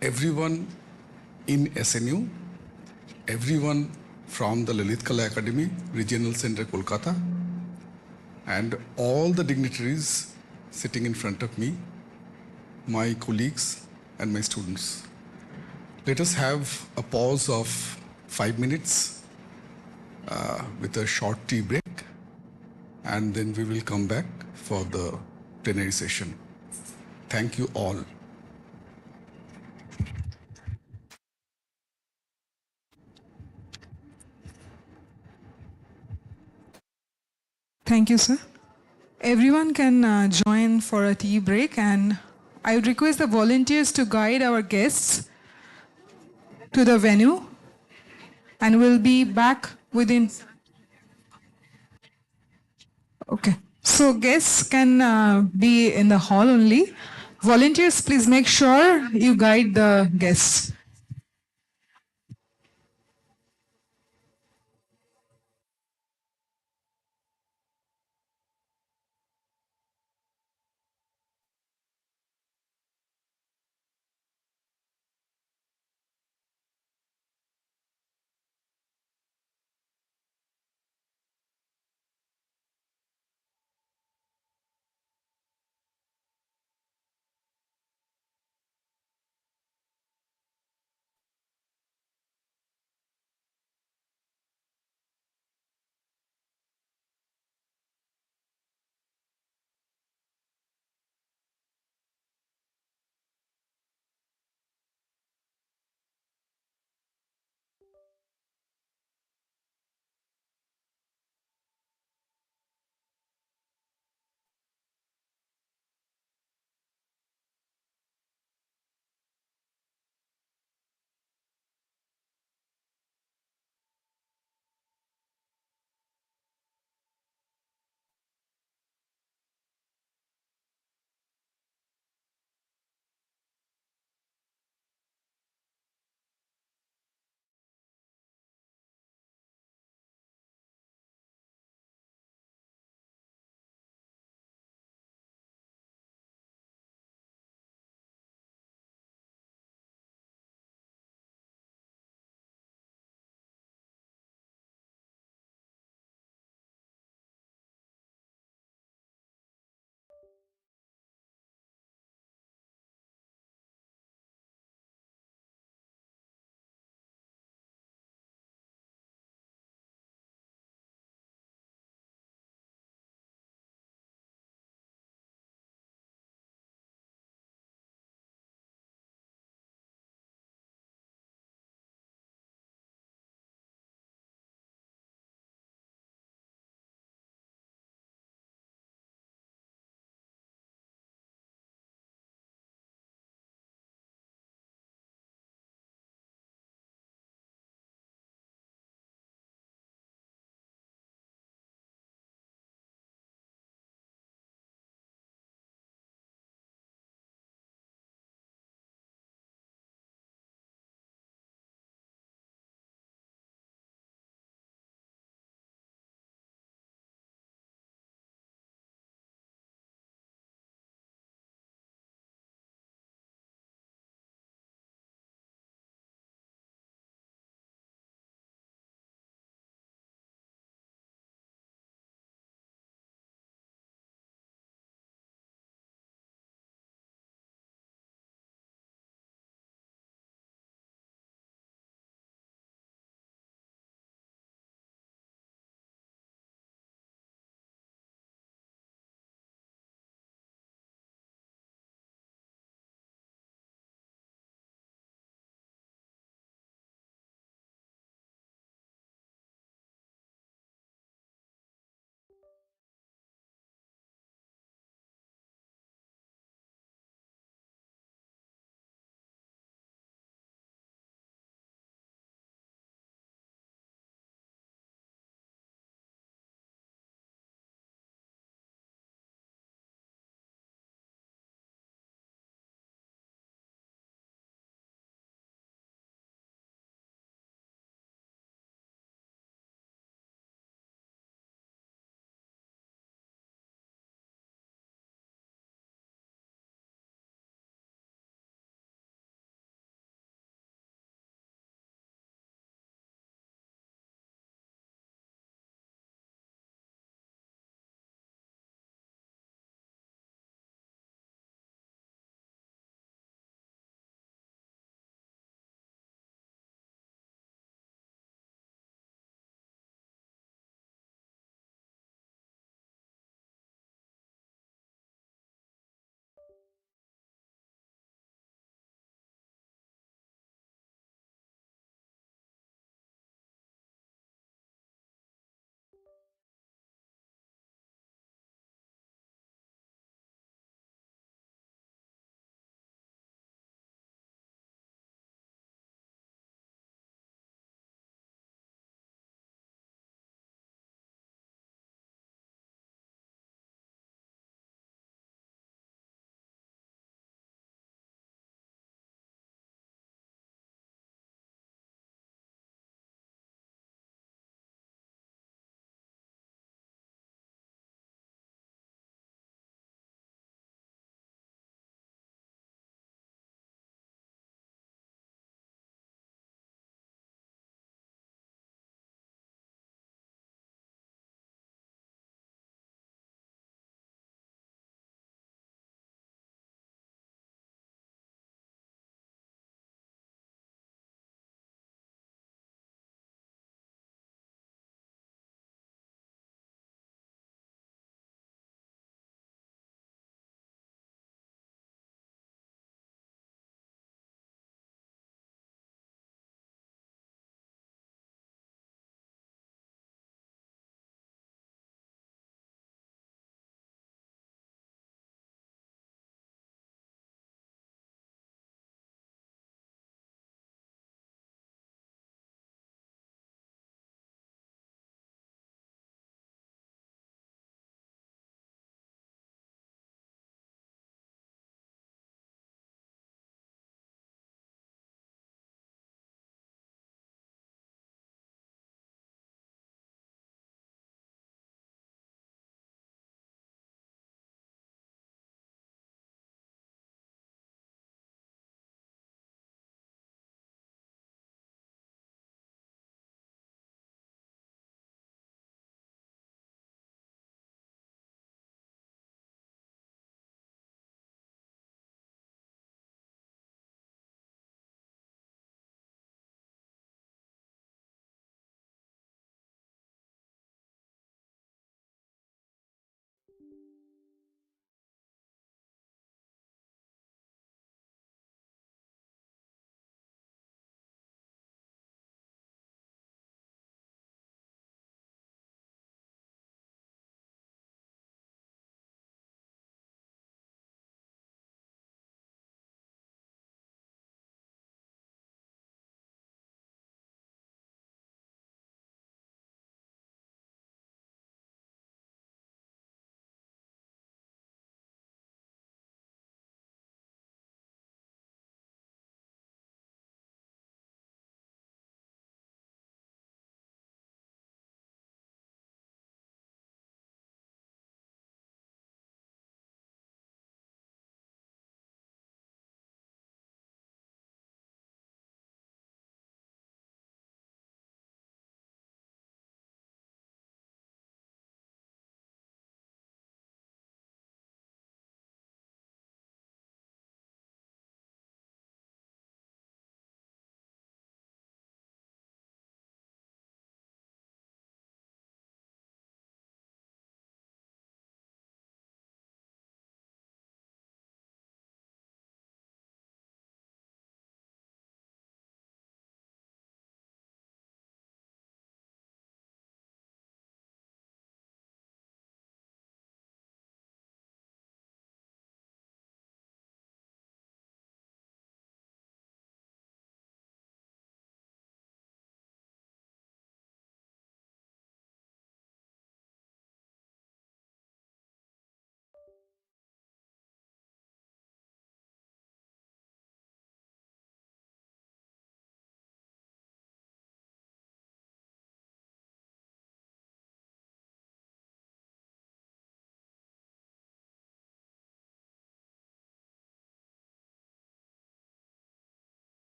everyone in SNU, everyone from the Lalit Kala Academy, Regional Center, Kolkata, and all the dignitaries sitting in front of me, my colleagues and my students. Let us have a pause of 5 minutes with a short tea break, and then we will come back for the plenary session. Thank you all. Thank you, sir. Everyone can join for a tea break, and I would request the volunteers to guide our guests to the venue, and we'll be back within. Okay. So guests can be in the hall only. Volunteers, please make sure you guide the guests.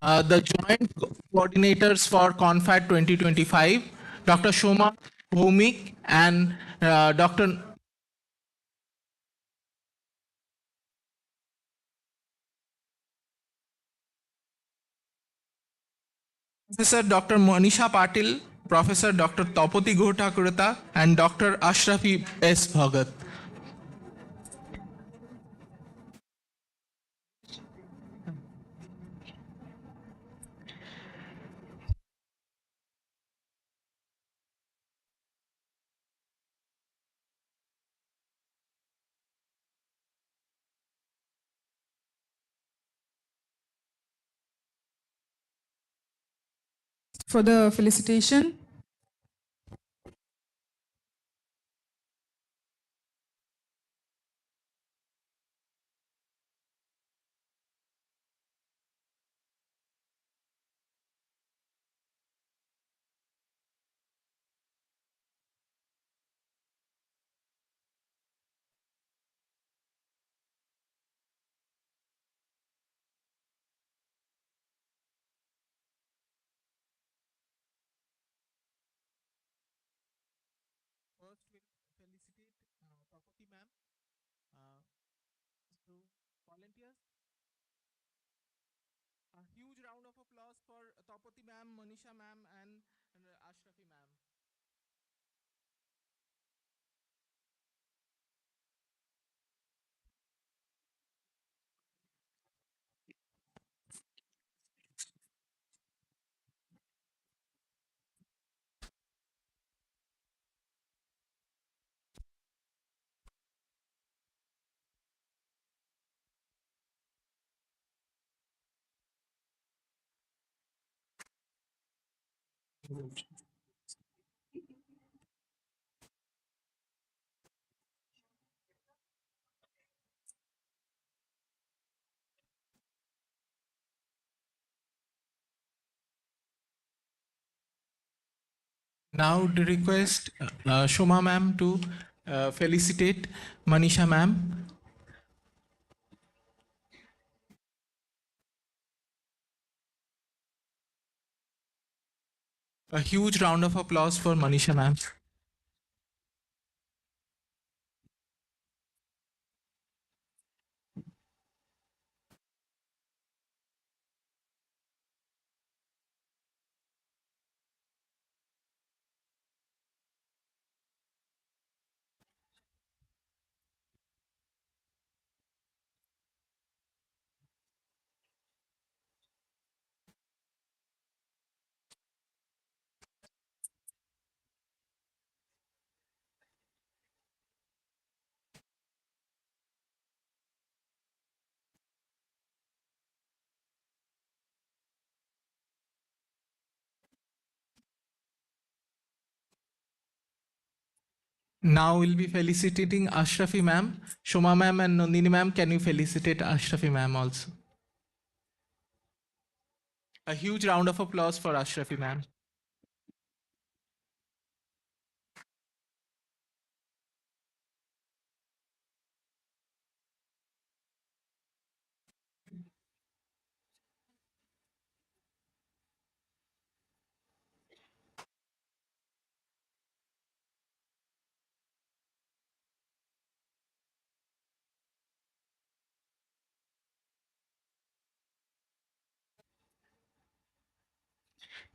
the joint coordinators for Confad 2025, Dr. Shoma Bhomik and Dr. Professor Dr. Manisha Patil, Professor Dr. Tapoti Ghotakurata, and Dr. Ashrafi S. Bhagat. For the felicitation. First, we'll felicitate Tapoti ma'am. So, volunteers, a huge round of applause for Tapoti ma'am, Manisha ma'am, and Ashrafi ma'am. Now the request Shoma ma'am to felicitate Manisha ma'am. A huge round of applause for Manisha ma'am. Now we'll be felicitating Ashrafi ma'am. Shoma ma'am and Nandini ma'am, can you felicitate Ashrafi ma'am also? A huge round of applause for Ashrafi ma'am.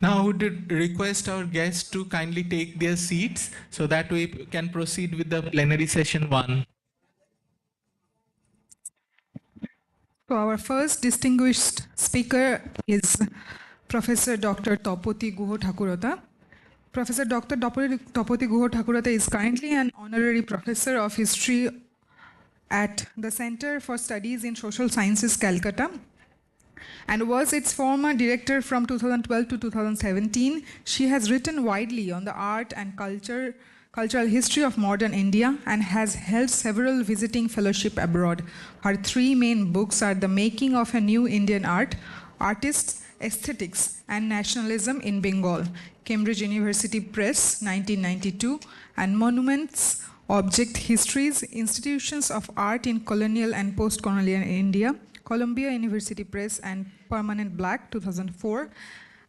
Now I would request our guests to kindly take their seats so that we can proceed with the plenary session 1. So our first distinguished speaker is Professor Dr. Tapoti Guho Thakurata. Professor Dr. Tapoti Guho Thakurata is currently an honorary professor of history at the Center for Studies in Social Sciences, Calcutta, and was its former director from 2012 to 2017. She has written widely on the art and cultural history of modern India and has held several visiting fellowship abroad. Her 3 main books are The Making of a New Indian Art, Artists, Aesthetics and Nationalism in Bengal, Cambridge University Press, 1992, and Monuments, Object Histories, Institutions of Art in Colonial and Post-Colonial India, Columbia University Press and Permanent Black, 2004.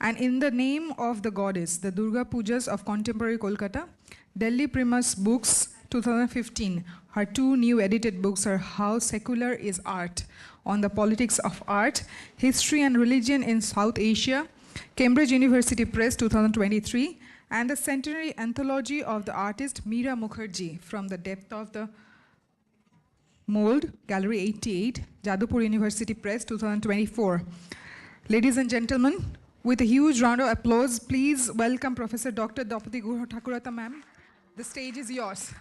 And In the Name of the Goddess, the Durga Pujas of Contemporary Kolkata, Delhi Primus Books, 2015. Her two new edited books are How Secular is Art, on the Politics of Art, History and Religion in South Asia, Cambridge University Press, 2023, and the Centenary Anthology of the artist Meera Mukherjee, From the Depth of the Mold, Gallery 88, Jadavpur University Press, 2024. Ladies and gentlemen, with a huge round of applause, please welcome Professor Dr. Dopati Thakurata ma'am. The stage is yours.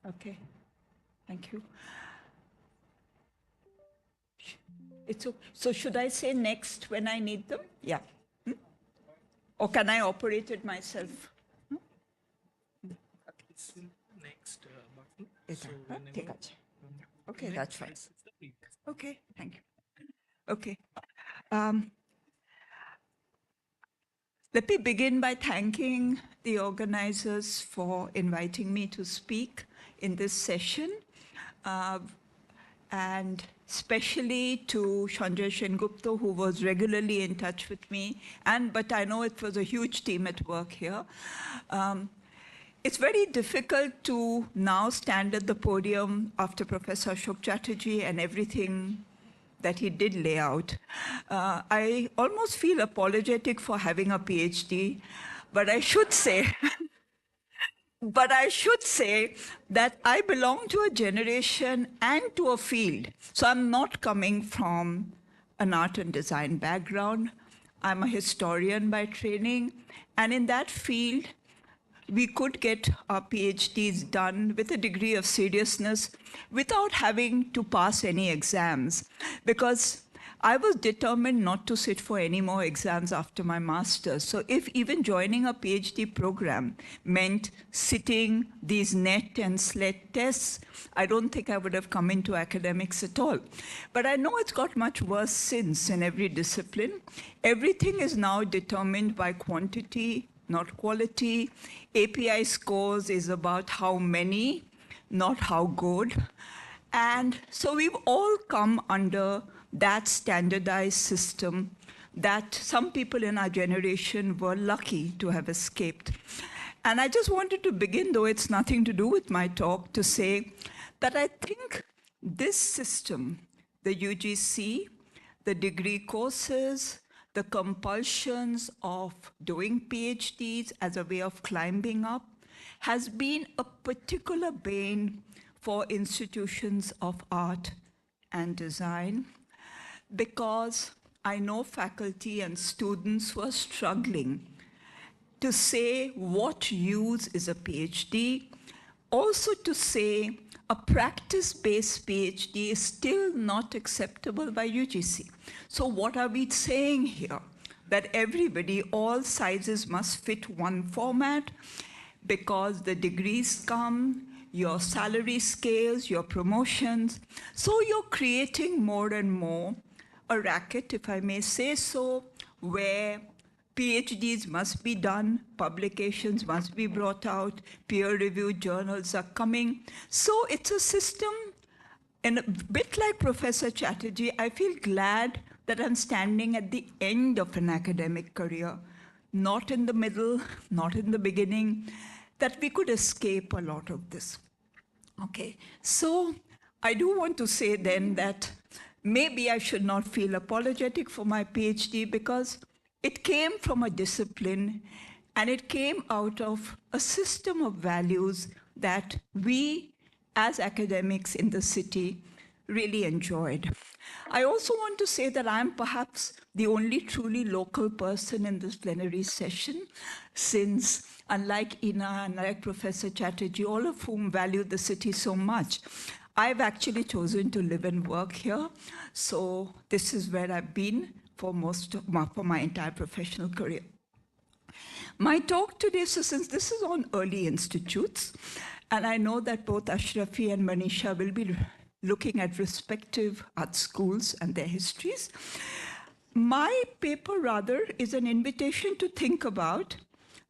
Okay, thank you. So should I say next when I need them? Yeah. Or can I operate it myself? Next button. Okay, that's fine. Okay, thank you. Okay. Let me begin by thanking the organizers for inviting me to speak in this session, and especially to Sanjay Sengupta, who was regularly in touch with me, but I know it was a huge team at work here. It's very difficult to now stand at the podium after Professor Ashok Chatterjee and everything that he did lay out. I almost feel apologetic for having a PhD, but I should say, that I belong to a generation and to a field. So I'm not coming from an art and design background. I'm a historian by training, and in that field, we could get our PhDs done with a degree of seriousness without having to pass any exams, because I was determined not to sit for any more exams after my master's. So if even joining a PhD program meant sitting these NET and SLET tests, I don't think I would have come into academics at all. But I know it's got much worse since in every discipline. Everything is now determined by quantity, not quality. API scores is about how many, not how good. And so we've all come under that standardized system that some people in our generation were lucky to have escaped. And I just wanted to begin, though it's nothing to do with my talk, to say that I think this system, the UGC, the degree courses, the compulsions of doing PhDs as a way of climbing up, has been a particular bane for institutions of art and design, because I know faculty and students who are struggling to say what use is a PhD, also to say a practice-based PhD is still not acceptable by UGC. So what are we saying here? That everybody, all sizes must fit one format, because the degrees come, your salary scales, your promotions. So you're creating more and more a racket, if I may say so, where PhDs must be done, publications must be brought out, peer-reviewed journals are coming. So it's a system, and a bit like Professor Chatterjee, I feel glad that I'm standing at the end of an academic career, not in the middle, not in the beginning, that we could escape a lot of this. Okay, so I do want to say then that maybe I should not feel apologetic for my PhD, because it came from a discipline and it came out of a system of values that we as academics in the city really enjoyed. I also want to say that I'm perhaps the only truly local person in this plenary session, since unlike Ina, unlike Professor Chatterjee, all of whom value the city so much, I've actually chosen to live and work here, so this is where I've been for my entire professional career. My talk today, so since this is on early institutes, and I know that both Ashrafi and Manisha will be looking at respective art schools and their histories, my paper rather is an invitation to think about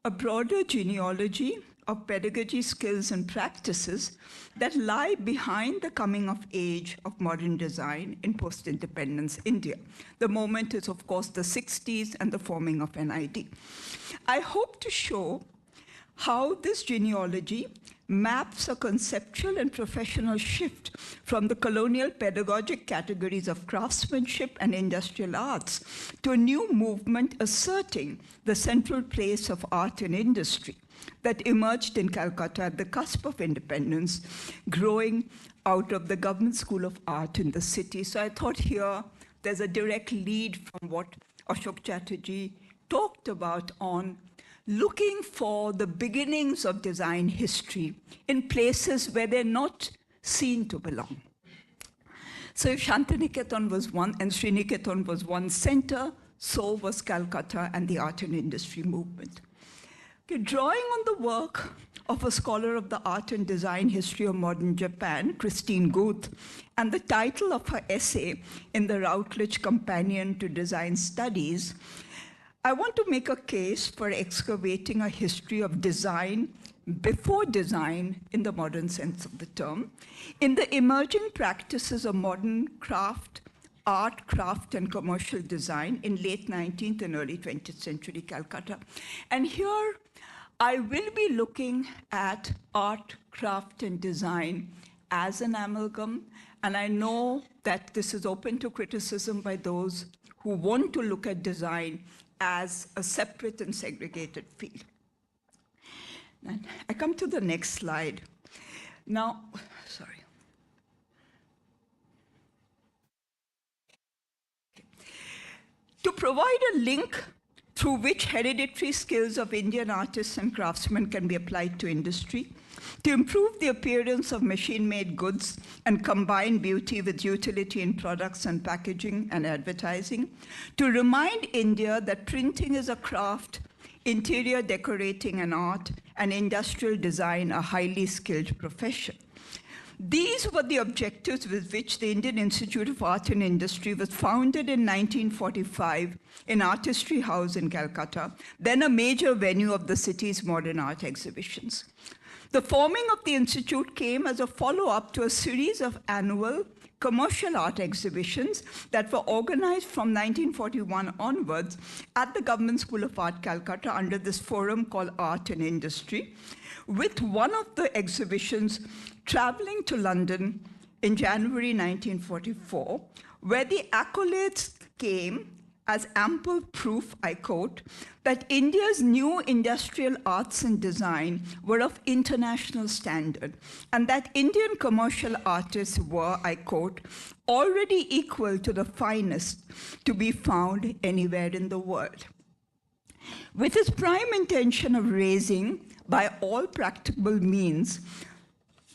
a broader genealogy of pedagogy skills and practices that lie behind the coming of age of modern design in post-independence India. The moment is, of course, the 60s and the forming of NID. I hope to show how this genealogy maps a conceptual and professional shift from the colonial pedagogic categories of craftsmanship and industrial arts to a new movement asserting the central place of art and industry that emerged in Calcutta at the cusp of independence, growing out of the Government School of Art in the city. So I thought here there's a direct lead from what Ashok Chatterjee talked about on looking for the beginnings of design history in places where they're not seen to belong. So if Shantiniketan was one, and Sriniketan was one center, so was Calcutta and the art and industry movement. Okay, drawing on the work of a scholar of the art and design history of modern Japan, Christine Guth, and the title of her essay in the Routledge Companion to Design Studies, I want to make a case for excavating a history of design before design in the modern sense of the term, in the emerging practices of modern art, craft, and commercial design in late 19th and early 20th century Calcutta. And here, I will be looking at art, craft, and design as an amalgam, and I know that this is open to criticism by those who want to look at design as a separate and segregated field. And I come to the next slide. Now, sorry. To provide a link through which hereditary skills of Indian artists and craftsmen can be applied to industry, to improve the appearance of machine-made goods and combine beauty with utility in products and packaging and advertising, to remind India that printing is a craft, interior decorating an art, and industrial design a highly skilled profession. These were the objectives with which the Indian Institute of Art and Industry was founded in 1945 in Artistry House in Calcutta, then a major venue of the city's modern art exhibitions. The forming of the institute came as a follow-up to a series of annual commercial art exhibitions that were organized from 1941 onwards at the Government School of Art, Calcutta, under this forum called Art and Industry, with one of the exhibitions traveling to London in January 1944, where the accolades came as ample proof, I quote, that India's new industrial arts and design were of international standard, and that Indian commercial artists were, I quote, already equal to the finest to be found anywhere in the world. With its prime intention of raising, by all practicable means,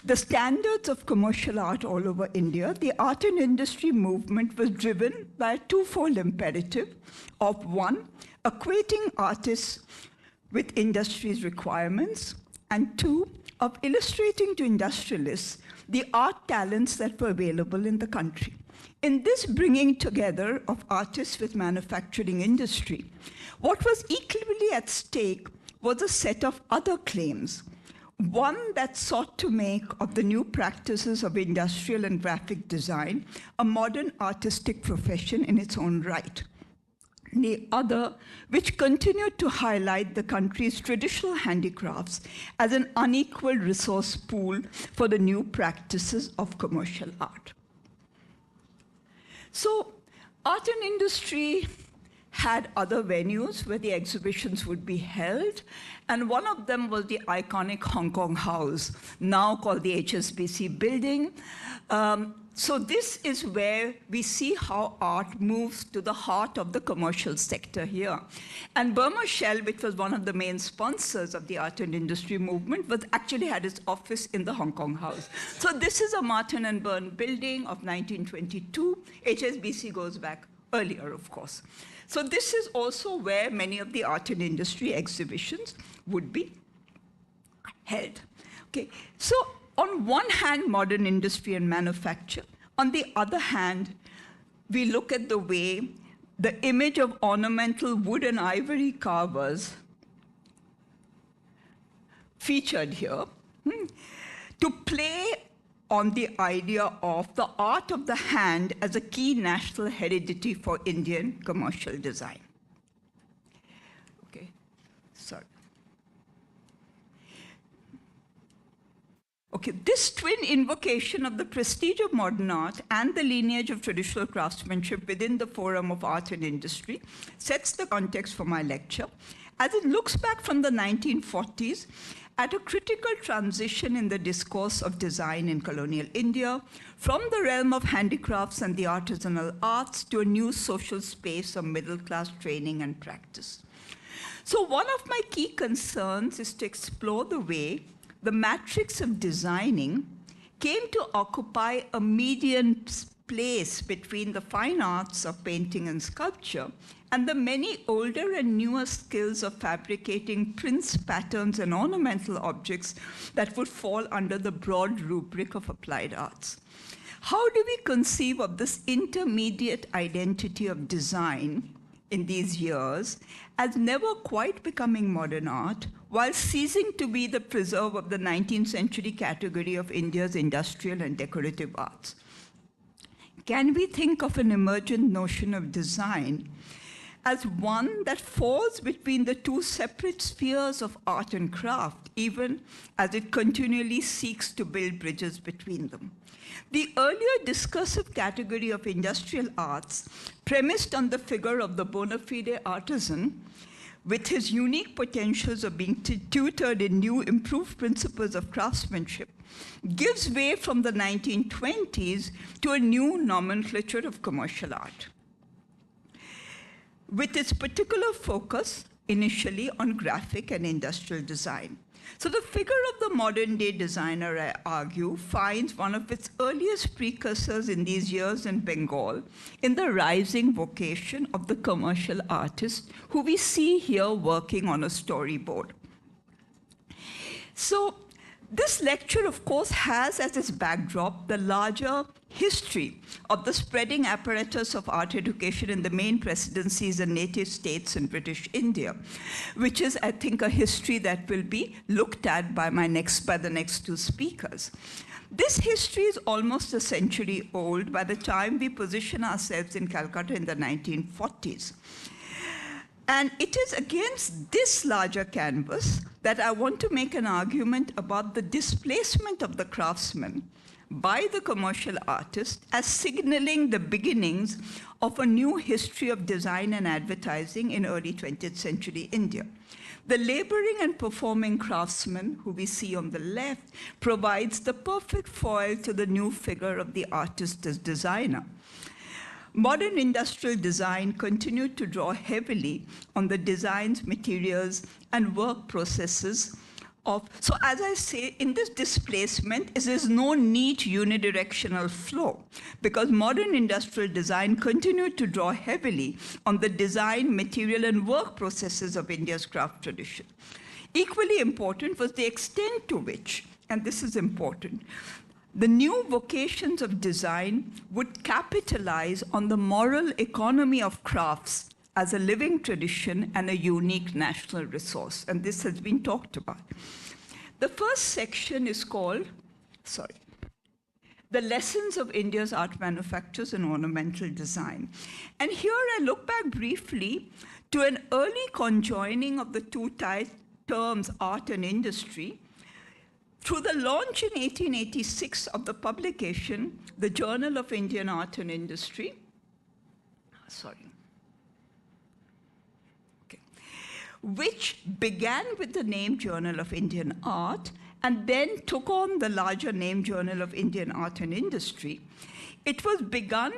the standards of commercial art all over India, the art and industry movement was driven by a twofold imperative of, one, equating artists with industry's requirements, and two, of illustrating to industrialists the art talents that were available in the country. In this bringing together of artists with manufacturing industry, what was equally at stake was a set of other claims. One that sought to make of the new practices of industrial and graphic design a modern artistic profession in its own right. The other, which continued to highlight the country's traditional handicrafts as an unequal resource pool for the new practices of commercial art. So, art and industry had other venues where the exhibitions would be held. And one of them was the iconic Hong Kong House, now called the HSBC building. So this is where we see how art moves to the heart of the commercial sector here. And Burma Shell, which was one of the main sponsors of the art and industry movement, actually had its office in the Hong Kong House. So this is a Martin and Burn building of 1922. HSBC goes back earlier, of course. So this is also where many of the art and industry exhibitions would be held. Okay, so on one hand, modern industry and manufacture. On the other hand, we look at the way the image of ornamental wood and ivory carvers featured here to play on the idea of the art of the hand as a key national heredity for Indian commercial design. Okay, sorry. Okay, this twin invocation of the prestige of modern art and the lineage of traditional craftsmanship within the forum of art and industry sets the context for my lecture, as it looks back from the 1940s at a critical transition in the discourse of design in colonial India, from the realm of handicrafts and the artisanal arts to a new social space of middle-class training and practice. So one of my key concerns is to explore the way the matrix of designing came to occupy a median place between the fine arts of painting and sculpture and the many older and newer skills of fabricating prints, patterns, and ornamental objects that would fall under the broad rubric of applied arts. How do we conceive of this intermediate identity of design in these years as never quite becoming modern art, while ceasing to be the preserve of the 19th century category of India's industrial and decorative arts? Can we think of an emergent notion of design as one that falls between the two separate spheres of art and craft, even as it continually seeks to build bridges between them? The earlier discursive category of industrial arts, premised on the figure of the bona fide artisan, with his unique potentials of being tutored in new improved principles of craftsmanship, gives way from the 1920s to a new nomenclature of commercial art, with its particular focus initially on graphic and industrial design. So the figure of the modern day designer, I argue, finds one of its earliest precursors in these years in Bengal in the rising vocation of the commercial artist who we see here working on a storyboard. So this lecture, of course, has as its backdrop the larger history of the spreading apparatus of art education in the main presidencies and native states in British India, which is, I think, a history that will be looked at by the next two speakers. This history is almost a century old by the time we position ourselves in Calcutta in the 1940s. And it is against this larger canvas that I want to make an argument about the displacement of the craftsman by the commercial artist as signaling the beginnings of a new history of design and advertising in early 20th century India. The laboring and performing craftsman, who we see on the left, provides the perfect foil to the new figure of the artist as designer. Modern industrial design continued to draw heavily on the designs, materials, and work processes of, so as I say, in this displacement, there's no neat unidirectional flow, because modern industrial design continued to draw heavily on the design, material, and work processes of India's craft tradition. Equally important was the extent to which, and this is important, the new vocations of design would capitalize on the moral economy of crafts as a living tradition and a unique national resource. And this has been talked about. The first section is called, The Lessons of India's Art Manufactures and Ornamental Design. And here I look back briefly to an early conjoining of the two terms, art and industry, through the launch in 1886 of the publication, the Journal of Indian Art and Industry. which began with the name Journal of Indian Art and then took on the larger name Journal of Indian Art and Industry. It was begun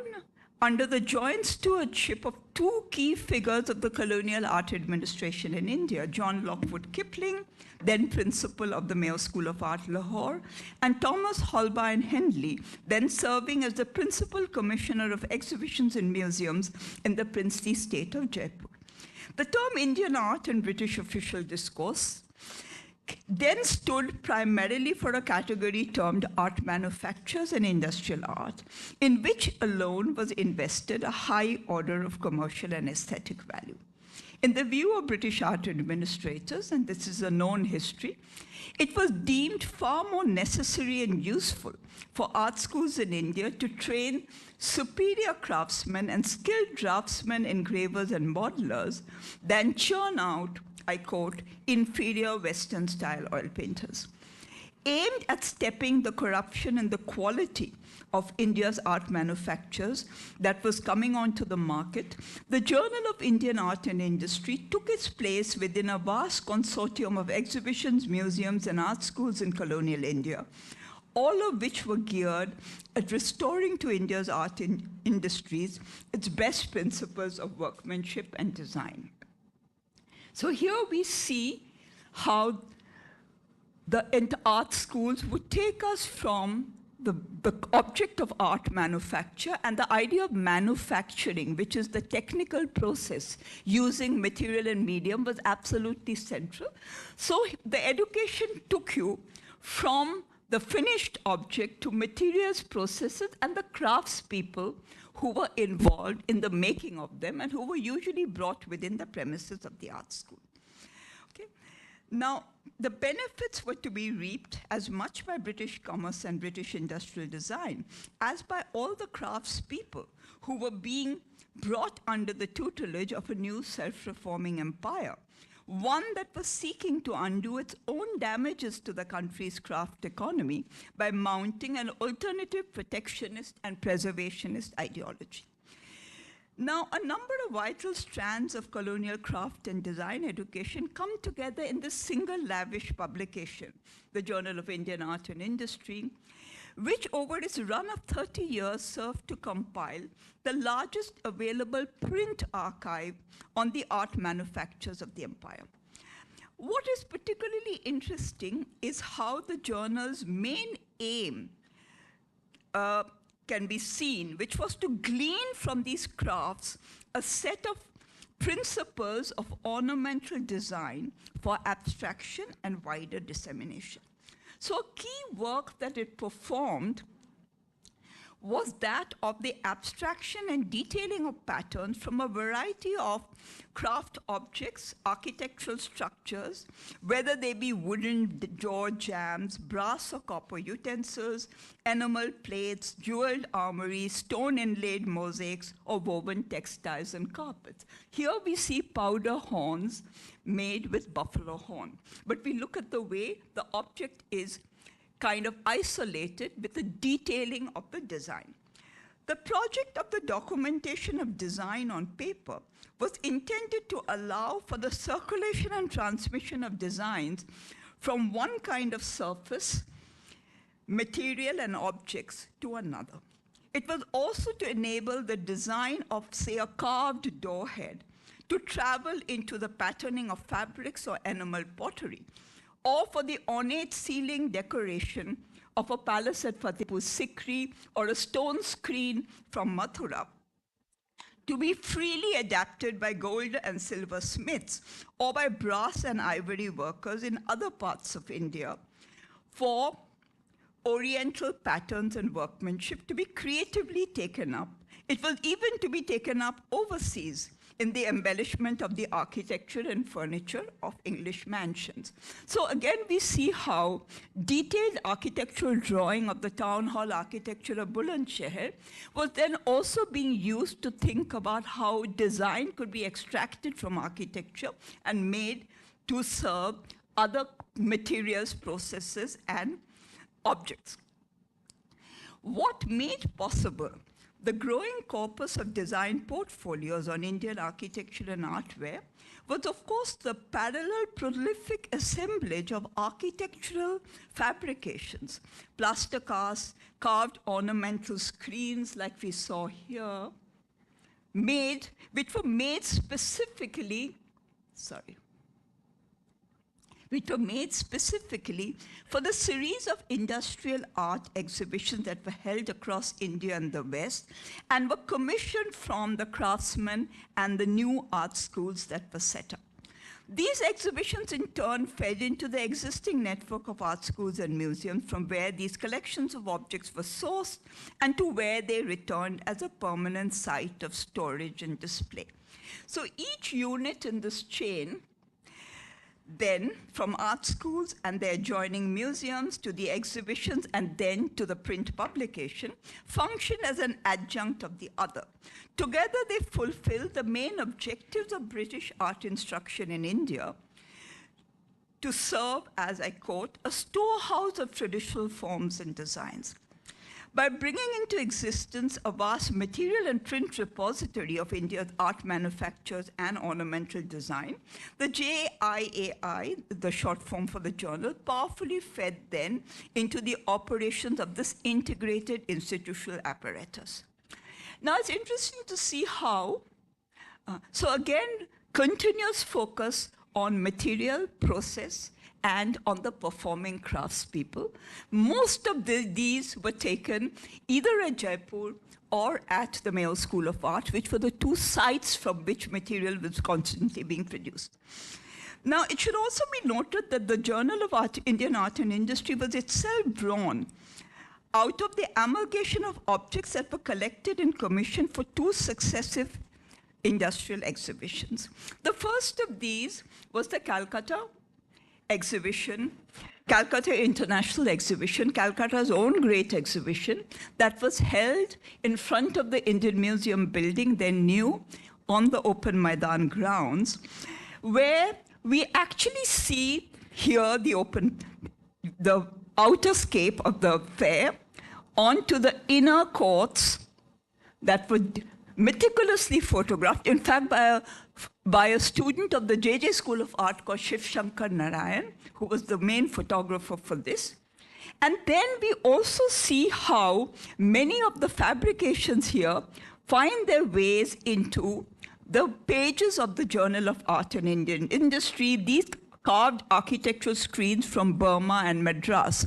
under the joint stewardship of two key figures of the colonial art administration in India, John Lockwood Kipling, then principal of the Mayo School of Art, Lahore, and Thomas Holbein Henley, then serving as the principal commissioner of exhibitions and museums in the princely state of Jaipur. The term Indian art in British official discourse then stood primarily for a category termed art manufactures and industrial art, in which alone was invested a high order of commercial and aesthetic value. In the view of British art administrators, and this is a known history, it was deemed far more necessary and useful for art schools in India to train superior craftsmen and skilled draftsmen, engravers, and modelers than churn out, I quote, inferior Western-style oil painters. Aimed at stepping the corruption in the quality of India's art manufactures that was coming onto the market, the Journal of Indian Art and Industry took its place within a vast consortium of exhibitions, museums, and art schools in colonial India, all of which were geared at restoring to India's art industries its best principles of workmanship and design. So here we see how the art schools would take us from the object of art manufacture and the idea of manufacturing, which is the technical process using material and medium, was absolutely central. So the education took you from the finished object to materials, processes, and the craftspeople who were involved in the making of them and who were usually brought within the premises of the art school. Okay. Now, the benefits were to be reaped as much by British commerce and British industrial design as by all the craftspeople who were being brought under the tutelage of a new self-reforming empire, one that was seeking to undo its own damages to the country's craft economy by mounting an alternative protectionist and preservationist ideology. Now, a number of vital strands of colonial craft and design education come together in this single lavish publication, the Journal of Indian Art and Industry, which over its run of 30 years served to compile the largest available print archive on the art manufactures of the empire. What is particularly interesting is how the journal's main aim can be seen, which was to glean from these crafts a set of principles of ornamental design for abstraction and wider dissemination. So a key work that it performed was that of the abstraction and detailing of patterns from a variety of craft objects, architectural structures, whether they be wooden door jambs, brass or copper utensils, enamel plates, jeweled armories, stone inlaid mosaics, or woven textiles and carpets. Here we see powder horns made with buffalo horn. But we look at the way the object is kind of isolated with the detailing of the design. The project of the documentation of design on paper was intended to allow for the circulation and transmission of designs from one kind of surface, material, and objects to another. It was also to enable the design of, say, a carved door head to travel into the patterning of fabrics or enamel pottery, or for the ornate ceiling decoration of a palace at Fatehpur Sikri or a stone screen from Mathura, to be freely adapted by gold and silver smiths or by brass and ivory workers in other parts of India for oriental patterns and workmanship to be creatively taken up. It was even to be taken up overseas in the embellishment of the architecture and furniture of English mansions. So again, we see how detailed architectural drawing of the town hall architecture of Bulandshahr was then also being used to think about how design could be extracted from architecture and made to serve other materials, processes, and objects. What made possible the growing corpus of design portfolios on Indian architecture and artware was, of course, the parallel prolific assemblage of architectural fabrications, plaster casts, carved ornamental screens like we saw here, which were made specifically for the series of industrial art exhibitions that were held across India and the West and were commissioned from the craftsmen and the new art schools that were set up. These exhibitions in turn fed into the existing network of art schools and museums from where these collections of objects were sourced and to where they returned as a permanent site of storage and display. So each unit in this chain, then from art schools and their adjoining museums to the exhibitions and then to the print publication, function as an adjunct of the other. Together they fulfill the main objectives of British art instruction in India to serve, as I quote, a storehouse of traditional forms and designs. By bringing into existence a vast material and print repository of India's art manufactures and ornamental design, the JIAI, the short form for the journal, powerfully fed then into the operations of this integrated institutional apparatus. Now it's interesting to see how, so again, continuous focus on material, process, and on the performing craftspeople. Most of these were taken either at Jaipur or at the Mayo School of Art, which were the two sites from which material was constantly being produced. Now, it should also be noted that the Journal of Indian Art and Industry was itself drawn out of the amalgamation of objects that were collected and commissioned for two successive industrial exhibitions. The first of these was the Calcutta exhibition, Calcutta International Exhibition, Calcutta's own great exhibition that was held in front of the Indian Museum building, then new, on the open Maidan grounds, where we actually see here the outer scape of the fair onto the inner courts that were meticulously photographed, in fact, by a student of the JJ School of Art called Shiv Shankar Narayan, who was the main photographer for this. And then we also see how many of the fabrications here find their ways into the pages of the Journal of Art and Indian Industry, these carved architectural screens from Burma and Madras.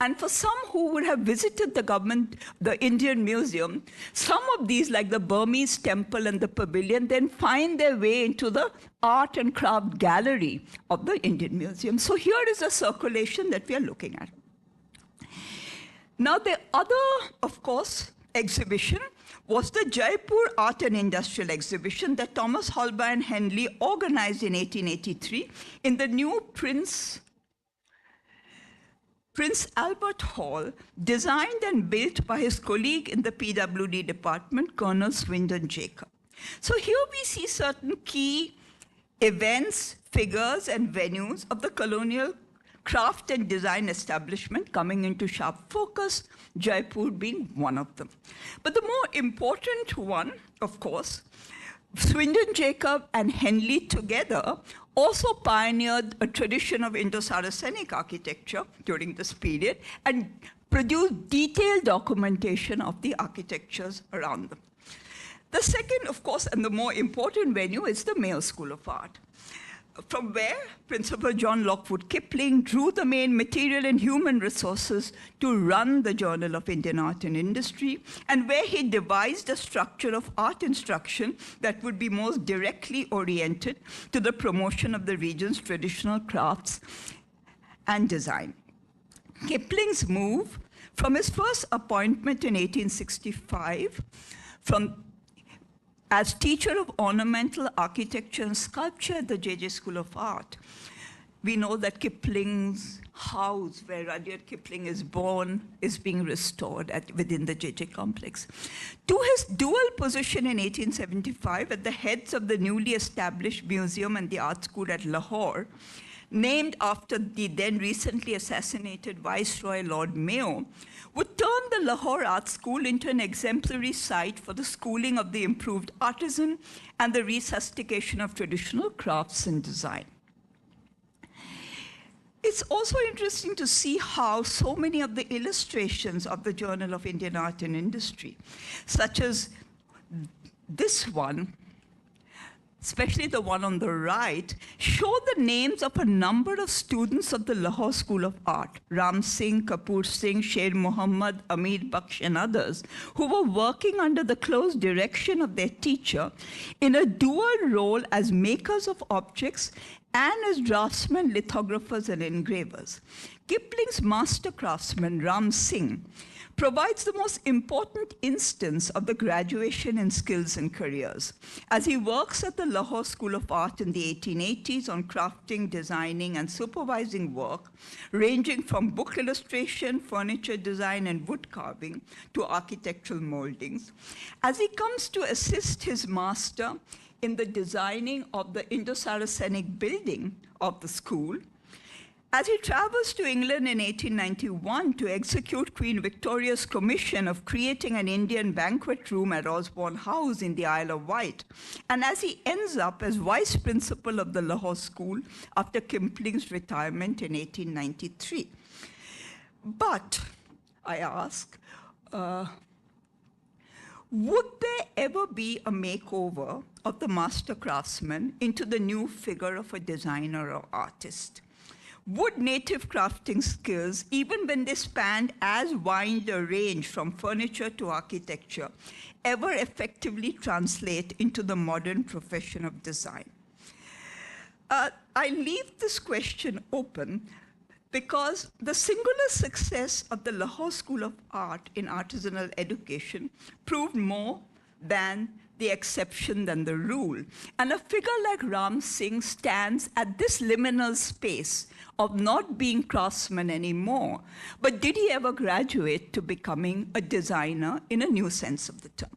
And for some who would have visited the Indian Museum, some of these, like the Burmese temple and the pavilion, then find their way into the art and craft gallery of the Indian Museum. So here is a circulation that we are looking at. Now, the other, of course, exhibition was the Jaipur Art and Industrial Exhibition that Thomas Holbein Henley organized in 1883 in the new Prince Albert Hall, designed and built by his colleague in the PWD department, Colonel Swindon Jacob. So here we see certain key events, figures, and venues of the colonial craft and design establishment coming into sharp focus, Jaipur being one of them. But the more important one, of course, Swindon Jacob and Henley together also pioneered a tradition of Indo-Saracenic architecture during this period and produced detailed documentation of the architectures around them. The second, of course, and the more important venue is the Mayo School of Art, from where Principal John Lockwood Kipling drew the main material and human resources to run the Journal of Indian Art and Industry, and where he devised a structure of art instruction that would be most directly oriented to the promotion of the region's traditional crafts and design. Kipling's move from his first appointment in 1865 as teacher of ornamental architecture and sculpture at the JJ School of Art, we know that Kipling's house, where Rudyard Kipling is born, is being restored within the JJ complex. To his dual position in 1875 at the heads of the newly established museum and the art school at Lahore, named after the then recently assassinated Viceroy Lord Mayo, would turn the Lahore Art School into an exemplary site for the schooling of the improved artisan and the resuscitation of traditional crafts and design. It's also interesting to see how so many of the illustrations of the Journal of Indian Art and Industry, such as this one, especially the one on the right, show the names of a number of students of the Lahore School of Art, Ram Singh, Kapoor Singh, Sher Muhammad, Amir Baksh, and others, who were working under the close direction of their teacher in a dual role as makers of objects and as draftsmen, lithographers, and engravers. Kipling's master craftsman, Ram Singh, provides the most important instance of the graduation in skills and careers, as he works at the Lahore School of Art in the 1880s on crafting, designing, and supervising work, ranging from book illustration, furniture design, and wood carving to architectural moldings. As he comes to assist his master in the designing of the Indo-Saracenic building of the school, as he travels to England in 1891 to execute Queen Victoria's commission of creating an Indian banquet room at Osborne House in the Isle of Wight, and as he ends up as vice principal of the Lahore School after Kipling's retirement in 1893. But, I ask, would there ever be a makeover of the master craftsman into the new figure of a designer or artist? Would native crafting skills, even when they spanned as wide a range from furniture to architecture, ever effectively translate into the modern profession of design? I leave this question open because the singular success of the Lahore School of Art in artisanal education proved more than the exception than the rule. And a figure like Ram Singh stands at this liminal space of not being craftsman anymore, but did he ever graduate to becoming a designer in a new sense of the term?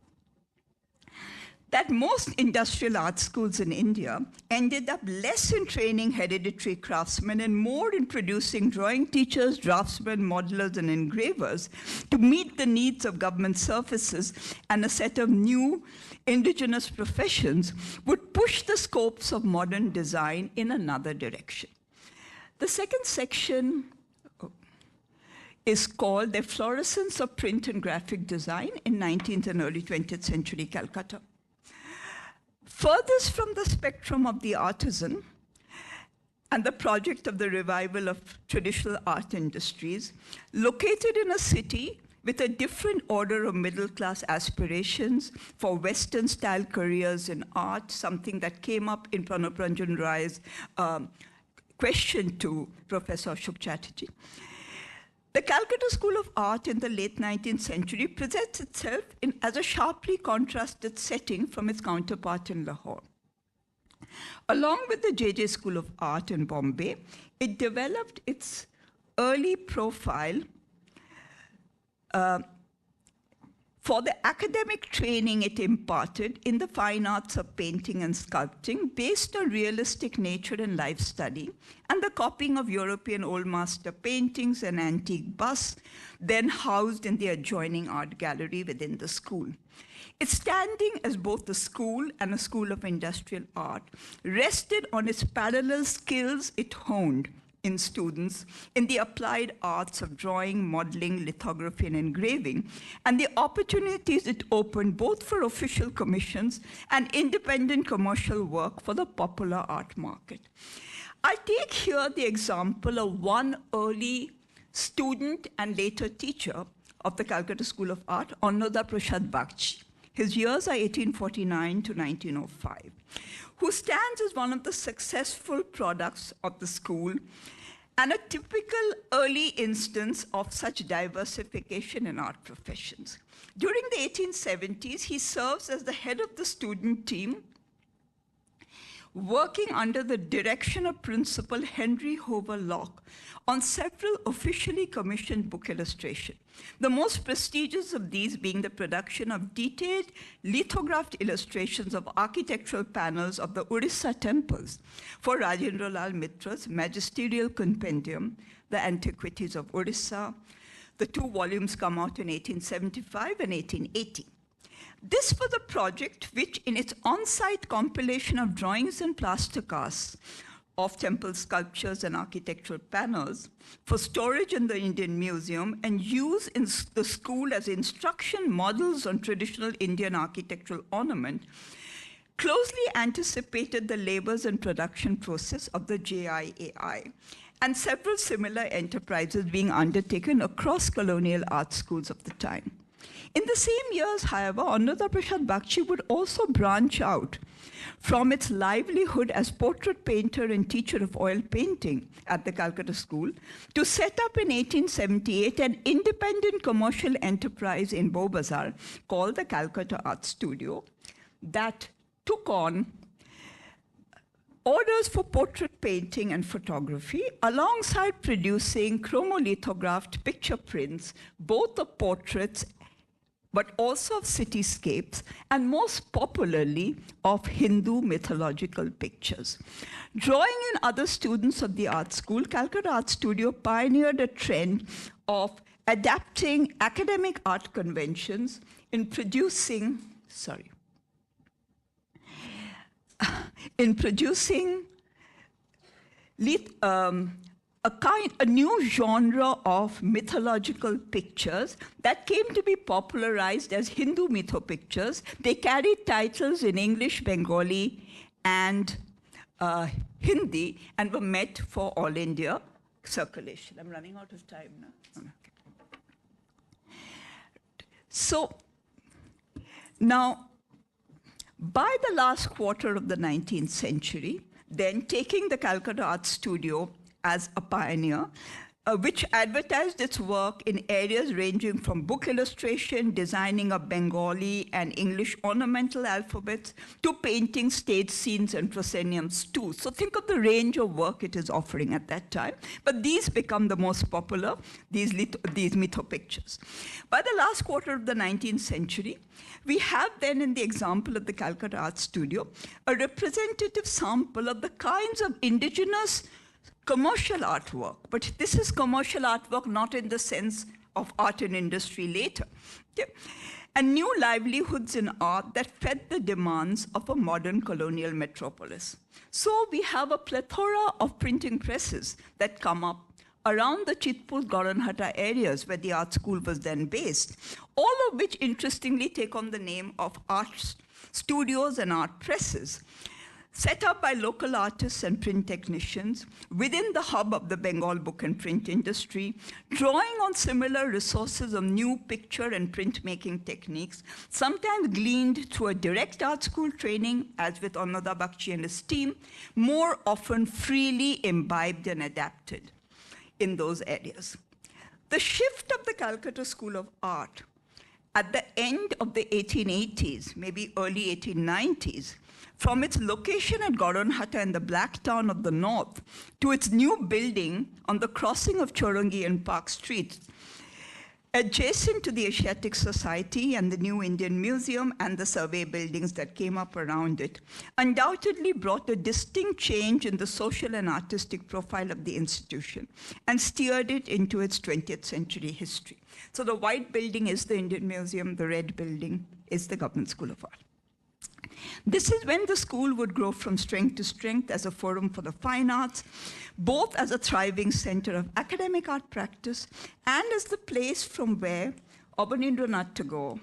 That most industrial art schools in India ended up less in training hereditary craftsmen and more in producing drawing teachers, draftsmen, modelers, and engravers to meet the needs of government services and a set of new indigenous professions would push the scopes of modern design in another direction. The second section is called The Fluorescence of Print and Graphic Design in 19th and early 20th century Calcutta. Furthest from the spectrum of the artisan and the project of the revival of traditional art industries, located in a city with a different order of middle-class aspirations for Western-style careers in art, something that came up in Pranab Ranjan Rai's question to Professor Ashok Chatterjee. The Calcutta School of Art in the late 19th century presents itself as a sharply contrasted setting from its counterpart in Lahore. Along with the J.J. School of Art in Bombay, it developed its early profile for the academic training it imparted in the fine arts of painting and sculpting based on realistic nature and life study, and the copying of European old master paintings and antique busts, then housed in the adjoining art gallery within the school. Its standing as both a school and a school of industrial art rested on its parallel skills it honed in students in the applied arts of drawing, modeling, lithography, and engraving, and the opportunities it opened both for official commissions and independent commercial work for the popular art market. I take here the example of one early student and later teacher of the Calcutta School of Art, Annoda Prasad Bagchi. His years are 1849 to 1905, who stands as one of the successful products of the school and a typical early instance of such diversification in art professions. During the 1870s, he serves as the head of the student team working under the direction of Principal Henry Hoover Locke on several officially commissioned book illustrations. The most prestigious of these being the production of detailed lithographed illustrations of architectural panels of the Orissa temples for Rajendra Lal Mitra's magisterial compendium, The Antiquities of Orissa. The 2 volumes come out in 1875 and 1880. This was a project which, in its on-site compilation of drawings and plaster casts of temple sculptures and architectural panels for storage in the Indian Museum and use in the school as instruction models on traditional Indian architectural ornament, closely anticipated the labors and production process of the JIAI, and several similar enterprises being undertaken across colonial art schools of the time. In the same years, however, Annada Prasad Bakshi would also branch out from its livelihood as portrait painter and teacher of oil painting at the Calcutta School to set up in 1878 an independent commercial enterprise in Beaubazar called the Calcutta Art Studio that took on orders for portrait painting and photography alongside producing chromolithographed picture prints, both of portraits but also of cityscapes, and most popularly of Hindu mythological pictures. Drawing in other students of the art school, Calcutta Art Studio pioneered a trend of adapting academic art conventions in producing, a new genre of mythological pictures that came to be popularized as Hindu mythopictures. They carried titles in English, Bengali, and Hindi, and were meant for all India circulation. I'm running out of time now. Okay. So now, by the last quarter of the 19th century, then taking the Calcutta Art Studio as a pioneer, which advertised its work in areas ranging from book illustration, designing of Bengali and English ornamental alphabets, to painting stage scenes and prosceniums too. So think of the range of work it is offering at that time. But these become the most popular, these mythopictures. By the last quarter of the 19th century, we have then in the example of the Calcutta Art Studio, a representative sample of the kinds of indigenous commercial artwork, but this is commercial artwork not in the sense of art and industry later, okay? And new livelihoods in art that fed the demands of a modern colonial metropolis. So we have a plethora of printing presses that come up around the Chitpur, Goranhata areas where the art school was then based, all of which interestingly take on the name of art studios and art presses, set up by local artists and print technicians within the hub of the Bengal book and print industry, drawing on similar resources of new picture and printmaking techniques, sometimes gleaned through a direct art school training, as with Annada Bakshi and his team, more often freely imbibed and adapted in those areas. The shift of the Calcutta School of Art at the end of the 1880s, maybe early 1890s, from its location at Goranhata in the Black Town of the North to its new building on the crossing of Chorangi and Park Street, adjacent to the Asiatic Society and the new Indian Museum and the survey buildings that came up around it, undoubtedly brought a distinct change in the social and artistic profile of the institution and steered it into its 20th century history. So the white building is the Indian Museum, the red building is the Government School of Art. This is when the school would grow from strength to strength as a forum for the fine arts, both as a thriving center of academic art practice and as the place from where Abanindranath Tagore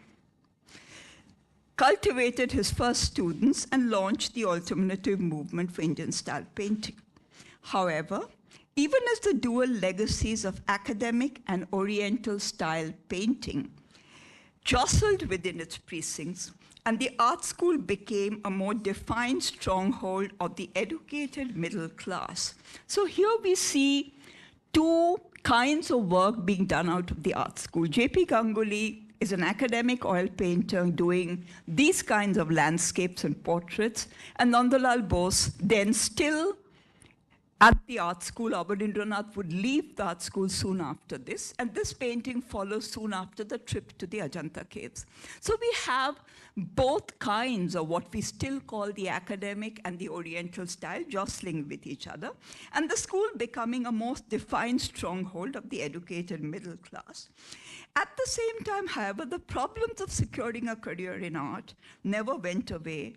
cultivated his first students and launched the alternative movement for Indian style painting. However, even as the dual legacies of academic and Oriental style painting jostled within its precincts, and the art school became a more defined stronghold of the educated middle class. So here we see two kinds of work being done out of the art school. J.P. Ganguly is an academic oil painter doing these kinds of landscapes and portraits, and Nandalal Bose then still at the art school. Abanindranath would leave the art school soon after this, and this painting follows soon after the trip to the Ajanta caves. So we have both kinds of what we still call the academic and the Oriental style jostling with each other, and the school becoming a most defined stronghold of the educated middle class. At the same time, however, the problems of securing a career in art never went away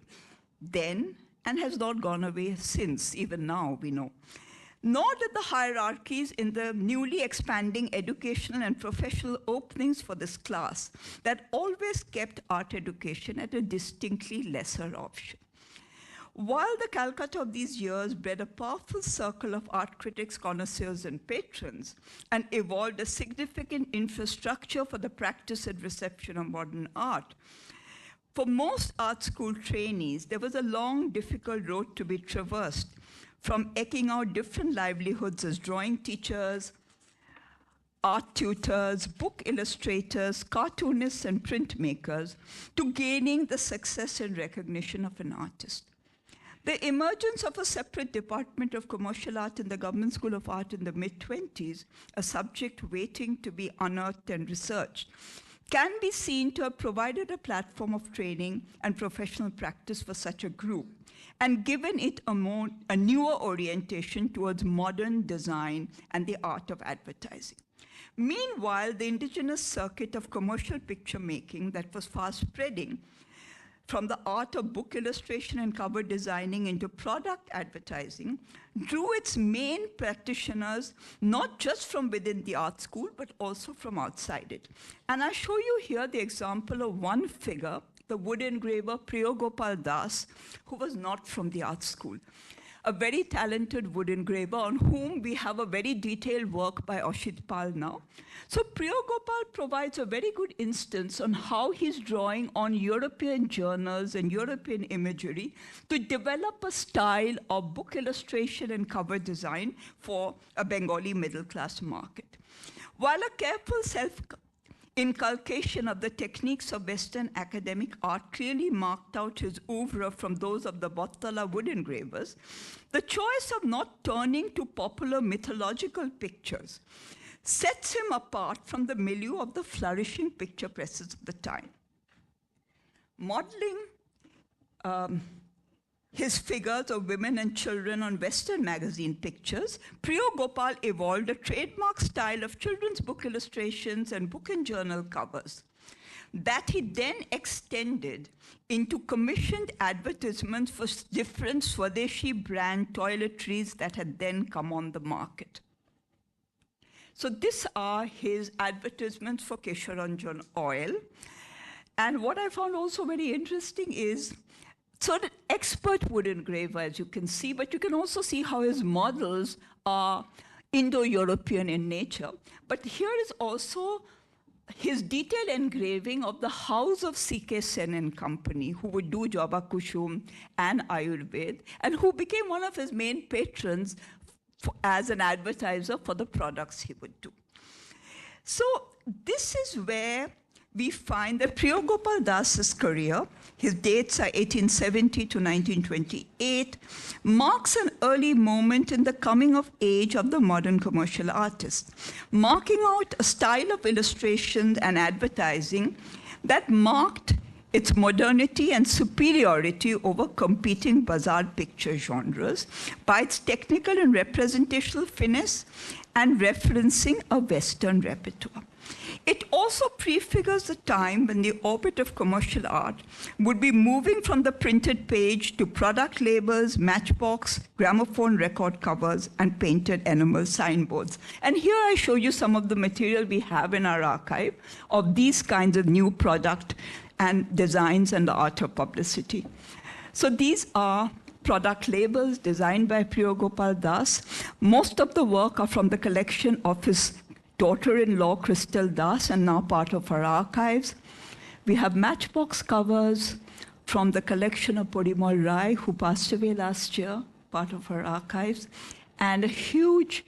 then, and has not gone away since, even now we know. Nor did the hierarchies in the newly expanding educational and professional openings for this class that always kept art education at a distinctly lesser option. While the Calcutta of these years bred a powerful circle of art critics, connoisseurs, and patrons, and evolved a significant infrastructure for the practice and reception of modern art, for most art school trainees, there was a long, difficult road to be traversed, from eking out different livelihoods as drawing teachers, art tutors, book illustrators, cartoonists, and printmakers, to gaining the success and recognition of an artist. The emergence of a separate department of commercial art in the Government School of Art in the mid-20s, a subject waiting to be unearthed and researched, can be seen to have provided a platform of training and professional practice for such a group, and given it a newer orientation towards modern design and the art of advertising. Meanwhile, the indigenous circuit of commercial picture making that was fast spreading from the art of book illustration and cover designing into product advertising drew its main practitioners not just from within the art school, but also from outside it. And I show you here the example of one figure, the wood engraver Priyogopal Das, who was not from the art school. A very talented wood engraver on whom we have a very detailed work by Ashit Pal now. So Priyogopal provides a very good instance on how he's drawing on European journals and European imagery to develop a style of book illustration and cover design for a Bengali middle class market. While a careful inculcation of the techniques of Western academic art clearly marked out his oeuvre from those of the Bottala wood engravers, the choice of not turning to popular mythological pictures sets him apart from the milieu of the flourishing picture presses of the time. Modeling his figures of women and children on Western magazine pictures, Priyogopal evolved a trademark style of children's book illustrations and book and journal covers that he then extended into commissioned advertisements for different Swadeshi brand toiletries that had then come on the market. So these are his advertisements for Kesharanjan oil. And what I found also very interesting is, so the expert wood engraver, as you can see, but you can also see how his models are Indo-European in nature. But here is also his detailed engraving of the house of C.K. Sen and Company, who would do Jaba Kushum and Ayurved, and who became one of his main patrons as an advertiser for the products he would do. So this is where we find that Priyogopal Das's career, his dates are 1870 to 1928, marks an early moment in the coming of age of the modern commercial artist, marking out a style of illustration and advertising that marked its modernity and superiority over competing bazaar picture genres by its technical and representational finesse and referencing a Western repertoire. It also prefigures the time when the orbit of commercial art would be moving from the printed page to product labels, matchbox, gramophone record covers, and painted enamel signboards. And here I show you some of the material we have in our archive of these kinds of new product and designs and the art of publicity. So these are product labels designed by Priyogopal Das. Most of the work are from the collection of his daughter-in-law, Crystal Das, and now part of our archives. We have matchbox covers from the collection of Porimal Rai, who passed away last year, part of our archives, and a huge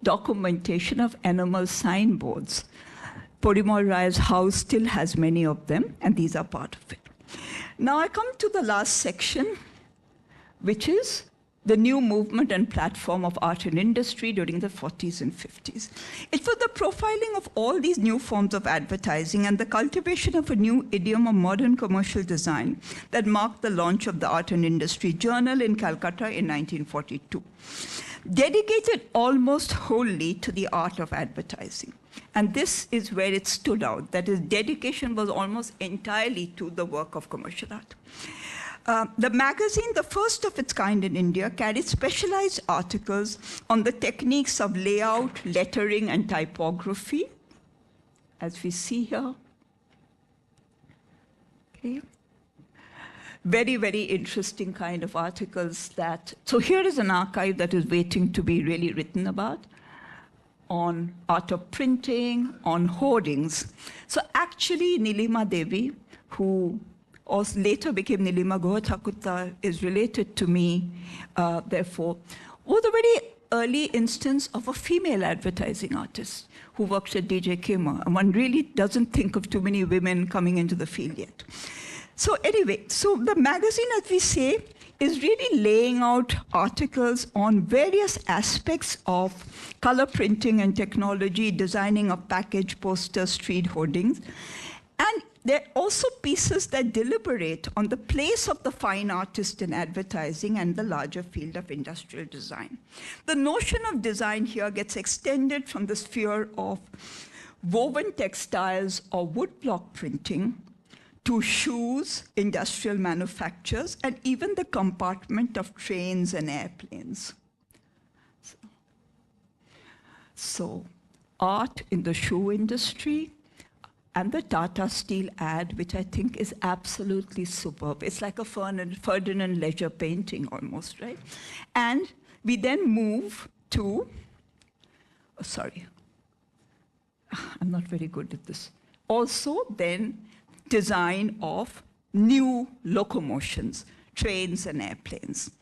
documentation of enamel signboards. Porimor Rai's house still has many of them, and these are part of it. Now I come to the last section, which is the new movement and platform of art and industry during the 40s and 50s. It was the profiling of all these new forms of advertising and the cultivation of a new idiom of modern commercial design that marked the launch of the Art and Industry Journal in Calcutta in 1942, dedicated almost wholly to the art of advertising. And this is where it stood out, that its dedication was almost entirely to the work of commercial art. The magazine, the first of its kind in India, carried specialized articles on the techniques of layout, lettering, and typography, as we see here. Okay. Very, very interesting kind of articles that, so here is an archive that is waiting to be really written about on art of printing, on hoardings. So actually, Nilima Devi, who also later became Nilima Gohathakurta, is related to me, therefore, was a very early instance of a female advertising artist who works at DJ Kema. And one really doesn't think of too many women coming into the field yet. So anyway, so the magazine, as we say, is really laying out articles on various aspects of color printing and technology, designing of package, posters, street hoardings. And there are also pieces that deliberate on the place of the fine artist in advertising and the larger field of industrial design. The notion of design here gets extended from the sphere of woven textiles or woodblock printing to shoes, industrial manufactures, and even the compartment of trains and airplanes. So art in the shoe industry, and the Tata Steel ad, which I think is absolutely superb. It's like a Ferdinand Ledger painting almost, right? And we then move to, oh, sorry, I'm not very good at this. Also then design of new locomotions, trains and airplanes.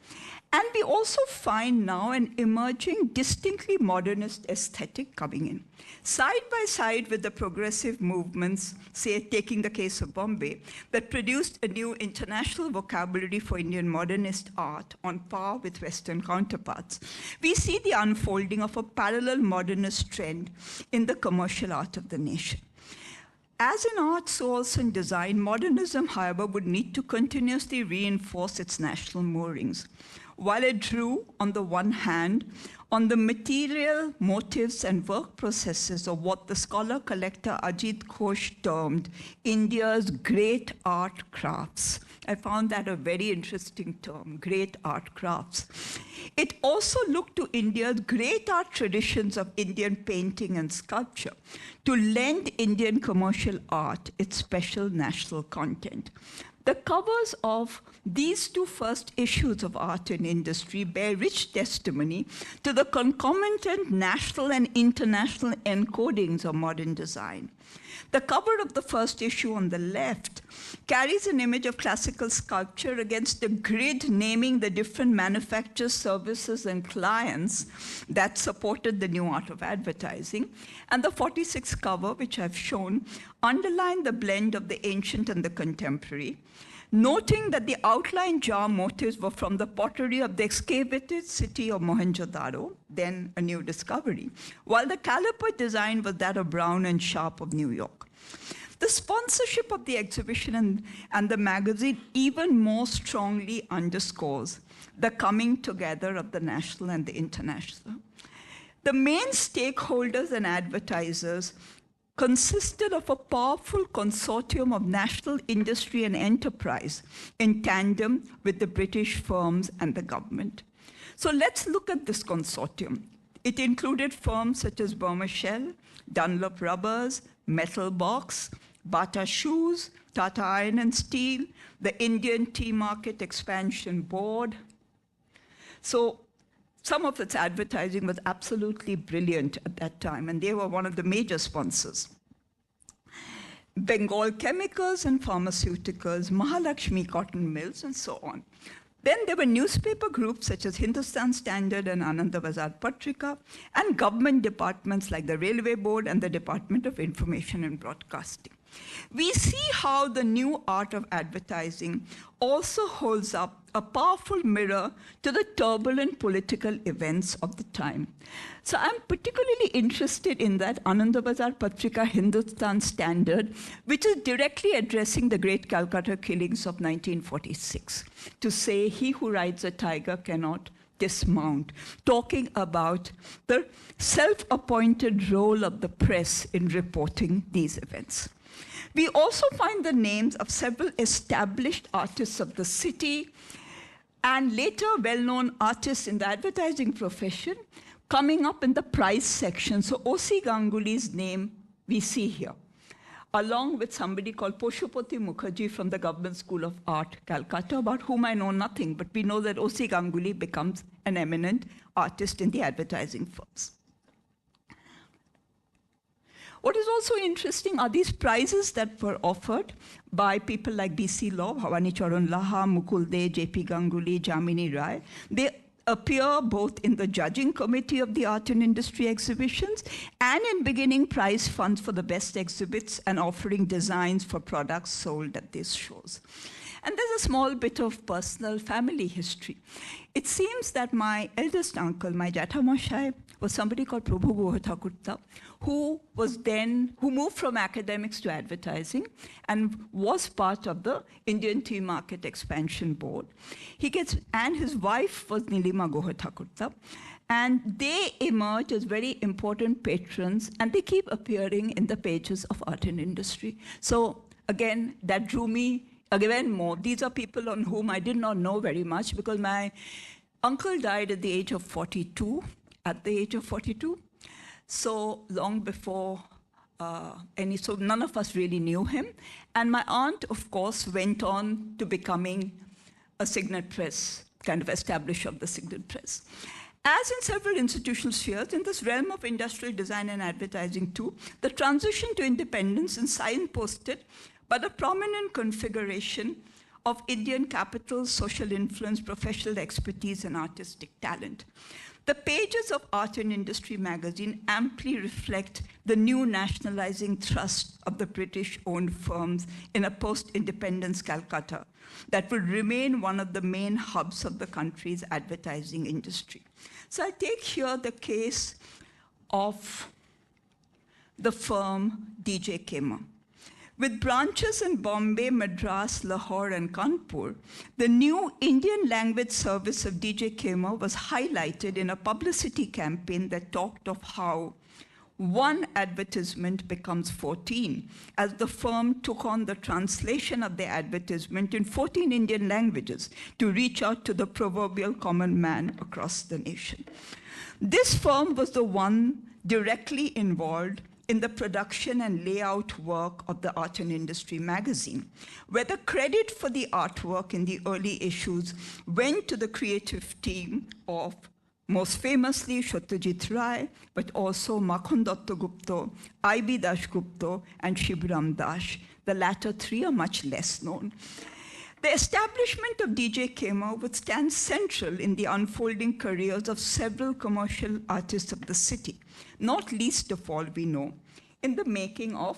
And we also find now an emerging, distinctly modernist aesthetic coming in. Side by side with the progressive movements, say, taking the case of Bombay, that produced a new international vocabulary for Indian modernist art on par with Western counterparts, we see the unfolding of a parallel modernist trend in the commercial art of the nation. As in art, so also in design, modernism, however, would need to continuously reinforce its national moorings. While it drew, on the one hand, on the material motives and work processes of what the scholar-collector Ajit Ghosh termed India's great art crafts. I found that a very interesting term, great art crafts. It also looked to India's great art traditions of Indian painting and sculpture to lend Indian commercial art its special national content. The covers of these two first issues of Art and Industry bear rich testimony to the concomitant national and international encodings of modern design. The cover of the first issue on the left carries an image of classical sculpture against a grid naming the different manufacturers, services, and clients that supported the new art of advertising. And the 46th cover, which I've shown, underlined the blend of the ancient and the contemporary, noting that the outline jar motifs were from the pottery of the excavated city of Mohenjo-daro, then a new discovery, while the caliper design was that of Brown and Sharp of New York. The sponsorship of the exhibition and the magazine even more strongly underscores the coming together of the national and the international. The main stakeholders and advertisers consisted of a powerful consortium of national industry and enterprise in tandem with the British firms and the government. So let's look at this consortium. It included firms such as Burma Shell, Dunlop Rubbers, Metal Box, Bata Shoes, Tata Iron and Steel, the Indian Tea Market Expansion Board. So some of its advertising was absolutely brilliant at that time, and they were one of the major sponsors. Bengal Chemicals and Pharmaceuticals, Mahalakshmi Cotton Mills, and so on. Then there were newspaper groups such as Hindustan Standard and Ananda Bazar Patrika, and government departments like the Railway Board and the Department of Information and Broadcasting. We see how the new art of advertising also holds up a powerful mirror to the turbulent political events of the time. So I'm particularly interested in that Ananda Bazar Patrika Hindustan Standard, which is directly addressing the great Calcutta killings of 1946, to say, "He who rides a tiger cannot dismount," talking about the self-appointed role of the press in reporting these events. We also find the names of several established artists of the city and later well-known artists in the advertising profession coming up in the prize section. So O.C. Ganguly's name we see here, along with somebody called Poshupati Mukherjee from the Government School of Art, Calcutta, about whom I know nothing, but we know that O.C. Ganguly becomes an eminent artist in the advertising firms. What is also interesting are these prizes that were offered by people like B.C. Law, Bhavani Charan Laha, Mukul De, J.P. Ganguly, Jamini Rai. They appear both in the judging committee of the art and industry exhibitions and in beginning prize funds for the best exhibits and offering designs for products sold at these shows. And there's a small bit of personal family history. It seems that my eldest uncle, my Jathamashai, was somebody called Prabhu Gohathakurta, who moved from academics to advertising and was part of the Indian Tea Market Expansion Board. And his wife was Nilima Gohathakurta. And they emerge as very important patrons, and they keep appearing in the pages of art and industry. So again, that drew me again more. These are people on whom I did not know very much because my uncle died at the age of 42, so long before so none of us really knew him. And my aunt, of course, went on to becoming a Signet Press, kind of establisher of the Signet Press. As in several institutional spheres, in this realm of industrial design and advertising too, the transition to independence is signposted by the prominent configuration of Indian capital, social influence, professional expertise, and artistic talent. The pages of Art and Industry magazine amply reflect the new nationalizing thrust of the British-owned firms in a post-independence Calcutta that will remain one of the main hubs of the country's advertising industry. So I take here the case of the firm DJ Kema. With branches in Bombay, Madras, Lahore, and Kanpur, the new Indian language service of DJ Kema was highlighted in a publicity campaign that talked of how one advertisement becomes 14, as the firm took on the translation of the advertisement in 14 Indian languages to reach out to the proverbial common man across the nation. This firm was the one directly involved in the production and layout work of the Art and Industry magazine, where the credit for the artwork in the early issues went to the creative team of, most famously, Satyajit Ray, but also Makhon Datta Gupta, I.B. Das Gupta, and Shibram Das. The latter three are much less known. The establishment of DJ Kema would stand central in the unfolding careers of several commercial artists of the city, not least of all we know, in the making of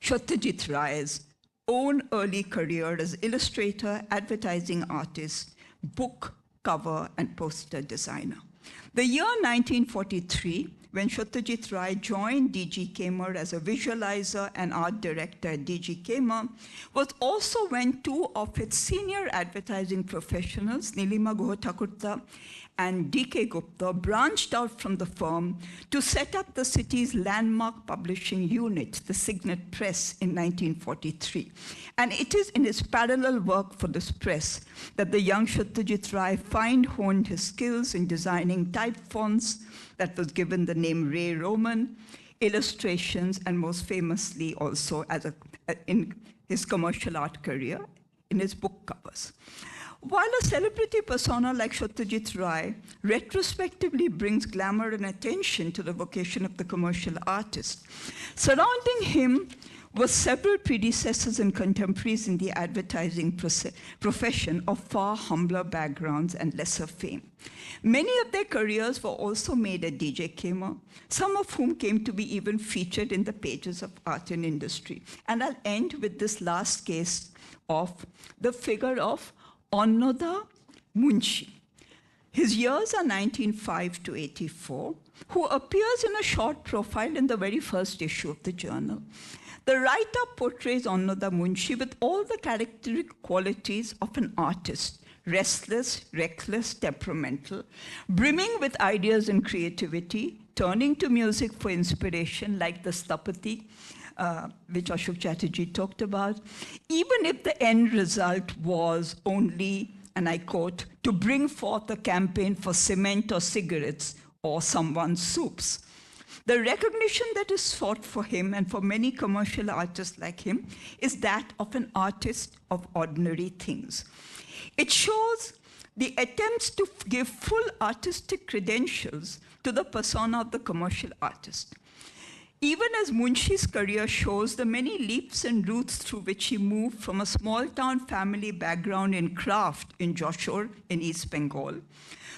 Satyajit Ray's own early career as illustrator, advertising artist, book, cover, and poster designer. The year 1943, when Satyajit Ray joined DG Kema as a visualizer and art director at DG Kema, was also when two of its senior advertising professionals, Nilima Gohathakurta and D.K. Gupta, branched out from the firm to set up the city's landmark publishing unit, the Signet Press, in 1943. And it is in his parallel work for this press that the young Satyajit Ray fine-honed his skills in designing type fonts that was given the name Ray Roman, illustrations, and most famously also in his commercial art career, in his book covers. While a celebrity persona like Satyajit Ray retrospectively brings glamour and attention to the vocation of the commercial artist, surrounding him were several predecessors and contemporaries in the advertising profession of far humbler backgrounds and lesser fame. Many of their careers were also made at DJ Kema, some of whom came to be even featured in the pages of Art and Industry. And I'll end with this last case of the figure of Onnoda Munshi. His years are 1905 to 84, who appears in a short profile in the very first issue of the journal. The write-up portrays Onnoda Munshi with all the characteristic qualities of an artist: restless, reckless, temperamental, brimming with ideas and creativity, turning to music for inspiration like the Stapati, which Ashok Chatterjee talked about, even if the end result was only, and I quote, to bring forth a campaign for cement or cigarettes or someone's soups. The recognition that is sought for him and for many commercial artists like him is that of an artist of ordinary things. It shows the attempts to give full artistic credentials to the persona of the commercial artist. Even as Munshi's career shows the many leaps and routes through which he moved from a small-town family background in craft in Joshore in East Bengal,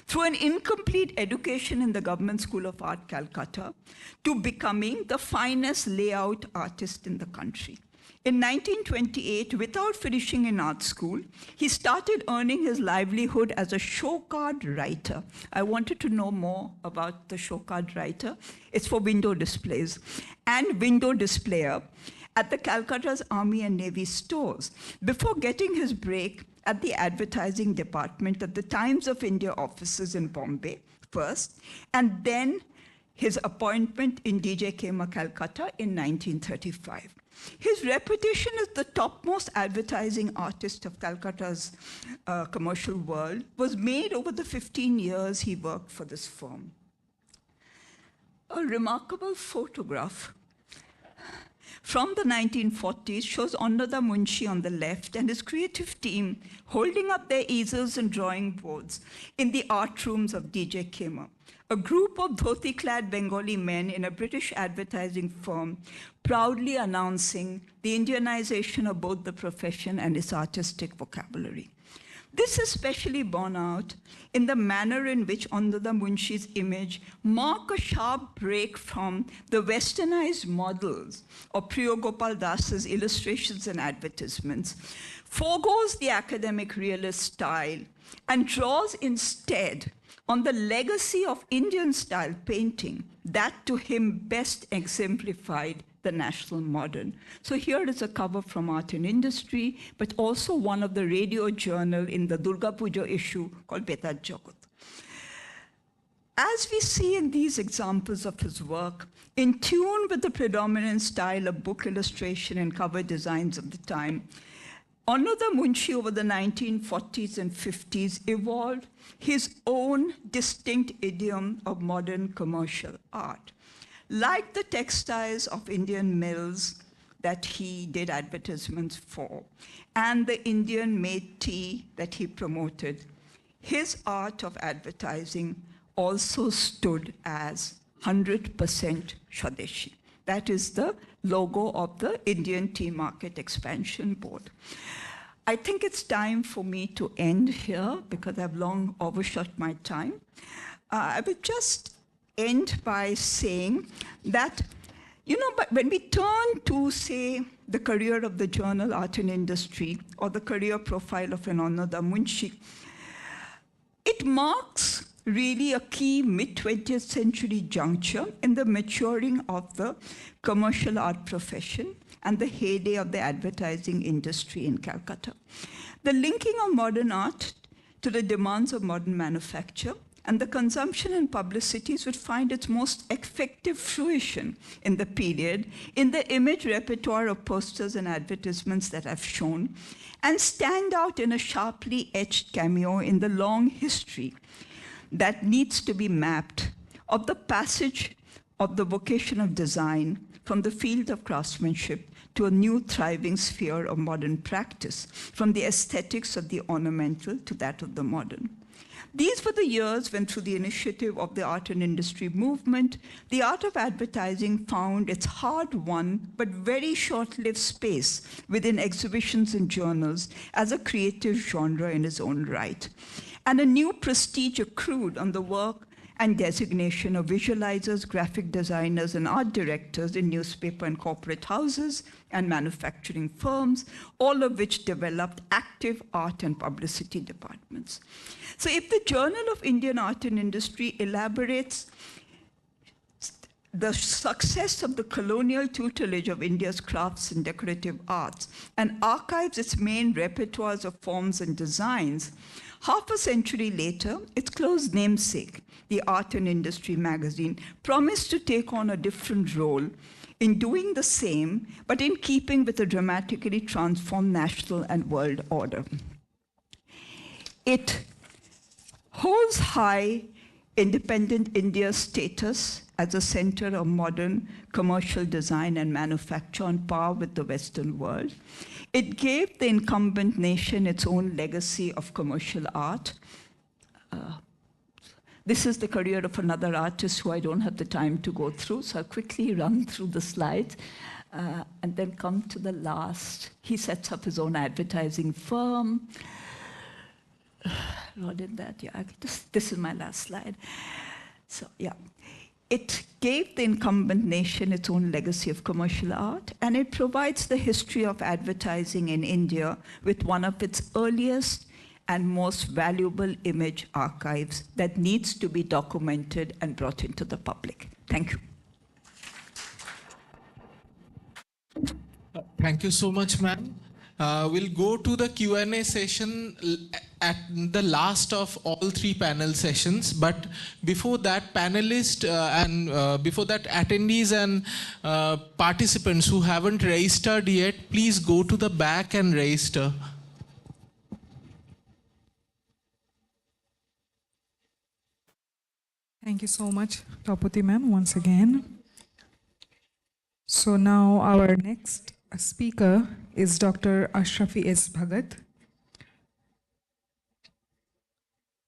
through an incomplete education in the Government School of Art, Calcutta, to becoming the finest layout artist in the country. In 1928, without finishing in art school, he started earning his livelihood as a show card writer. I wanted to know more about the show card writer. It's for window displays. And window displayer at the Calcutta's Army and Navy stores before getting his break at the advertising department at the Times of India offices in Bombay first, and then his appointment in DJ Kema, Calcutta in 1935. His reputation as the topmost advertising artist of Calcutta's commercial world was made over the 15 years he worked for this firm. A remarkable photograph from the 1940s shows Onnoda Munshi on the left and his creative team holding up their easels and drawing boards in the art rooms of DJ Kema, a group of dhoti-clad Bengali men in a British advertising firm proudly announcing the Indianization of both the profession and its artistic vocabulary. This is especially borne out in the manner in which Onnoda Munshi's image mark a sharp break from the westernized models of Priya Gopal Das's illustrations and advertisements, forgoes the academic realist style, and draws instead on the legacy of Indian-style painting that to him best exemplified the national modern. So here is a cover from Art and Industry, but also one of the radio journal in the Durga Puja issue called Betar Jagat. As we see in these examples of his work, in tune with the predominant style of book illustration and cover designs of the time, Onnoda Munshi over the 1940s and 50s evolved his own distinct idiom of modern commercial art. Like the textiles of Indian mills that he did advertisements for, and the Indian-made tea that he promoted, his art of advertising also stood as 100% Swadeshi. That is the logo of the Indian Tea Market Expansion Board. I think it's time for me to end here because I've long overshot my time. I will just end by saying that, but when we turn to, say, the career of the journal Art and Industry or the career profile of an Onnoda Munshi, it marks really a key mid-20th century juncture in the maturing of the commercial art profession and the heyday of the advertising industry in Calcutta. The linking of modern art to the demands of modern manufacture and the consumption and publicities would find its most effective fruition in the period in the image repertoire of posters and advertisements that I've shown, and stand out in a sharply etched cameo in the long history that needs to be mapped of the passage of the vocation of design from the field of craftsmanship to a new thriving sphere of modern practice, from the aesthetics of the ornamental to that of the modern. These were the years when, through the initiative of the art and industry movement, the art of advertising found its hard-won but very short-lived space within exhibitions and journals as a creative genre in its own right. And a new prestige accrued on the work and designation of visualizers, graphic designers, and art directors in newspaper and corporate houses and manufacturing firms, all of which developed active art and publicity departments. So if the Journal of Indian Art and Industry elaborates the success of the colonial tutelage of India's crafts and decorative arts and archives its main repertoires of forms and designs, half a century later, its close namesake, the Art and Industry magazine, promised to take on a different role in doing the same, but in keeping with a dramatically transformed national and world order. It holds high independent India's status as a center of modern commercial design and manufacture on par with the Western world. It gave the incumbent nation its own legacy of commercial art. This is the career of another artist who I don't have the time to go through, so I'll quickly run through the slides and then come to the last. He sets up his own advertising firm. What did that? Yeah, this is my last slide. So, yeah. It gave the incumbent nation its own legacy of commercial art, and it provides the history of advertising in India with one of its earliest and most valuable image archives that needs to be documented and brought into the public. Thank you. Thank you so much, ma'am. We'll go to the Q&A session at the last of all three panel sessions. But before that, panelists and before that, attendees and participants who haven't registered yet, please go to the back and register. Thank you so much, Taupati ma'am, once again. So now our next speaker is Dr. Ashrafi S. Bhagat.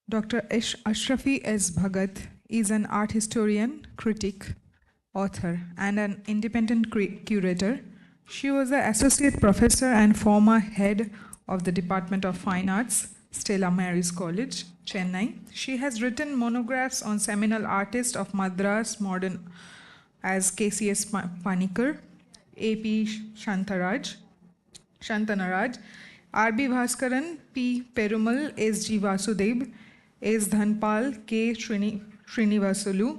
Dr. Ashrafi S. Bhagat is an art historian, critic, author, and an independent curator. She was an associate professor and former head of the Department of Fine Arts, Stella Maris College, Chennai. She has written monographs on seminal artists of Madras modern as KCS Panikar, A.P. Shantanaraj, R.B. Bhaskaran, P. Perumal, S.G. Vasudev, S. Dhanpal, K. Srinivasulu,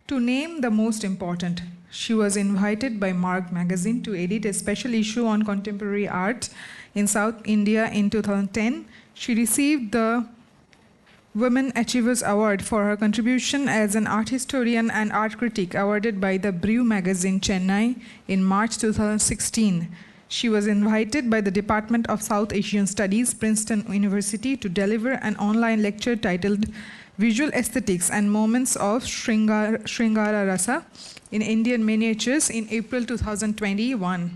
to name the most important. She was invited by Marg magazine to edit a special issue on contemporary art in South India in 2010. She received the Women Achievers Award for her contribution as an art historian and art critic, awarded by the Brew magazine, Chennai, in March 2016. She was invited by the Department of South Asian Studies, Princeton University, to deliver an online lecture titled Visual Aesthetics and Moments of Shringara Rasa in Indian Miniatures in April 2021.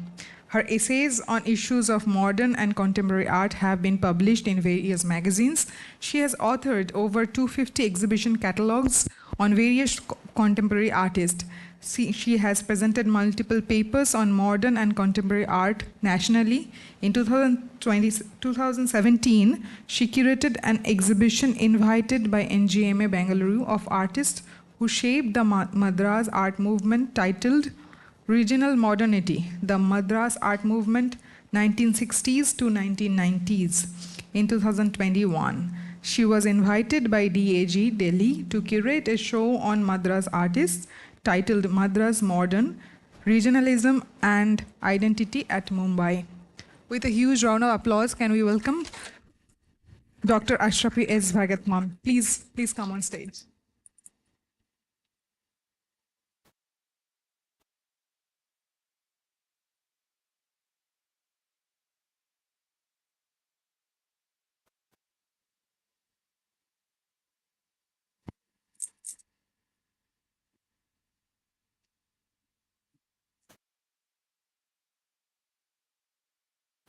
Her essays on issues of modern and contemporary art have been published in various magazines. She has authored over 250 exhibition catalogs on various contemporary artists. She has presented multiple papers on modern and contemporary art nationally. In 2017, she curated an exhibition invited by NGMA Bengaluru of artists who shaped the Madras art movement titled Regional Modernity, the Madras Art Movement 1960s to 1990s. In 2021, she was invited by DAG Delhi to curate a show on Madras artists titled Madras Modern, Regionalism and Identity at Mumbai. With a huge round of applause, can we welcome Dr. Ashrafi S. Bhagat, ma'am. Please come on stage.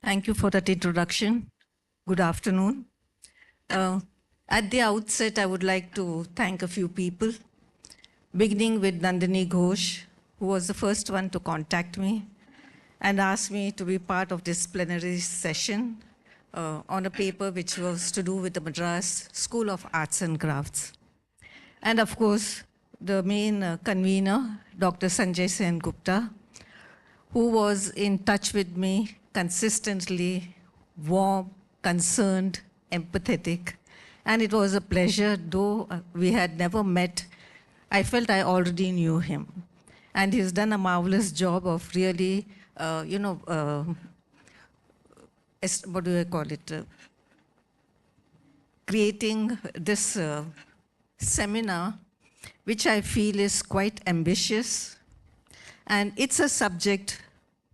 Thank you for that introduction. Good afternoon. At the outset, I would like to thank a few people, beginning with Nandini Ghosh, who was the first one to contact me and ask me to be part of this plenary session on a paper which was to do with the Madras School of Arts and Crafts. And of course, the main convener, Dr. Sanjay Sen Gupta, who was in touch with me consistently, warm, concerned, empathetic. And it was a pleasure, though we had never met, I felt I already knew him. And he's done a marvelous job of really, what do I call it? Creating this seminar, which I feel is quite ambitious. And it's a subject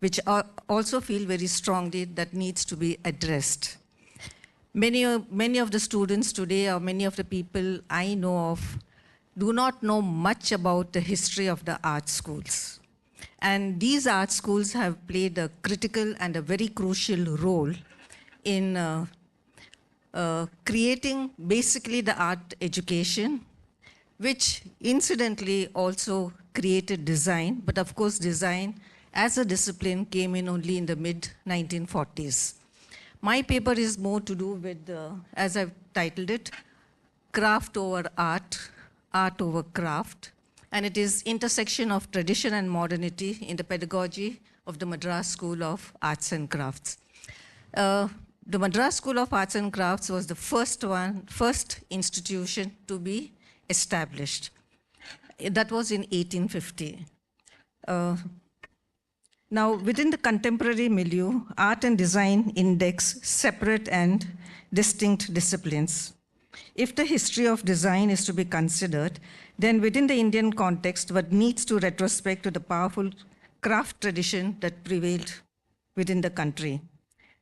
which I also feel very strongly that needs to be addressed. Many of the students today, or many of the people I know of, do not know much about the history of the art schools. And these art schools have played a critical and a very crucial role in creating basically the art education, which incidentally also created design, but of course design as a discipline came in only in the mid-1940s. My paper is more to do with, as I've titled it, craft over art, art over craft, and it is intersection of tradition and modernity in the pedagogy of the Madras School of Arts and Crafts. The Madras School of Arts and Crafts was the first institution to be established. That was in 1850. Now, within the contemporary milieu, art and design index separate and distinct disciplines. If the history of design is to be considered, then within the Indian context, one needs to retrospect to the powerful craft tradition that prevailed within the country.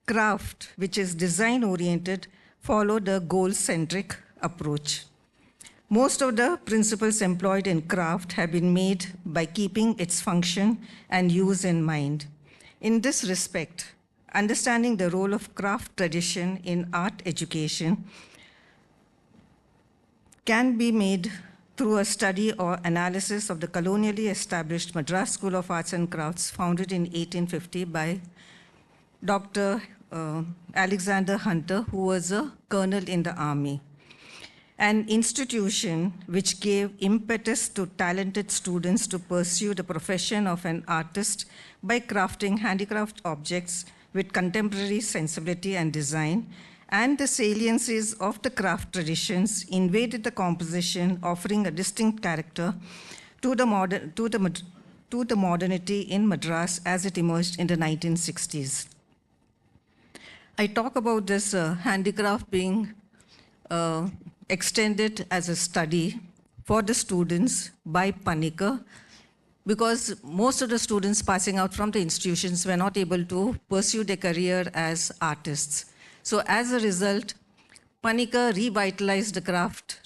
Craft, which is design-oriented, followed a goal-centric approach. Most of the principles employed in craft have been made by keeping its function and use in mind. In this respect, understanding the role of craft tradition in art education can be made through a study or analysis of the colonially established Madras School of Arts and Crafts, founded in 1850 by Dr. Alexander Hunter, who was a colonel in the army. An institution which gave impetus to talented students to pursue the profession of an artist by crafting handicraft objects with contemporary sensibility and design, and the saliencies of the craft traditions invaded the composition, offering a distinct character to the modernity in Madras as it emerged in the 1960s. I talk about this handicraft being extended as a study for the students by Panikkar, because most of the students passing out from the institutions were not able to pursue their career as artists. So as a result, Panikkar revitalized the craft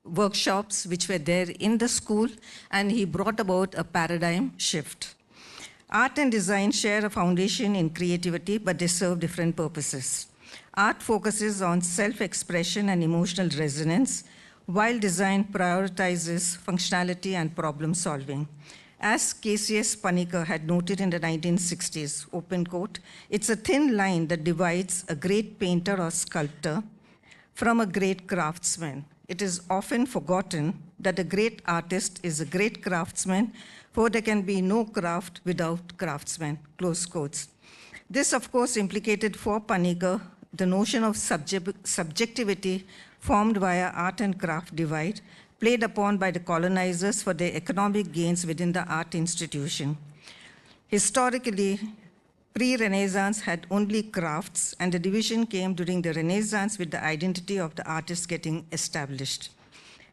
workshops which were there in the school, and he brought about a paradigm shift. Art and design share a foundation in creativity, but they serve different purposes. Art focuses on self-expression and emotional resonance, while design prioritizes functionality and problem solving. As KCS Panikkar had noted in the 1960s, open quote, "It's a thin line that divides a great painter or sculptor from a great craftsman. It is often forgotten that a great artist is a great craftsman, for there can be no craft without craftsmen," close quotes. This, of course, implicated for Panikkar the notion of subjectivity formed via art and craft divide, played upon by the colonizers for their economic gains within the art institution. Historically, pre-Renaissance had only crafts, and the division came during the Renaissance with the identity of the artist getting established.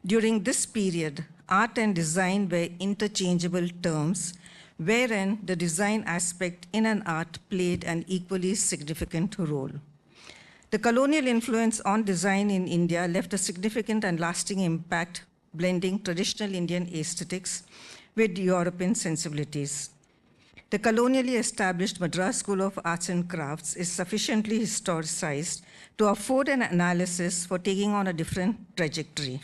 During this period, art and design were interchangeable terms, wherein the design aspect in an art played an equally significant role. The colonial influence on design in India left a significant and lasting impact, blending traditional Indian aesthetics with European sensibilities. The colonially established Madras School of Arts and Crafts is sufficiently historicized to afford an analysis for taking on a different trajectory.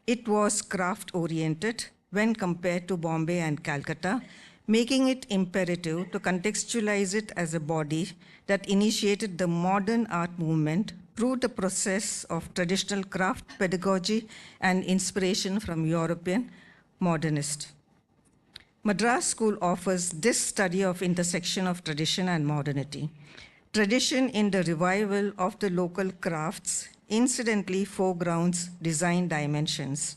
It was craft-oriented when compared to Bombay and Calcutta, making it imperative to contextualize it as a body that initiated the modern art movement through the process of traditional craft pedagogy and inspiration from European modernists. Madras School offers this study of intersection of tradition and modernity. Tradition in the revival of the local crafts incidentally foregrounds design dimensions.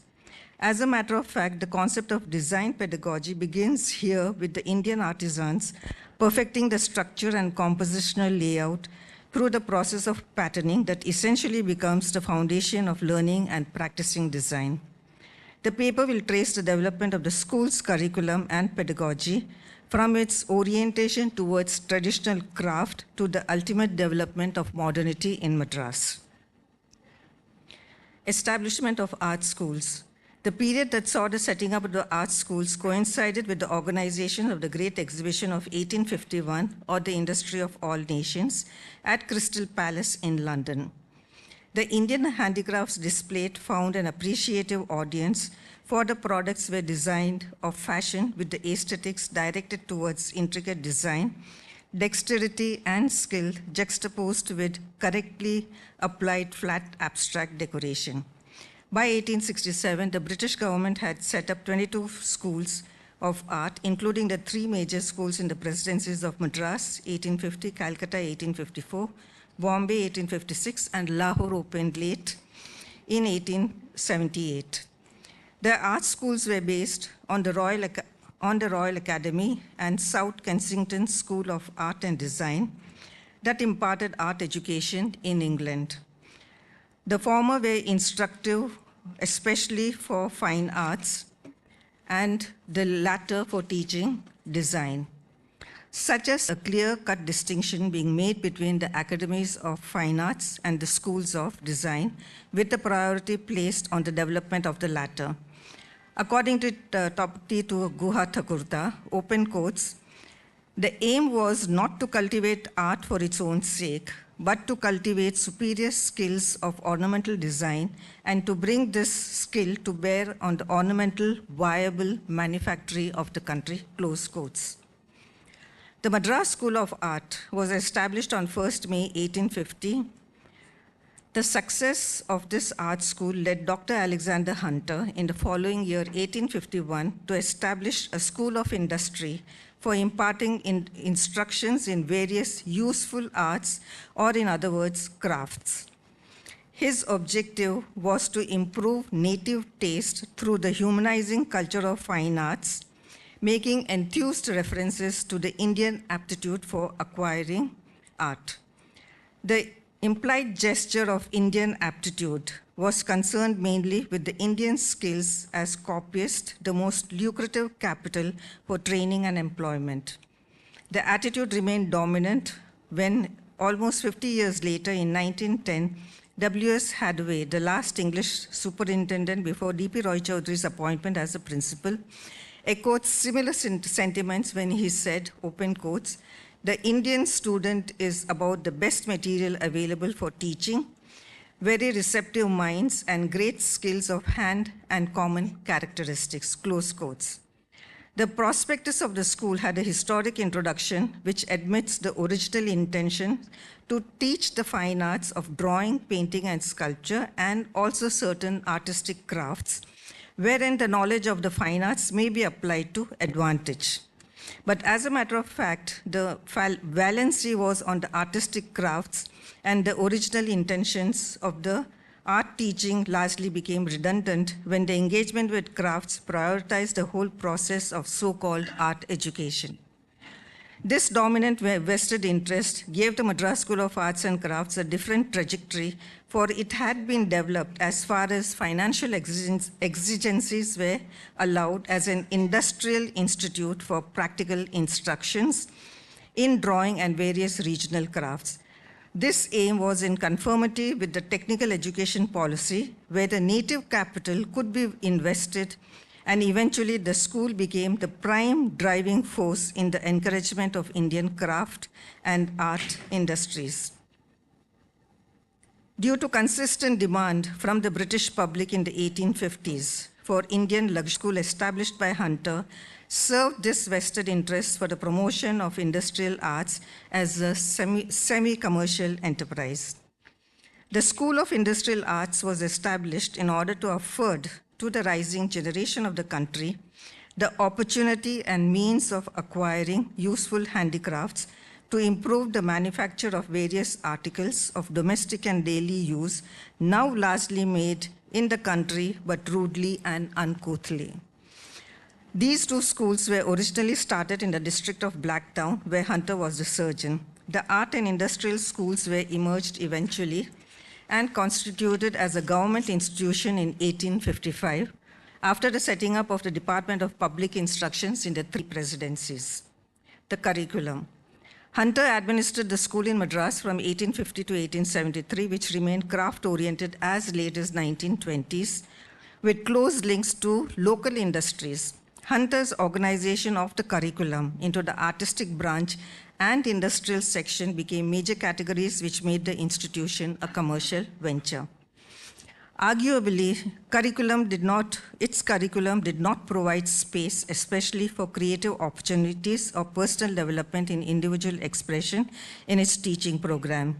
As a matter of fact, the concept of design pedagogy begins here with the Indian artisans perfecting the structure and compositional layout through the process of patterning that essentially becomes the foundation of learning and practicing design. The paper will trace the development of the school's curriculum and pedagogy from its orientation towards traditional craft to the ultimate development of modernity in Madras. Establishment of art schools. The period that saw the setting up of the art schools coincided with the organization of the Great Exhibition of 1851, or the Industry of All Nations, at Crystal Palace in London. The Indian handicrafts displayed found an appreciative audience, for the products were designed of fashion with the aesthetics directed towards intricate design, dexterity and skill juxtaposed with correctly applied flat abstract decoration. By 1867, the British government had set up 22 schools of art, including the three major schools in the presidencies of Madras, 1850, Calcutta, 1854, Bombay, 1856, and Lahore opened late in 1878. The art schools were based on the Royal Academy and South Kensington School of Art and Design that imparted art education in England. The former were instructive, especially for fine arts, and the latter for teaching design. Such as a clear-cut distinction being made between the academies of fine arts and the schools of design, with the priority placed on the development of the latter. According to Topti to Guha Thakurta, open quotes, the aim was not to cultivate art for its own sake, but to cultivate superior skills of ornamental design and to bring this skill to bear on the ornamental, viable manufactory of the country, close quotes. The Madras School of Art was established on 1st May 1850. The success of this art school led Dr. Alexander Hunter in the following year, 1851, to establish a school of industry for imparting instructions in various useful arts, or in other words, crafts. His objective was to improve native taste through the humanizing culture of fine arts, making enthused references to the Indian aptitude for acquiring art. The implied gesture of Indian aptitude was concerned mainly with the Indian skills as copyist, the most lucrative capital for training and employment. The attitude remained dominant when, almost 50 years later, in 1910, W.S. Hadaway, the last English superintendent before D.P. Roy Choudhury's appointment as a principal, echoed similar sentiments when he said, open quotes, "The Indian student is about the best material available for teaching, very receptive minds and great skills of hand and common characteristics," close quotes. The prospectus of the school had a historic introduction which admits the original intention to teach the fine arts of drawing, painting, and sculpture, and also certain artistic crafts, wherein the knowledge of the fine arts may be applied to advantage. But as a matter of fact, the valency was on the artistic crafts, and the original intentions of the art teaching largely became redundant when the engagement with crafts prioritized the whole process of so-called art education. This dominant vested interest gave the Madras School of Arts and Crafts a different trajectory, for it had been developed as far as financial exigencies were allowed as an industrial institute for practical instructions in drawing and various regional crafts. This aim was in conformity with the technical education policy, where the native capital could be invested and eventually the school became the prime driving force in the encouragement of Indian craft and art industries. Due to consistent demand from the British public in the 1850s for Indian luxury school established by Hunter, served this vested interest for the promotion of industrial arts as a semi-commercial enterprise. The School of Industrial Arts was established in order to afford to the rising generation of the country the opportunity and means of acquiring useful handicrafts to improve the manufacture of various articles of domestic and daily use, now largely made in the country but rudely and uncouthly. These two schools were originally started in the district of Blacktown, where Hunter was the surgeon. The art and industrial schools were emerged eventually and constituted as a government institution in 1855, after the setting up of the Department of Public Instructions in the 3 presidencies. The curriculum. Hunter administered the school in Madras from 1850 to 1873, which remained craft-oriented as late as 1920s, with close links to local industries. Hunter's organization of the curriculum into the artistic branch and industrial section became major categories which made the institution a commercial venture. Arguably, its curriculum did not provide space, especially for creative opportunities or personal development in individual expression in its teaching program.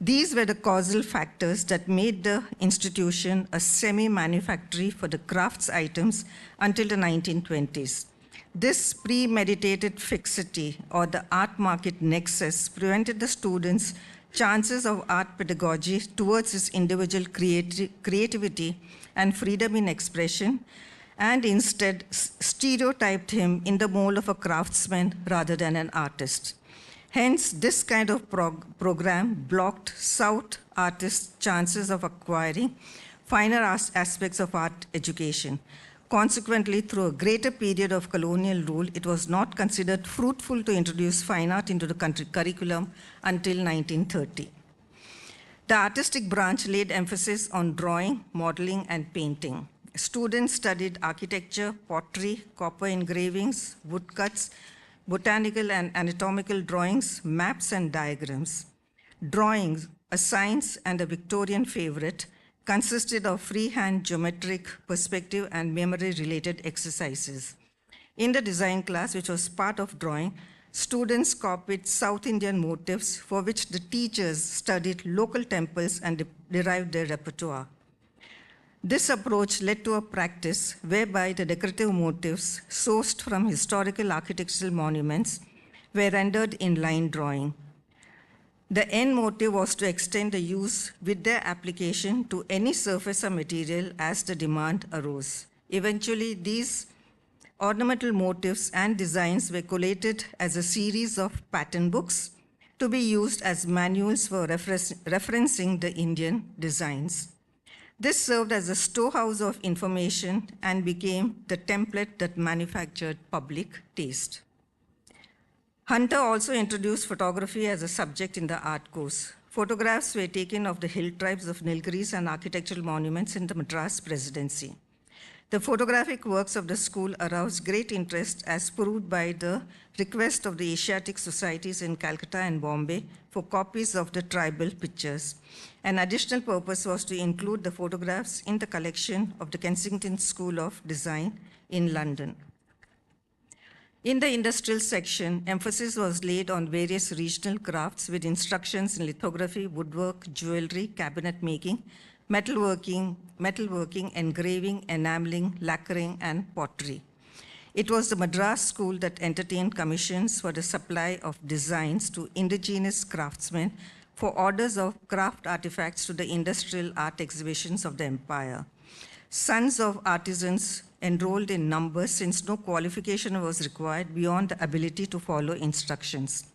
These were the causal factors that made the institution a semi-manufactory for the crafts items until the 1920s. This premeditated fixity or the art market nexus prevented the students' chances of art pedagogy towards his individual creativity and freedom in expression, and instead stereotyped him in the mold of a craftsman rather than an artist. Hence, this kind of program blocked South artists' chances of acquiring finer aspects of art education. Consequently, through a greater period of colonial rule, it was not considered fruitful to introduce fine art into the curriculum until 1930. The artistic branch laid emphasis on drawing, modeling, and painting. Students studied architecture, pottery, copper engravings, woodcuts, botanical and anatomical drawings, maps, and diagrams. Drawings, a science and a Victorian favorite, consisted of freehand geometric, perspective, and memory-related exercises. In the design class, which was part of drawing, students copied South Indian motifs for which the teachers studied local temples and derived their repertoire. This approach led to a practice whereby the decorative motifs sourced from historical architectural monuments were rendered in line drawing. The end motive was to extend the use with their application to any surface or material as the demand arose. Eventually, these ornamental motifs and designs were collated as a series of pattern books to be used as manuals for referencing the Indian designs. This served as a storehouse of information and became the template that manufactured public taste. Hunter also introduced photography as a subject in the art course. Photographs were taken of the hill tribes of Nilgiris and architectural monuments in the Madras Presidency. The photographic works of the school aroused great interest as proved by the request of the Asiatic societies in Calcutta and Bombay for copies of the tribal pictures. An additional purpose was to include the photographs in the collection of the Kensington School of Design in London. In the industrial section, emphasis was laid on various regional crafts with instructions in lithography, woodwork, jewelry, cabinet making, metalworking, engraving, enameling, lacquering, and pottery. It was the Madras school that entertained commissions for the supply of designs to indigenous craftsmen for orders of craft artifacts to the industrial art exhibitions of the empire. Sons of artisans enrolled in numbers since no qualification was required beyond the ability to follow instructions.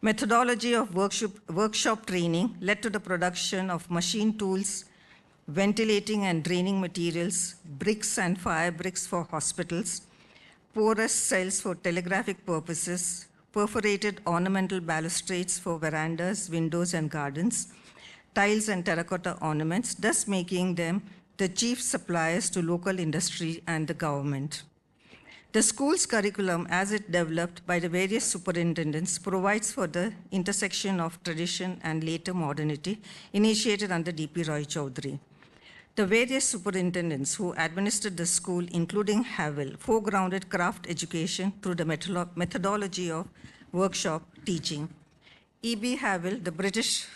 Methodology of workshop training led to the production of machine tools, ventilating and draining materials, bricks and fire bricks for hospitals, porous cells for telegraphic purposes, perforated ornamental balustrades for verandas, windows, and gardens, tiles and terracotta ornaments, thus making them the chief suppliers to local industry and the government. The school's curriculum, as it developed by the various superintendents, provides for the intersection of tradition and later modernity initiated under D.P. Roy Choudhury. The various superintendents who administered the school, including Havel, foregrounded craft education through the methodology of workshop teaching. E.B. Havel, the British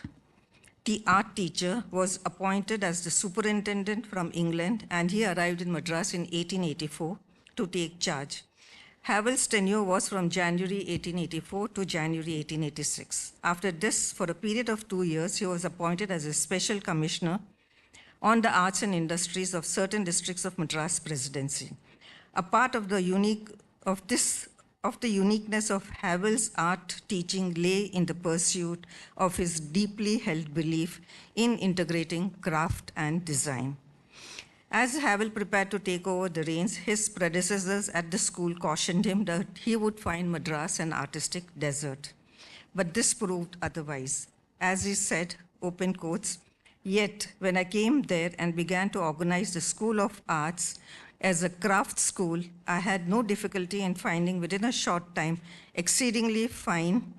art teacher, was appointed as the superintendent from England, and he arrived in Madras in 1884 to take charge. Havel's tenure was from January 1884 to January 1886. After this, for a period of 2 years, he was appointed as a special commissioner on the arts and industries of certain districts of Madras Presidency. A part of the uniqueness of Havel's art teaching lay in the pursuit of his deeply held belief in integrating craft and design. As Havel prepared to take over the reins, his predecessors at the school cautioned him that he would find Madras an artistic desert. But this proved otherwise. As he said, open quotes, "Yet, when I came there and began to organize the School of Arts as a craft school, I had no difficulty in finding within a short time exceedingly fine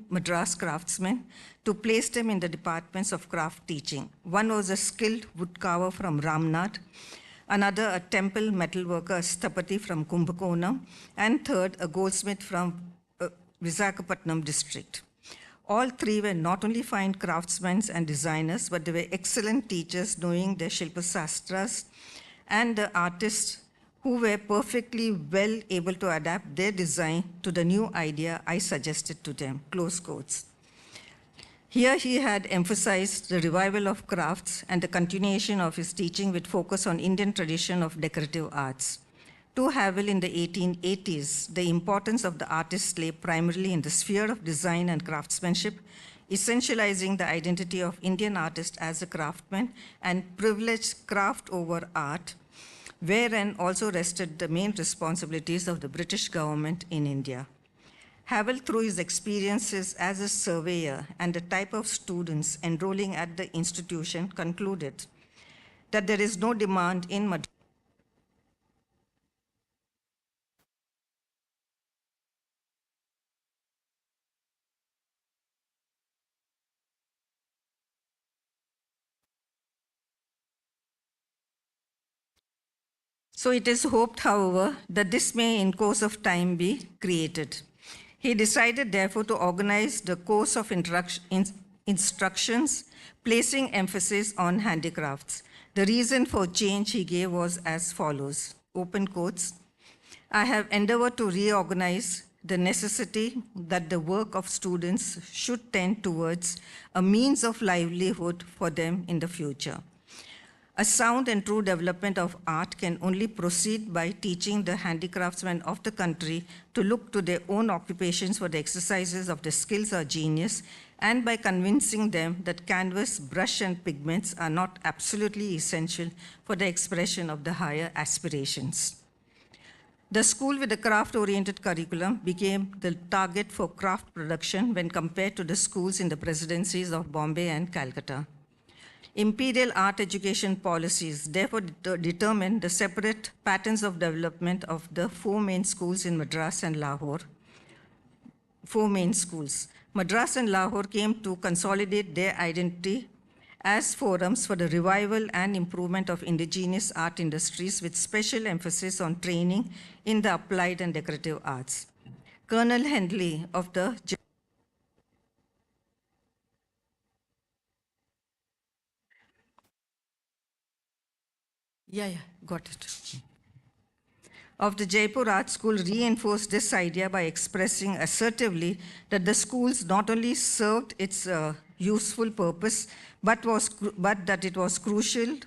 Madras craftsmen to place them in the departments of craft teaching. One was a skilled woodcarver from Ramnad, another a temple metalworker, Stapati from Kumbhakonam, and third a goldsmith from Visakhapatnam district. All three were not only fine craftsmen and designers, but they were excellent teachers knowing their Shilpa Sastras, and the artists who were perfectly well able to adapt their design to the new idea I suggested to them," close quotes. Here he had emphasized the revival of crafts and the continuation of his teaching with focus on Indian tradition of decorative arts. To Havel in the 1880s, the importance of the artist lay primarily in the sphere of design and craftsmanship, essentializing the identity of Indian artist as a craftsman and privileged craft over art, wherein also rested the main responsibilities of the British government in India. Havel, through his experiences as a surveyor and the type of students enrolling at the institution, concluded that there is no demand in Madras So it is hoped, however, that this may in course of time be created. He decided therefore to organize the course of instructions, placing emphasis on handicrafts. The reason for change he gave was as follows, open quotes, "I have endeavored to reorganize the necessity that the work of students should tend towards a means of livelihood for them in the future. A sound and true development of art can only proceed by teaching the handicraftsmen of the country to look to their own occupations for the exercises of their skills or genius, and by convincing them that canvas, brush, and pigments are not absolutely essential for the expression of the higher aspirations." The school with the craft-oriented curriculum became the target for craft production when compared to the schools in the presidencies of Bombay and Calcutta. Imperial art education policies therefore determined the separate patterns of development of the four main schools in Madras and Lahore. Four main schools. Madras and Lahore came to consolidate their identity as forums for the revival and improvement of indigenous art industries with special emphasis on training in the applied and decorative arts. Colonel Hendley of the got it. Of the Jaipur Art School reinforced this idea by expressing assertively that the schools not only served its useful purpose, but that it was crucial.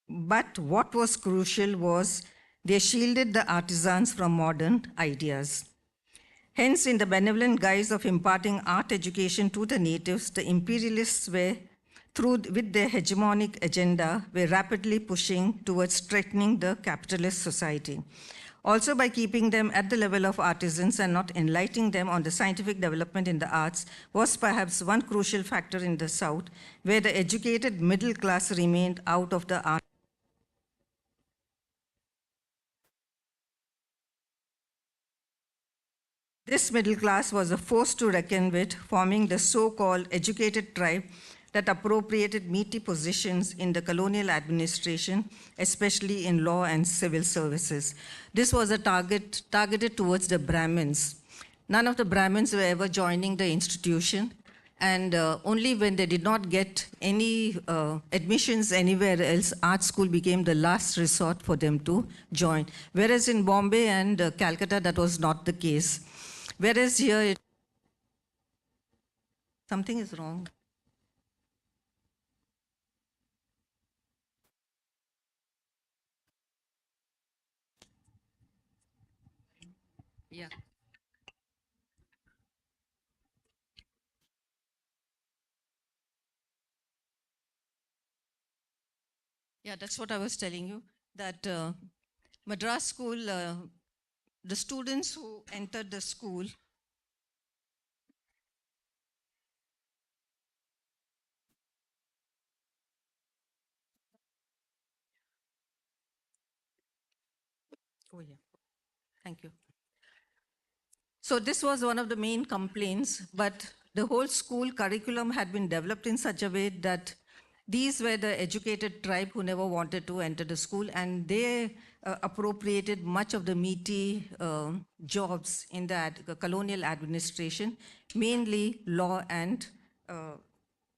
But what was crucial was they shielded the artisans from modern ideas. Hence, in the benevolent guise of imparting art education to the natives, the imperialists with their hegemonic agenda, were rapidly pushing towards strengthening the capitalist society. Also, by keeping them at the level of artisans and not enlightening them on the scientific development in the arts was perhaps one crucial factor in the South, where the educated middle class remained out of the art. This middle class was a force to reckon with, forming the so-called educated tribe that appropriated meaty positions in the colonial administration, especially in law and civil services. This was a targeted towards the Brahmins. None of the Brahmins were ever joining the institution, and only when they did not get any admissions anywhere else, art school became the last resort for them to join. Whereas in Bombay and Calcutta, that was not the case. Whereas here, something is wrong. Yeah. Yeah, that's what I was telling you, that Madras school, the students who entered the school, oh yeah, thank you. So this was one of the main complaints, but the whole school curriculum had been developed in such a way that these were the educated tribe who never wanted to enter the school, and they appropriated much of the meaty jobs in the colonial administration, mainly law and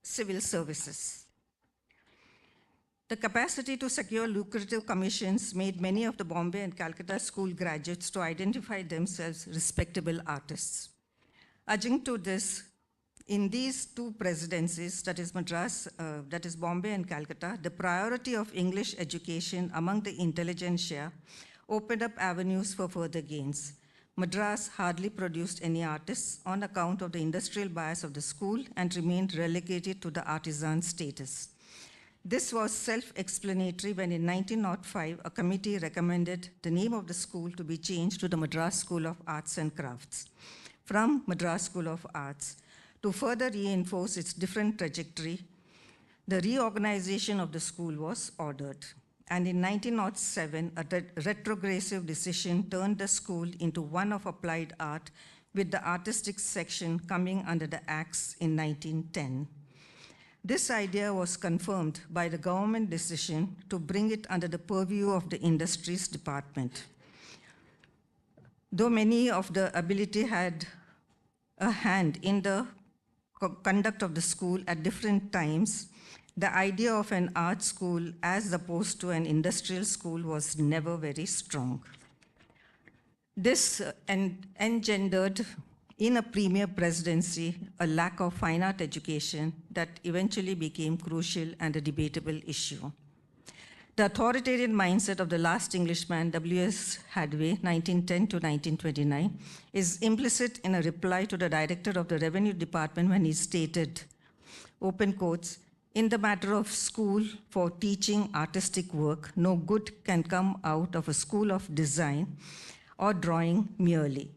civil services. The capacity to secure lucrative commissions made many of the Bombay and Calcutta school graduates to identify themselves respectable artists. Owing to this, in these two presidencies, that is Madras, that is Bombay and Calcutta, the priority of English education among the intelligentsia opened up avenues for further gains. Madras hardly produced any artists on account of the industrial bias of the school and remained relegated to the artisan status. This was self-explanatory when in 1905, a committee recommended the name of the school to be changed to the Madras School of Arts and Crafts from Madras School of Arts. To further reinforce its different trajectory, the reorganization of the school was ordered. And in 1907, a retrogressive decision turned the school into one of applied art, with the artistic section coming under the Acts in 1910. This idea was confirmed by the government decision to bring it under the purview of the industries department. Though many of the ability had a hand in the conduct of the school at different times, the idea of an art school as opposed to an industrial school was never very strong. This engendered in a premier presidency a lack of fine art education that eventually became crucial and a debatable issue. The authoritarian mindset of the last Englishman, W.S. Hadway, 1910 to 1929, is implicit in a reply to the director of the Revenue Department when he stated, open quotes, "In the matter of school for teaching artistic work, no good can come out of a school of design or drawing merely.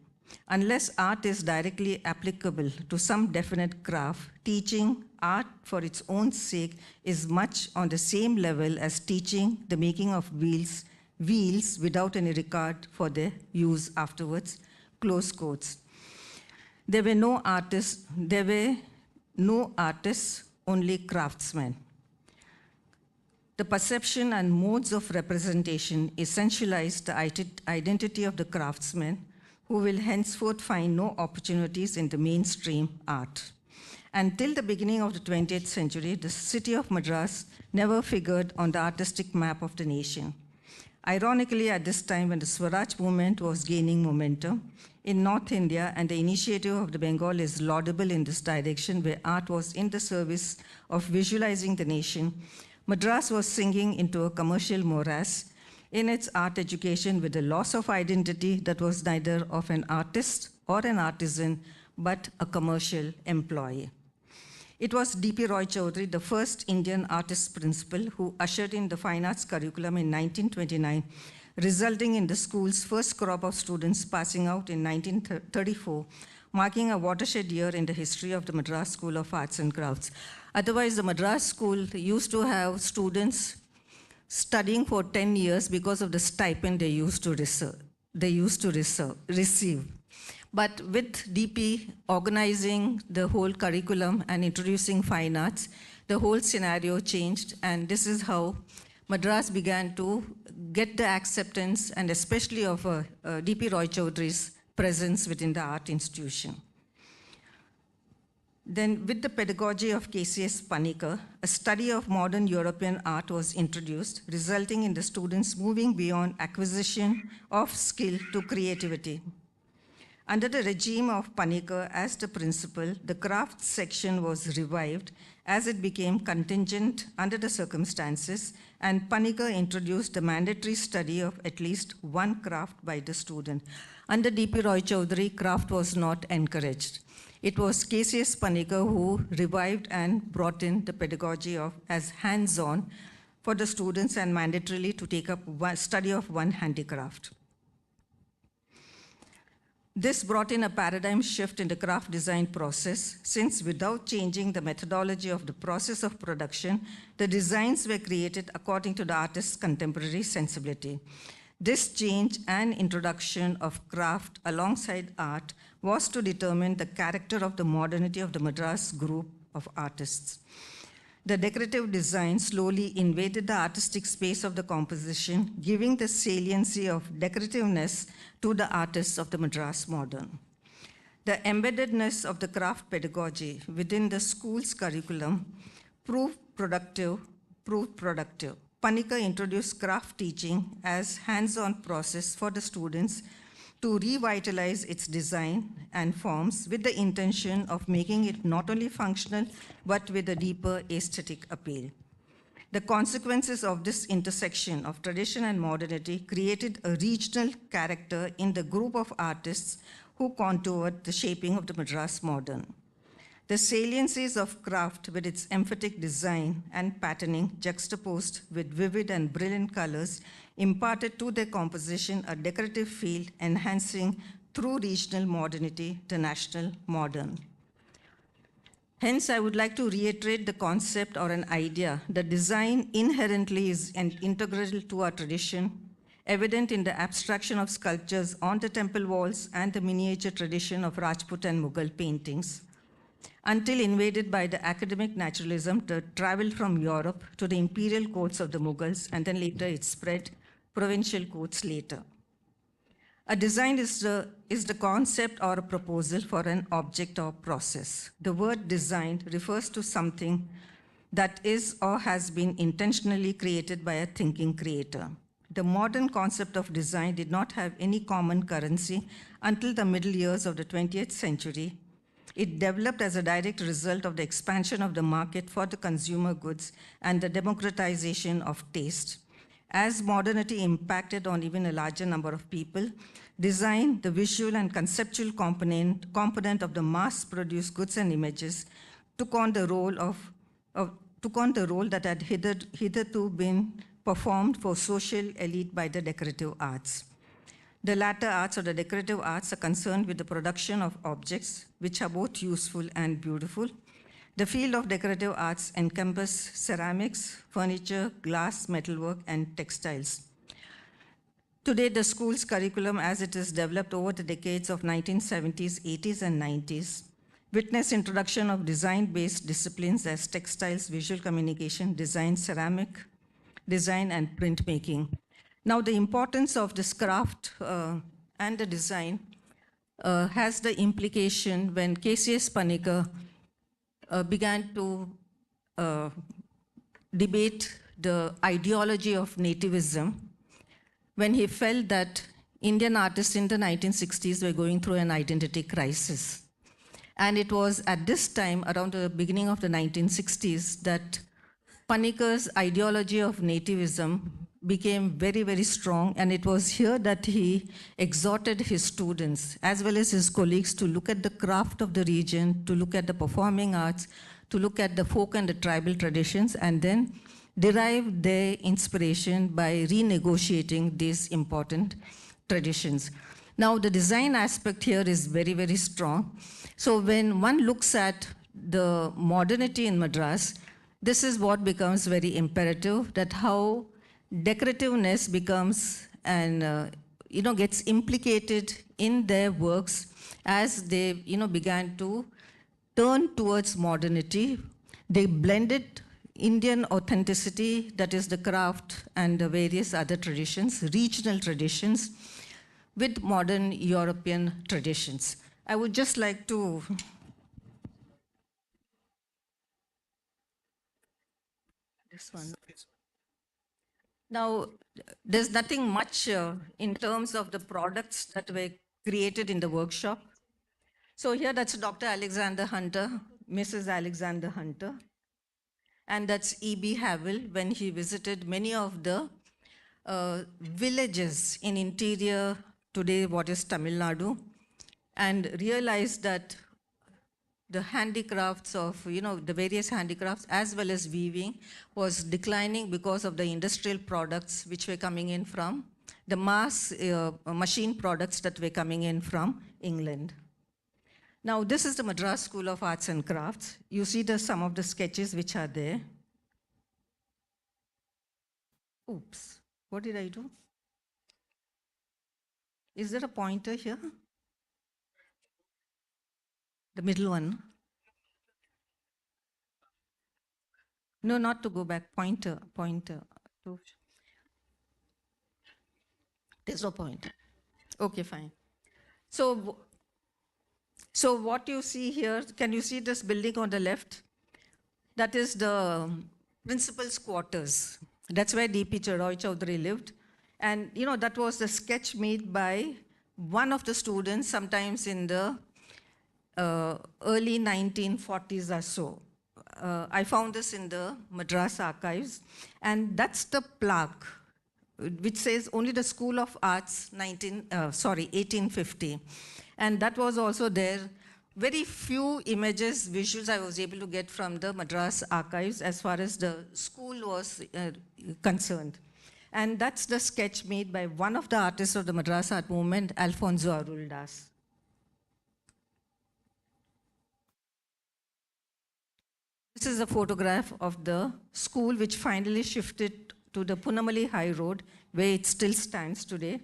Unless art is directly applicable to some definite craft, teaching art for its own sake is much on the same level as teaching the making of wheels without any regard for their use afterwards," close quotes. There were no artists, only craftsmen. The perception and modes of representation essentialize the identity of the craftsman, who will henceforth find no opportunities in the mainstream art. Until the beginning of the 20th century, the city of Madras never figured on the artistic map of the nation. Ironically, at this time when the Swaraj movement was gaining momentum in North India, and the initiative of the Bengal is laudable in this direction, where art was in the service of visualizing the nation, Madras was sinking into a commercial morass in its art education, with the loss of identity that was neither of an artist or an artisan, but a commercial employee. It was D.P. Roy Chaudhary, the first Indian artist principal, who ushered in the fine arts curriculum in 1929, resulting in the school's first crop of students passing out in 1934, marking a watershed year in the history of the Madras School of Arts and Crafts. Otherwise, the Madras School used to have students studying for 10 years because of the stipend they used to receive. But with DP organizing the whole curriculum and introducing fine arts, the whole scenario changed, and this is how Madras began to get the acceptance, and especially of DP Roy Chaudhary's presence within the art institution. Then, with the pedagogy of KCS Panikkar, a study of modern European art was introduced, resulting in the students moving beyond acquisition of skill to creativity. Under the regime of Panikkar as the principal, the craft section was revived as it became contingent under the circumstances, and Panikkar introduced the mandatory study of at least one craft by the student. Under DP Roy Chaudhary, craft was not encouraged. It was KCS Panikkar who revived and brought in the pedagogy of as hands-on for the students and mandatorily to take up study of one handicraft. This brought in a paradigm shift in the craft design process, since without changing the methodology of the process of production, the designs were created according to the artist's contemporary sensibility. This change and introduction of craft alongside art was to determine the character of the modernity of the Madras group of artists. The decorative design slowly invaded the artistic space of the composition, giving the saliency of decorativeness to the artists of the Madras modern. The embeddedness of the craft pedagogy within the school's curriculum proved productive. Panikkar introduced craft teaching as hands-on process for the students to revitalize its design and forms with the intention of making it not only functional, but with a deeper aesthetic appeal. The consequences of this intersection of tradition and modernity created a regional character in the group of artists who contoured the shaping of the Madras modern. The saliencies of craft with its emphatic design and patterning juxtaposed with vivid and brilliant colors imparted to their composition a decorative feel, enhancing through regional modernity the national modern. Hence, I would like to reiterate the concept or an idea that design inherently is integral to our tradition, evident in the abstraction of sculptures on the temple walls and the miniature tradition of Rajput and Mughal paintings, until invaded by the academic naturalism that traveled from Europe to the imperial courts of the Mughals, and then later it spread provincial courts later. A design is the concept or a proposal for an object or process. The word design refers to something that is or has been intentionally created by a thinking creator. The modern concept of design did not have any common currency until the middle years of the 20th century. It developed as a direct result of the expansion of the market for the consumer goods and the democratization of taste. As modernity impacted on even a larger number of people, design, the visual and conceptual component of the mass-produced goods and images, took on the role that had hitherto been performed for social elite by the decorative arts. The latter arts or the decorative arts are concerned with the production of objects which are both useful and beautiful. The field of decorative arts encompasses ceramics, furniture, glass, metalwork, and textiles. Today, the school's curriculum, as it is developed over the decades of 1970s, 80s, and 90s, witnessed introduction of design-based disciplines as textiles, visual communication, design, ceramic design, and printmaking. Now, the importance of this craft and the design has the implication when KCS Panikkar began to debate the ideology of nativism, when he felt that Indian artists in the 1960s were going through an identity crisis. And it was at this time, around the beginning of the 1960s, that Panikkar's ideology of nativism became very, very strong, and it was here that he exhorted his students, as well as his colleagues, to look at the craft of the region, to look at the performing arts, to look at the folk and the tribal traditions, and then derived their inspiration by renegotiating these important traditions. Now, the design aspect here is very, very strong. So when one looks at the modernity in Madras, this is what becomes very imperative, that how decorativeness becomes and gets implicated in their works as they began to turn towards modernity. They blended Indian authenticity, that is the craft and the various other traditions, regional traditions, with modern European traditions. I would just like to this one. Now, there's nothing much in terms of the products that were created in the workshop. So here that's Dr. Alexander Hunter, Mrs. Alexander Hunter. And that's E.B. Havel when he visited many of the villages in interior, today what is Tamil Nadu, and realized that the handicrafts of, the various handicrafts as well as weaving was declining because of the industrial products which were coming in from the mass machine products that were coming in from England. Now, this is the Madras School of Arts and Crafts. You see some of the sketches which are there. Oops, what did I do? Is there a pointer here? The middle one. No, not to go back, pointer. There's no pointer. Okay, fine. So what you see here, can you see this building on the left? That is the principal's quarters. That's where D.P. Roy Chaudhary lived. And that was the sketch made by one of the students, sometimes in the early 1940s or so. I found this in the Madras archives. And that's the plaque, which says only the School of Arts 1850. And that was also there. Very few images, visuals I was able to get from the Madras archives as far as the school was concerned. And that's the sketch made by one of the artists of the Madras art movement, Alfonso Aruldas. This is a photograph of the school which finally shifted to the Punamali High Road, where it still stands today.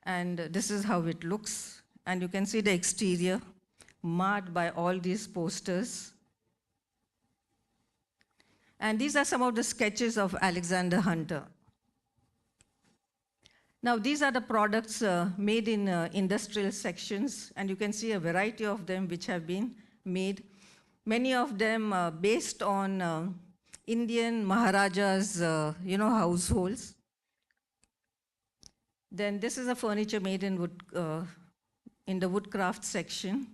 And this is how it looks. And you can see the exterior marred by all these posters. And these are some of the sketches of Alexander Hunter. Now, these are the products made in industrial sections, and you can see a variety of them which have been made. Many of them based on Indian Maharajas, households. Then this is a furniture made in wood, in the woodcraft section.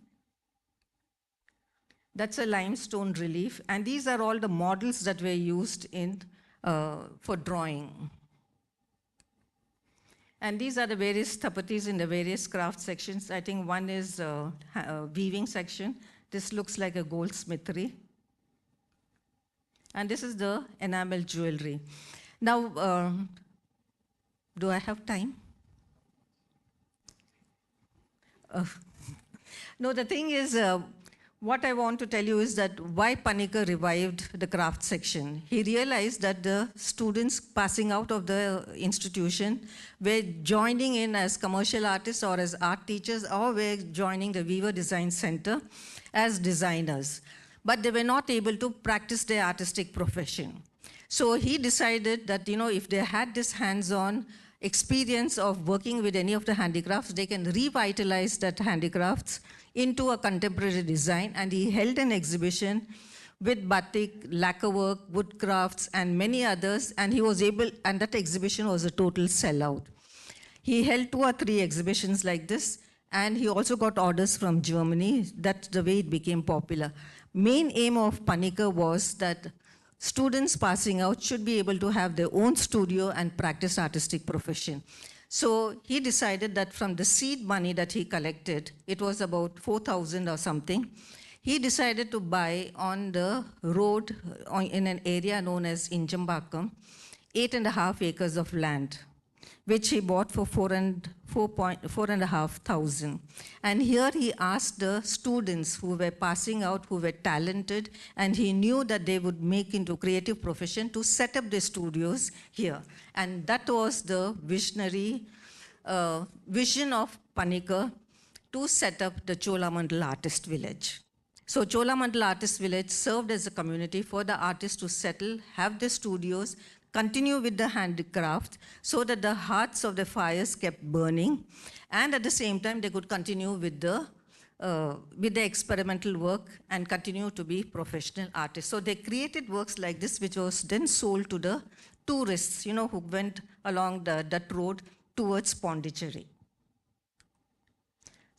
That's a limestone relief, and these are all the models that were used in for drawing. And these are the various tapatis in the various craft sections. I think one is weaving section. This looks like a goldsmithery. And this is the enamel jewelry. Now, do I have time? No, the thing is, what I want to tell you is that why Panikkar revived the craft section. He realized that the students passing out of the institution were joining in as commercial artists or as art teachers, or were joining the Weaver Design Center as designers. But they were not able to practice their artistic profession. So he decided that, if they had this hands-on experience of working with any of the handicrafts, they can revitalize that handicrafts into a contemporary design. And he held an exhibition with batik, lacquerwork, woodcrafts, and many others. And he was able, and that exhibition was a total sellout. He held 2 or 3 exhibitions like this, and he also got orders from Germany. That's the way it became popular. Main aim of Panikkar was that students passing out should be able to have their own studio and practice artistic profession. So he decided that from the seed money that he collected, it was about 4,000 or something, he decided to buy on the road in an area known as Injambakam, 8.5 acres of land, which he bought for 4,500. And here he asked the students who were passing out, who were talented, and he knew that they would make into creative profession to set up the studios here. And that was the visionary vision of Panikkar to set up the Cholamandal Artist Village. So Cholamandal Artist Village served as a community for the artists to settle, have the studios, continue with the handicraft so that the hearts of the fires kept burning, and at the same time they could continue with the experimental work and continue to be professional artists. So they created works like this, which was then sold to the tourists, who went along that road towards Pondicherry.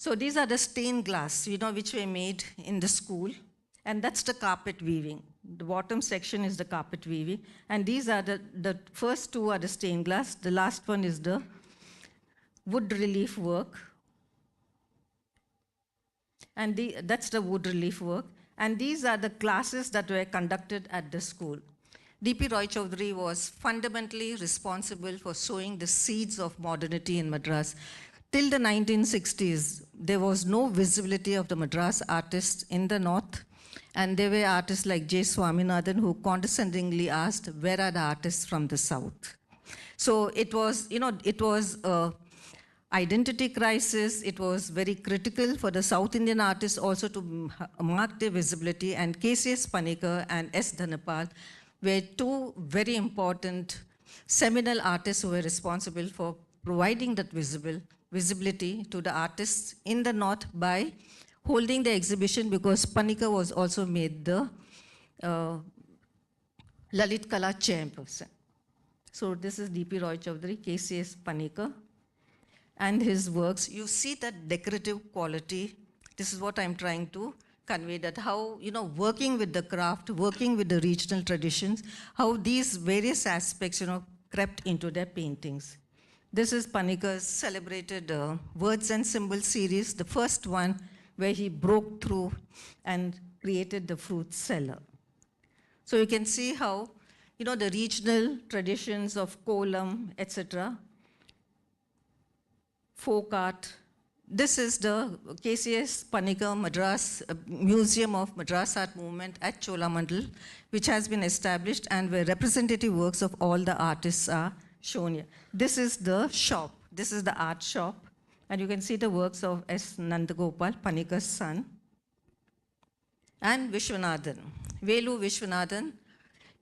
So these are the stained glass, which were made in the school. And that's the carpet weaving. The bottom section is the carpet weaving. And these are the first two are the stained glass. The last one is the wood relief work. And that's the wood relief work. And these are the classes that were conducted at the school. D.P. Roy Chaudhary was fundamentally responsible for sowing the seeds of modernity in Madras. Till the 1960s, there was no visibility of the Madras artists in the north. And there were artists like J. Swaminathan who condescendingly asked, where are the artists from the south? So it was, it was an identity crisis. It was very critical for the South Indian artists also to mark their visibility. And K.C.S. Panikkar and S. Dhanapal were two very important seminal artists who were responsible for providing that visibility to the artists in the north by holding the exhibition, because Panikkar was also made the Lalit Kala chairperson. So this is D.P. Roy Chaudhary, K.C.S. Panikkar, and his works. You see that decorative quality. This is what I'm trying to convey, that how, working with the craft, working with the regional traditions, how these various aspects, crept into their paintings. This is Panikkar's celebrated Words and Symbols series, the first one where he broke through and created the fruit cellar. So you can see how, the regional traditions of kolam, etc., folk art. This is the K.C.S. Panikkar Madras Museum of Madras Art Movement at Cholamandal, which has been established, and where representative works of all the artists are shown here. This is the shop. This is the art shop. And you can see the works of S. Nandagopal, Panikkar's son, and Vishwanathan. Velu Vishwanathan.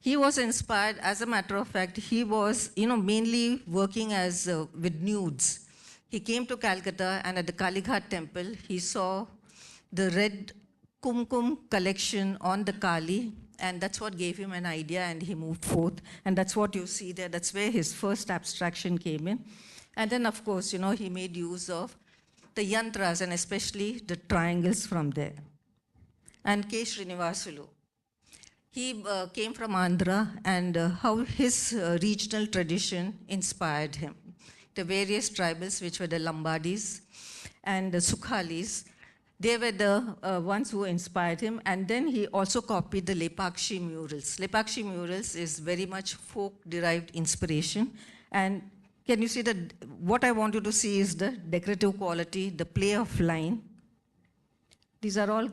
He was inspired, as a matter of fact, he was, mainly working as with nudes. He came to Calcutta, and at the Kalighat temple, he saw the red kumkum collection on the Kali, and that's what gave him an idea, and he moved forth. And that's what you see there. That's where his first abstraction came in. And then, of course, he made use of the yantras, and especially the triangles from there. And K. Srinivasulu. He came from Andhra, and how his regional tradition inspired him. The various tribals, which were the Lambadis and the Sukhalis, they were the ones who inspired him. And then he also copied the Lepakshi murals. Lepakshi murals is very much folk-derived inspiration. And can you see that? What I want you to see is the decorative quality, the play of line. These are all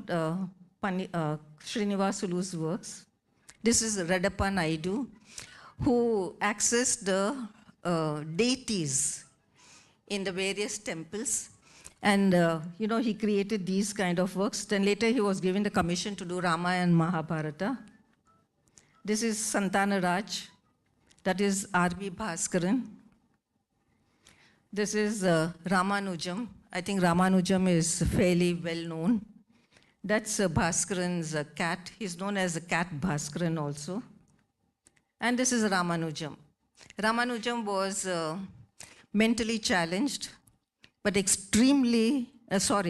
Srinivasulu's works. This is Redappa Naidu, who accessed the deities in the various temples. And, he created these kind of works. Then later he was given the commission to do Ramayana and Mahabharata. This is Santana Raj. That is R.B. Bhaskaran. This is Ramanujam. I think Ramanujam is fairly well known. That's Bhaskaran's cat. He's known as the cat Bhaskaran also. And this is Ramanujam. Ramanujam was mentally challenged, but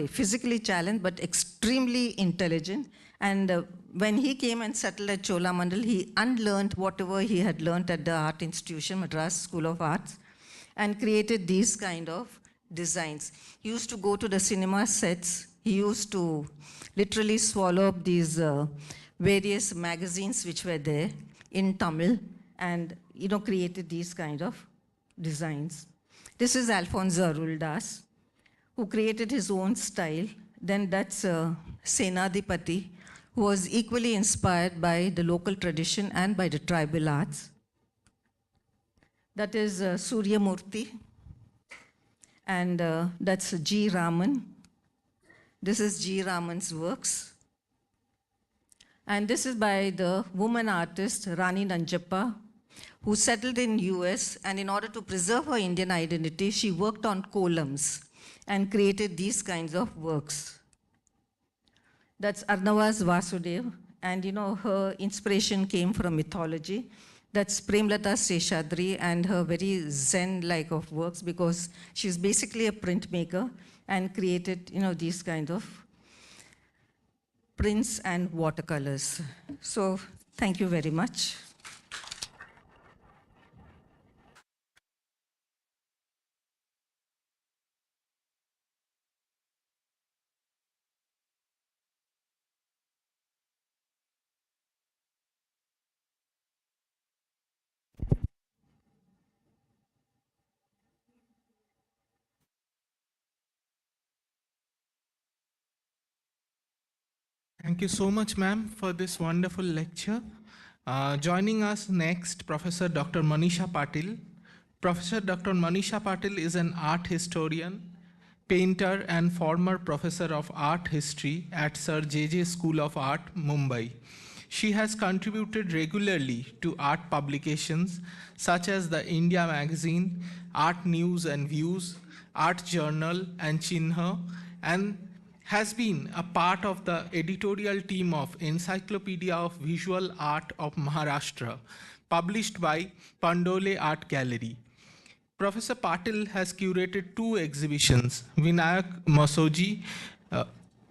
physically challenged, but extremely intelligent. And when he came and settled at Cholamandal, he unlearned whatever he had learned at the art institution, Madras School of Arts, and created these kind of designs. He used to go to the cinema sets. he used to literally swallow up these various magazines which were there in Tamil and created these kind of designs. This is Alphonse Aruldas, who created his own style. Then that's Senadipati, who was equally inspired by the local tradition and by the tribal arts. That is Surya Murthy, and that's G. Raman. This is G. Raman's works. And this is by the woman artist Rani Nanjappa, who settled in US, and in order to preserve her Indian identity, she worked on columns and created these kinds of works. That's Arnavas Vasudev, and her inspiration came from mythology. That's Premlata Seshadri and her very Zen-like of works, because she's basically a printmaker and created these kinds of prints and watercolors. So thank you very much. Thank you so much, ma'am, for this wonderful lecture. Joining us next, Professor Dr. Manisha Patil. Professor Dr. Manisha Patil is an art historian, painter, and former professor of art history at Sir J.J. School of Art, Mumbai. She has contributed regularly to art publications such as the India Magazine, Art News and Views, Art Journal, and Chinha, and has been a part of the editorial team of Encyclopedia of Visual Art of Maharashtra, published by Pandole Art Gallery. Professor Patil has curated 2 exhibitions, Vinayak Masoji,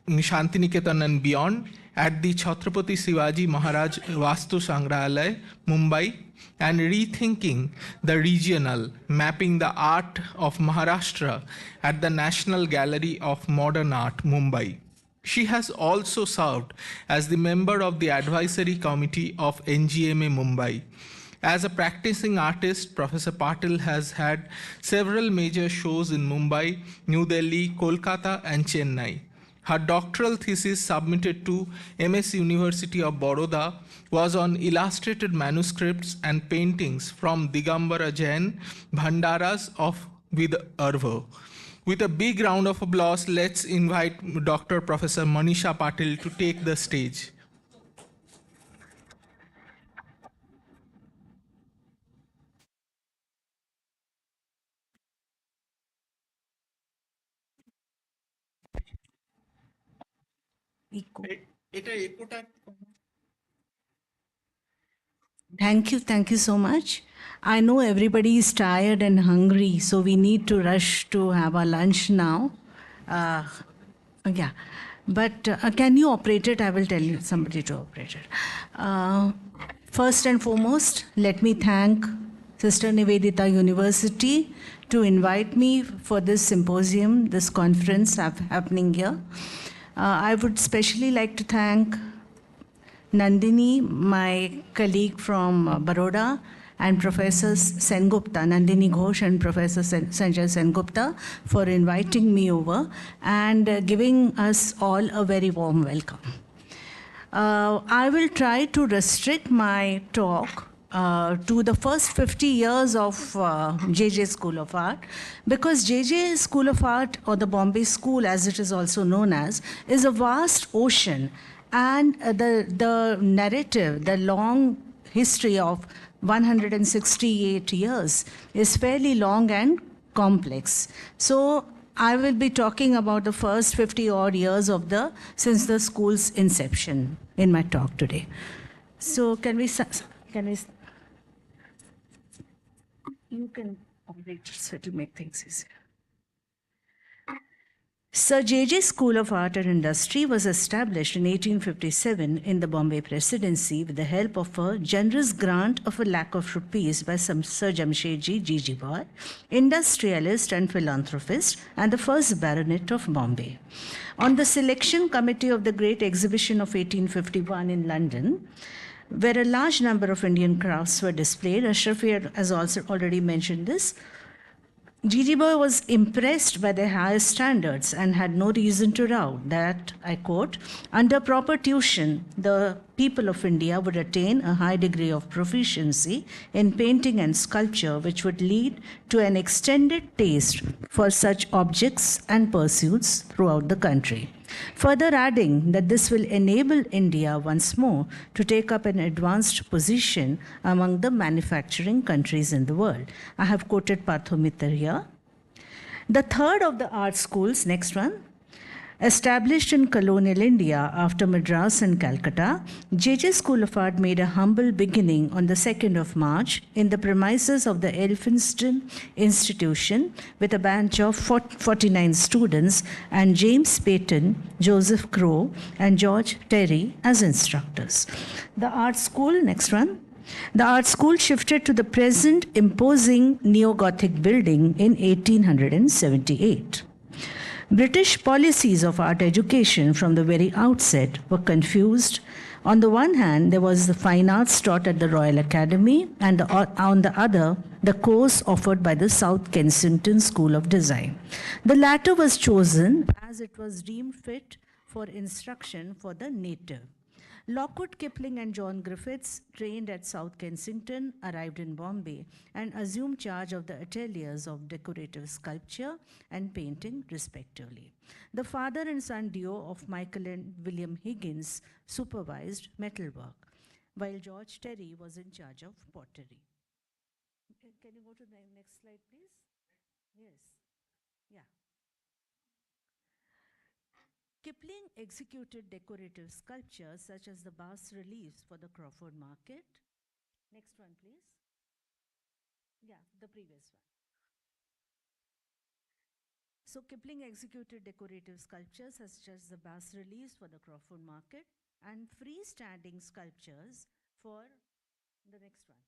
Shantiniketan and Beyond, at the Chhatrapati Shivaji Maharaj Vastu Sangrahalaya, Mumbai, and Rethinking the Regional, Mapping the Art of Maharashtra at the National Gallery of Modern Art, Mumbai. She has also served as the member of the Advisory Committee of NGMA Mumbai. As a practicing artist, Professor Patil has had several major shows in Mumbai, New Delhi, Kolkata, and Chennai. Her doctoral thesis submitted to MS University of Baroda was on illustrated manuscripts and paintings from Digambara Jain Bhandaras of Vidarbha. With a big round of applause, let's invite Dr. Professor Manisha Patil to take the stage. Thank you so much. I know everybody is tired and hungry, so we need to rush to have our lunch now. Yeah, but can you operate it? I will tell you somebody to operate it. First and foremost, let me thank Sister Nivedita University to invite me for this symposium, this conference happening here. I would especially like to thank Nandini, my colleague from Baroda, and Professor Sengupta, Nandini Ghosh and Professor Sanjay Sengupta for inviting me over and giving us all a very warm welcome. I will try to restrict my talk to the first 50 years of JJ School of Art, because JJ School of Art, or the Bombay School as it is also known as, is a vast ocean, and the narrative, the long history of 168 years is fairly long and complex. So I will be talking about the first 50 odd years of since the school's inception in my talk today. So you can operate so to make things easier. Sir J.J. School of Art and Industry was established in 1857 in the Bombay Presidency with the help of a generous grant of ₹1,00,000 by Sir Jamshedji Jijiboy, industrialist and philanthropist, and the first Baronet of Bombay. On the selection committee of the Great Exhibition of 1851 in London, where a large number of Indian crafts were displayed, Ashrafi has also already mentioned this, Jijiboy was impressed by their high standards and had no reason to doubt that, I quote, under proper tuition, the people of India would attain a high degree of proficiency in painting and sculpture, which would lead to an extended taste for such objects and pursuits throughout the country. Further adding that this will enable India once more to take up an advanced position among the manufacturing countries in the world. I have quoted Partho Mitter here. The third of the art schools, next one, established in colonial India after Madras and Calcutta, J.J. School of Art made a humble beginning on the 2nd of March in the premises of the Elphinstone Institution with a batch of 49 students and James Peyton, Joseph Crow, and George Terry as instructors. The art school, next one. The art school shifted to the present imposing neo-Gothic building in 1878. British policies of art education from the very outset were confused. On the one hand, there was the fine arts taught at the Royal Academy, and on the other, the course offered by the South Kensington School of Design. The latter was chosen as it was deemed fit for instruction for the native. Lockwood Kipling and John Griffiths, trained at South Kensington, arrived in Bombay and assumed charge of the ateliers of decorative sculpture and painting, respectively. The father and son duo of Michael and William Higgins supervised metalwork, while George Terry was in charge of pottery. Can you go to the next slide, please? Yes. Yeah. Kipling executed decorative sculptures such as the bas-reliefs for the Crawford Market. Next one, please. Yeah, the previous one. So Kipling executed decorative sculptures such as the bas-reliefs for the Crawford Market and freestanding sculptures for the next one.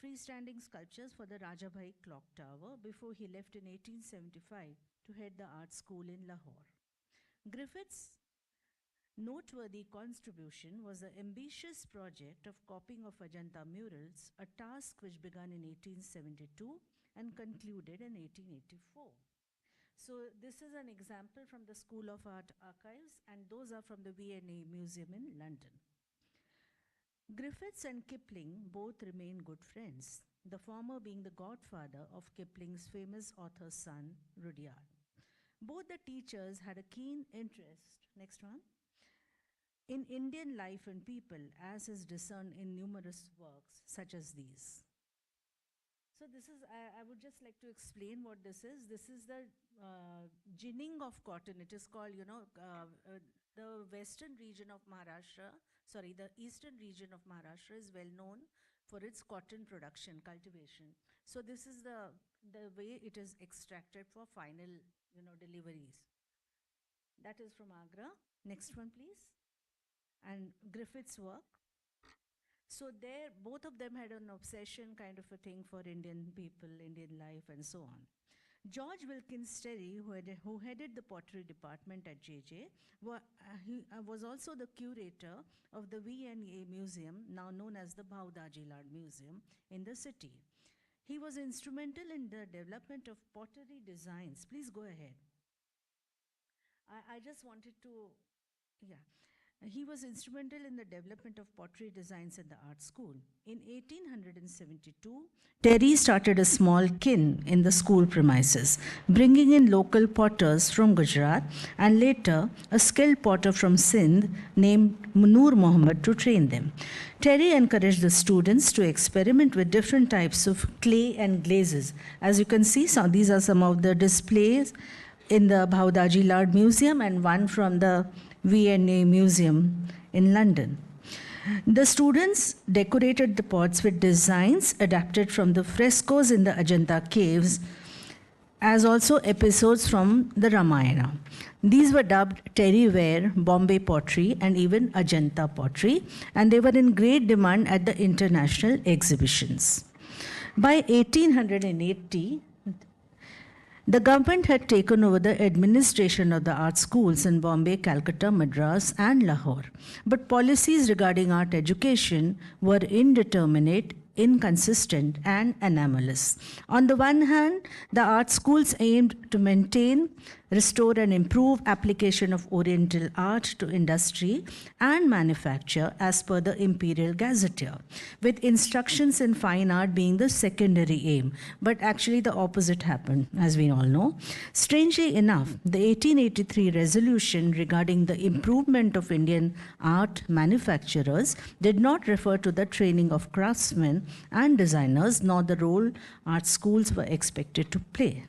Freestanding sculptures for the Rajabhai Clock Tower before he left in 1875 to head the art school in Lahore. Griffith's noteworthy contribution was the ambitious project of copying of Ajanta murals, a task which began in 1872 and concluded in 1884. So this is an example from the School of Art archives, and those are from the V&A Museum in London. Griffiths and Kipling both remain good friends, the former being the godfather of Kipling's famous author's son, Rudyard. Both the teachers had a keen interest, next one, in Indian life and people, as is discerned in numerous works such as these. So this is, I would just like to explain what this is. This is the ginning of cotton. It is called, the western region of Maharashtra, the eastern region of Maharashtra is well known for its cotton production, cultivation. So this is the way it is extracted for final, deliveries. That is from Agra. Next one, please. And Griffith's work. So there, both of them had an obsession kind of a thing for Indian people, Indian life, and so on. George Wilkins Terry, who headed the pottery department at JJ, was also the curator of the V&A Museum, now known as the Bhaudaji Lad Museum, in the city. He was instrumental in the development of pottery designs. Please go ahead. I just wanted to, yeah. He was instrumental in the development of pottery designs in the art school. In 1872, Terry started a small kiln in the school premises, bringing in local potters from Gujarat and later a skilled potter from Sindh named Noor Muhammad to train them. Terry encouraged the students to experiment with different types of clay and glazes. As you can see, these are some of the displays in the Bhaudaji Lad Museum and one from the V&A Museum in London. The students decorated the pots with designs adapted from the frescoes in the Ajanta caves as also episodes from the Ramayana. These were dubbed terry ware, Bombay pottery, and even Ajanta pottery, and they were in great demand at the international exhibitions. By 1880, the government had taken over the administration of the art schools in Bombay, Calcutta, Madras, and Lahore. But policies regarding art education were indeterminate, inconsistent, and anomalous. On the one hand, the art schools aimed to maintain, restore, and improve application of Oriental art to industry and manufacture as per the Imperial Gazetteer, with instructions in fine art being the secondary aim. But actually, the opposite happened, as we all know. Strangely enough, the 1883 resolution regarding the improvement of Indian art manufacturers did not refer to the training of craftsmen and designers, nor the role art schools were expected to play.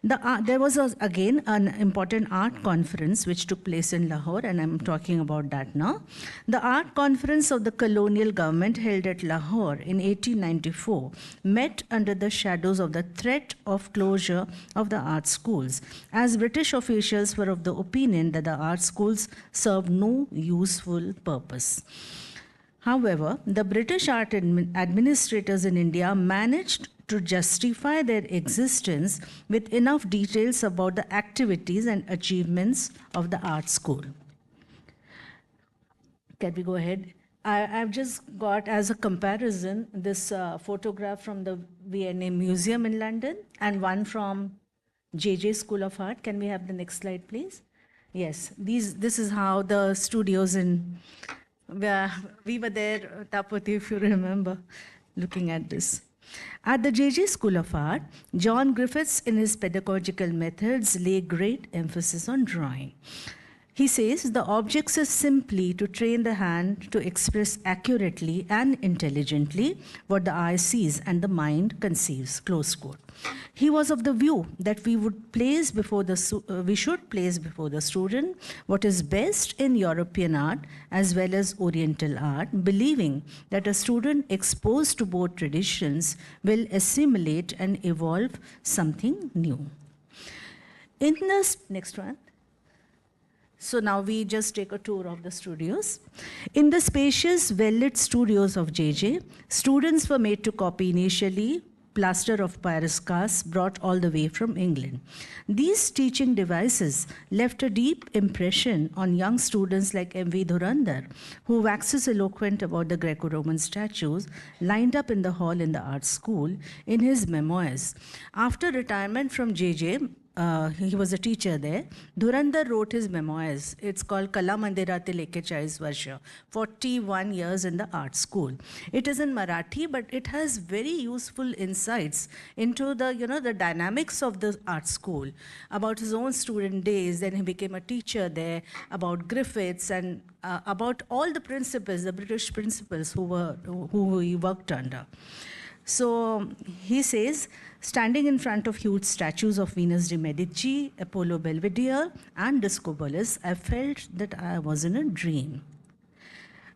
There was again an important art conference which took place in Lahore, and I'm talking about that now. The art conference of the colonial government held at Lahore in 1894 met under the shadows of the threat of closure of the art schools, as British officials were of the opinion that the art schools served no useful purpose. However, the British art administrators in India managed to justify their existence with enough details about the activities and achievements of the art school. Can we go ahead? I've just got as a comparison this photograph from the V&A Museum in London and one from JJ School of Art. Can we have the next slide, please? Yes, this is how the studios in, we were there, Tapati, if you remember, looking at this. At the JJ School of Art, John Griffiths, in his pedagogical methods, lay great emphasis on drawing. He says the objects is simply to train the hand to express accurately and intelligently what the eye sees and the mind conceives, close quote. He was of the view that we should place before the student what is best in European art as well as Oriental art, believing that a student exposed to both traditions will assimilate and evolve something new. In the next one. So now we just take a tour of the studios. In the spacious, well-lit studios of JJ, students were made to copy initially plaster of Paris cast brought all the way from England. These teaching devices left a deep impression on young students like M.V. Dhurandhar, who waxes eloquent about the Greco-Roman statues lined up in the hall in the art school in his memoirs. After retirement from JJ, he was a teacher there. Dhurandhar wrote his memoirs. It's called Kala Mandira Te Leke 40 Varsha, 41 years in the art school. It is in Marathi, but it has very useful insights into the, the dynamics of the art school, about his own student days. Then he became a teacher there, about Griffiths, and about all the principals, the British principals who he worked under. So he says, standing in front of huge statues of Venus de Medici, Apollo Belvedere, and Discobolus, I felt that I was in a dream.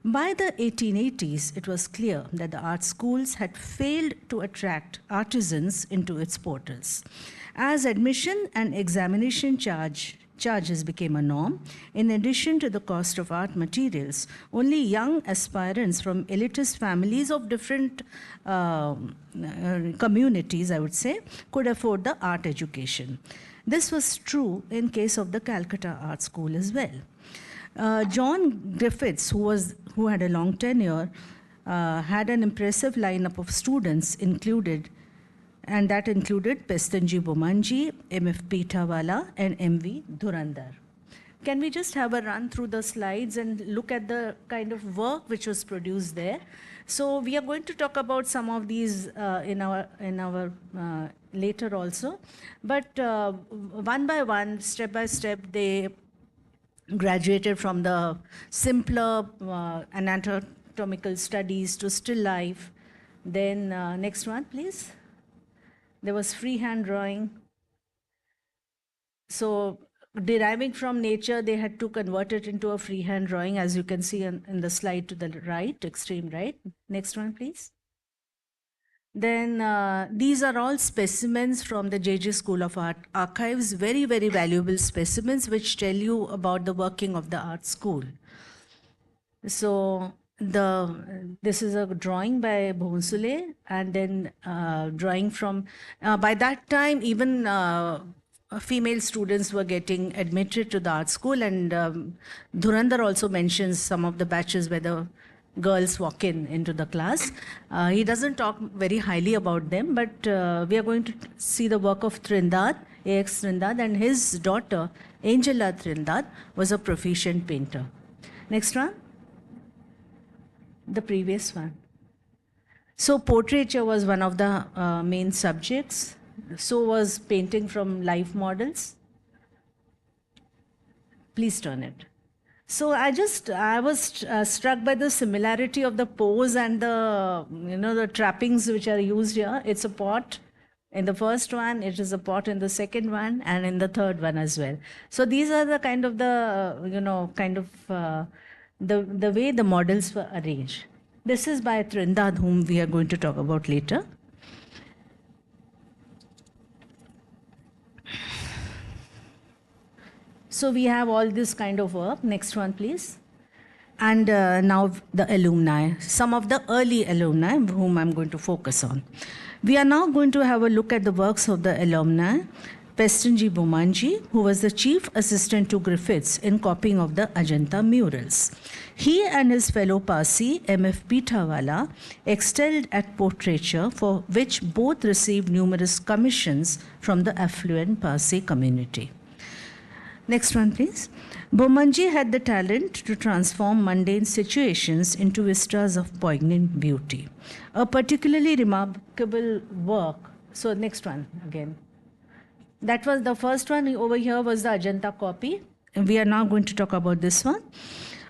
By the 1880s, it was clear that the art schools had failed to attract artisans into its portals. As admission and examination charges became a norm, in addition to the cost of art materials, only young aspirants from elitist families of different communities, I would say, could afford the art education. This was true in case of the Calcutta Art School as well. John Griffiths, who had a long tenure, had an impressive lineup of students and that included Pestanji Bomanji, M.F. Pitawala, and M.V. Dhurandhar. Can we just have a run through the slides and look at the kind of work which was produced there? So we are going to talk about some of these in our later also. But one by one, step by step, they graduated from the simpler anatomical studies to still life. Then next one, please. There was freehand drawing. So deriving from nature, they had to convert it into a freehand drawing, as you can see in the slide to the right, extreme right. Next one, please. Then these are all specimens from the JJ School of Art archives, very, very valuable specimens which tell you about the working of the art school. So this is a drawing by Bhonsle, and then drawing from, by that time even female students were getting admitted to the art school, and Dhurandhar also mentions some of the batches where the girls walk into the class. He doesn't talk very highly about them, but we are going to see the work of Trindad, A.X. Trindad, and his daughter, Angela Trindad, was a proficient painter. Next one. The previous one. So portraiture was one of the main subjects. So was painting from live models. Please turn it. So I was struck by the similarity of the pose and the trappings which are used here. It's a pot in the first one, it is a pot in the second one, and in the third one as well. So these are the kind of the way the models were arranged. This is by Trindad, whom we are going to talk about later. So we have all this kind of work. Next one, please. And now the alumni, some of the early alumni whom I'm going to focus on. We are now going to have a look at the works of the alumni. Pestonji Bomanji, who was the chief assistant to Griffiths in copying of the Ajanta murals. He and his fellow Parsi, M.F. Pitawala, excelled at portraiture, for which both received numerous commissions from the affluent Parsi community. Next one, please. Bomanji had the talent to transform mundane situations into vistas of poignant beauty. A particularly remarkable work. So next one again. That was the first one. Over here was the Ajanta copy. And we are now going to talk about this one.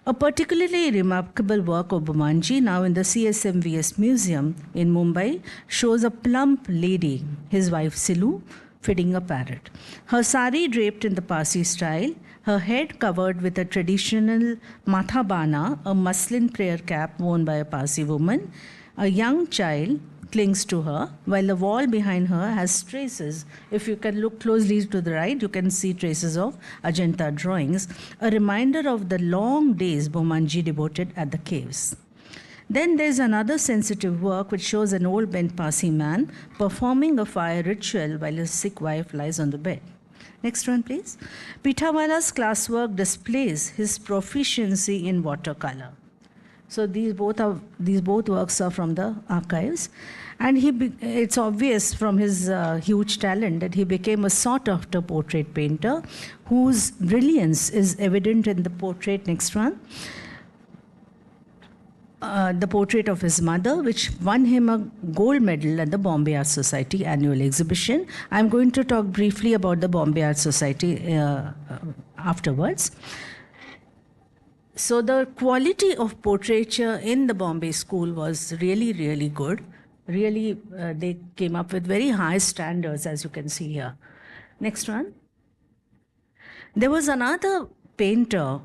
A particularly remarkable work of Bomanji, now in the CSMVS Museum in Mumbai, shows a plump lady, his wife Silu, feeding a parrot. Her sari draped in the Parsi style, her head covered with a traditional mathabana, a muslin prayer cap worn by a Parsi woman. A young child clings to her, while the wall behind her has traces. If you can look closely to the right, you can see traces of Ajanta drawings, a reminder of the long days Bomanji devoted at the caves. Then there's another sensitive work which shows an old bent Parsi man performing a fire ritual while his sick wife lies on the bed. Next one, please. Pitawala's classwork displays his proficiency in watercolor. So these both works are from the archives, and it's obvious from his huge talent that he became a sought-after portrait painter, whose brilliance is evident in the portrait. Next one. The portrait of his mother, which won him a gold medal at the Bombay Art Society annual exhibition. I'm going to talk briefly about the Bombay Art Society afterwards. So the quality of portraiture in the Bombay school was really, really good. Really, they came up with very high standards, as you can see here. Next one. There was another painter.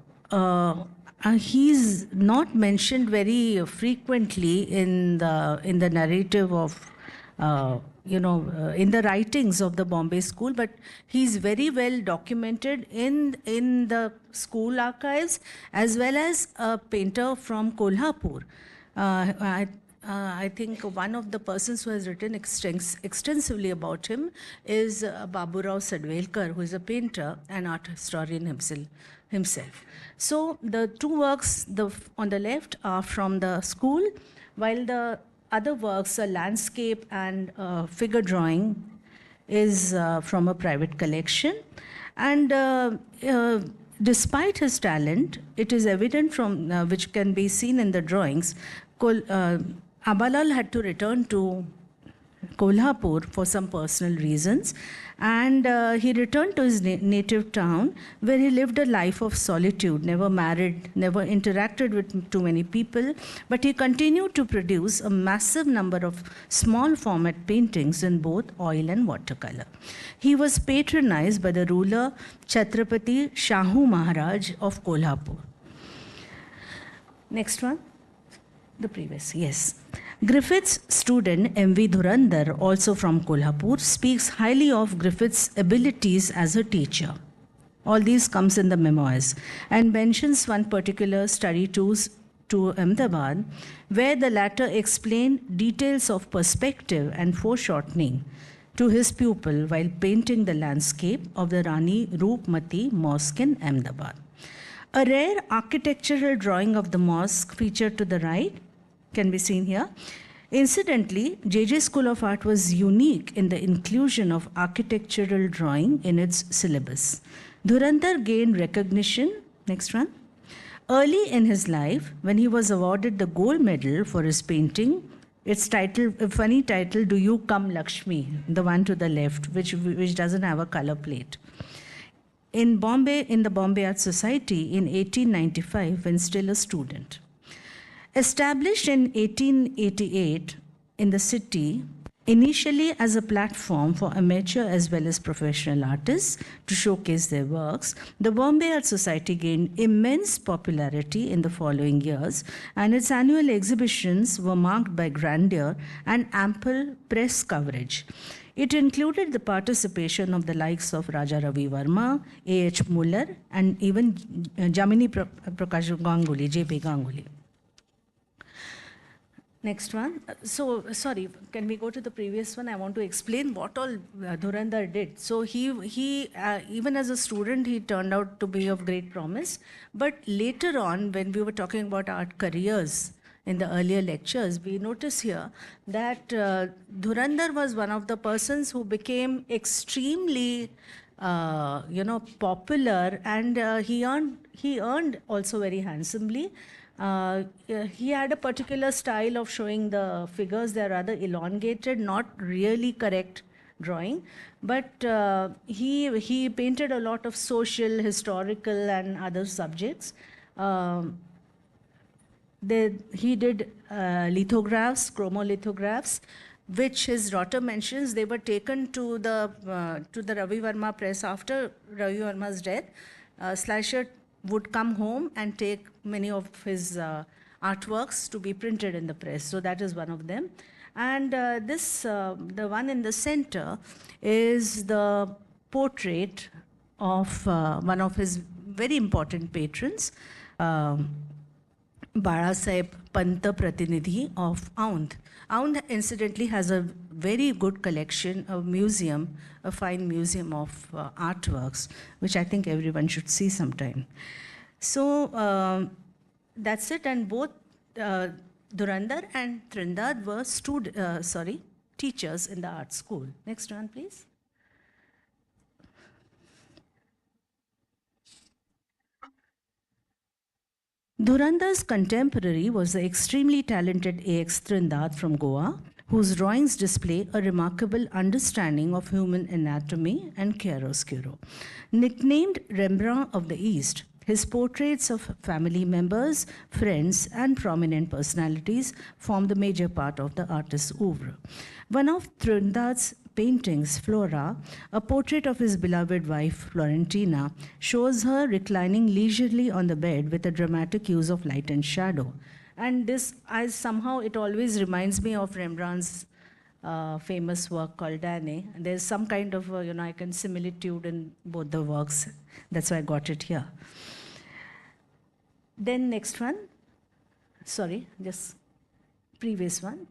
He's not mentioned very frequently in the narrative of, in the writings of the Bombay school, but he's very well documented in the school archives, as well as a painter from Kolhapur. I think one of the persons who has written extensively about him is Baburao Sadvelkar, who is a painter and art historian himself. So the two works on the left are from the school, while the other works, a landscape and figure drawing, is from a private collection. And despite his talent, it is evident from which can be seen in the drawings, Abalal had to return to Kolhapur for some personal reasons, and he returned to his native town, where he lived a life of solitude, never married, never interacted with too many people, but he continued to produce a massive number of small format paintings in both oil and watercolor. He was patronized by the ruler Chhatrapati Shahu Maharaj of Kolhapur. Next one. The previous, yes. Griffith's student M.V. Dhurandhar, also from Kolhapur, speaks highly of Griffith's abilities as a teacher. All these comes in the memoirs and mentions one particular study tours to Ahmedabad, where the latter explained details of perspective and foreshortening to his pupil while painting the landscape of the Rani Roopmati Mosque in Ahmedabad. A rare architectural drawing of the mosque featured to the right can be seen here. Incidentally, JJ School of Art was unique in the inclusion of architectural drawing in its syllabus. Dhurandhar gained recognition, next one, early in his life when he was awarded the gold medal for his painting. Its title, a funny title, Do You Come Lakshmi, the one to the left, which doesn't have a color plate. In Bombay, in the Bombay Art Society in 1895, when still a student. Established in 1888 in the city, initially as a platform for amateur as well as professional artists to showcase their works, the Bombay Art Society gained immense popularity in the following years, and its annual exhibitions were marked by grandeur and ample press coverage. It included the participation of the likes of Raja Ravi Verma, A.H. Muller, and even Jamini Prakash Ganguly, J.P. Ganguly. Next one. So, sorry, can we go to the previous one? I want to explain what all Dhurandhar did. So, he even as a student, he turned out to be of great promise. But later on, when we were talking about art careers in the earlier lectures, we notice here that Dhurandhar was one of the persons who became extremely popular, and he earned also very handsomely. He had a particular style of showing the figures. They're rather elongated, not really correct drawing, but he painted a lot of social, historical, and other subjects. He did lithographs, chromolithographs, which his daughter mentions. They were taken to the Ravi Verma press after Ravi Verma's death. Slasher would come home and take many of his artworks to be printed in the press. So that is one of them. And the one in the center is the portrait of one of his very important patrons, Barasaheb Panta Pratinidhi of Aundh. Aundh, incidentally, has a very good collection, a museum, a fine museum of artworks, which I think everyone should see sometime. So that's it, and both Dhurandhar and Trindad were teachers in the art school. Next one, please. Dhurandhar's contemporary was the extremely talented A.X. Trindad from Goa, whose drawings display a remarkable understanding of human anatomy and chiaroscuro. Nicknamed Rembrandt of the East, his portraits of family members, friends, and prominent personalities form the major part of the artist's oeuvre. One of Trindad's paintings, Flora, a portrait of his beloved wife, Florentina, shows her reclining leisurely on the bed with a dramatic use of light and shadow. And this, somehow, it always reminds me of Rembrandt's famous work called Danae. There's some kind of, similitude in both the works. That's why I got it here. Then next one. Sorry, just previous one.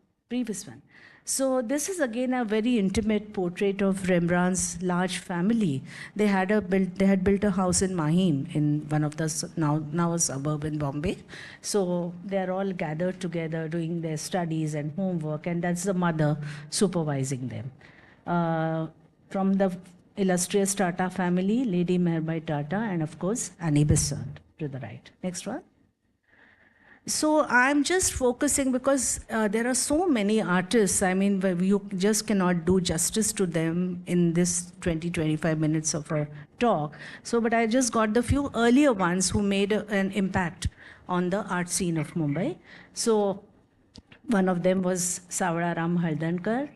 So this is again a very intimate portrait of Rembrandt's large family. They had built a house in Mahim, in one of the now a suburb in Bombay. So they're all gathered together doing their studies and homework, and that's the mother supervising them. From the illustrious Tata family, Lady Meherbai Tata, and of course Annie Besant to the right. Next one. So I'm just focusing because there are so many artists. I mean, you just cannot do justice to them in this 20-25 minutes of a talk. So, but I just got the few earlier ones who made an impact on the art scene of Mumbai. So one of them was Savara Ram Haldankar,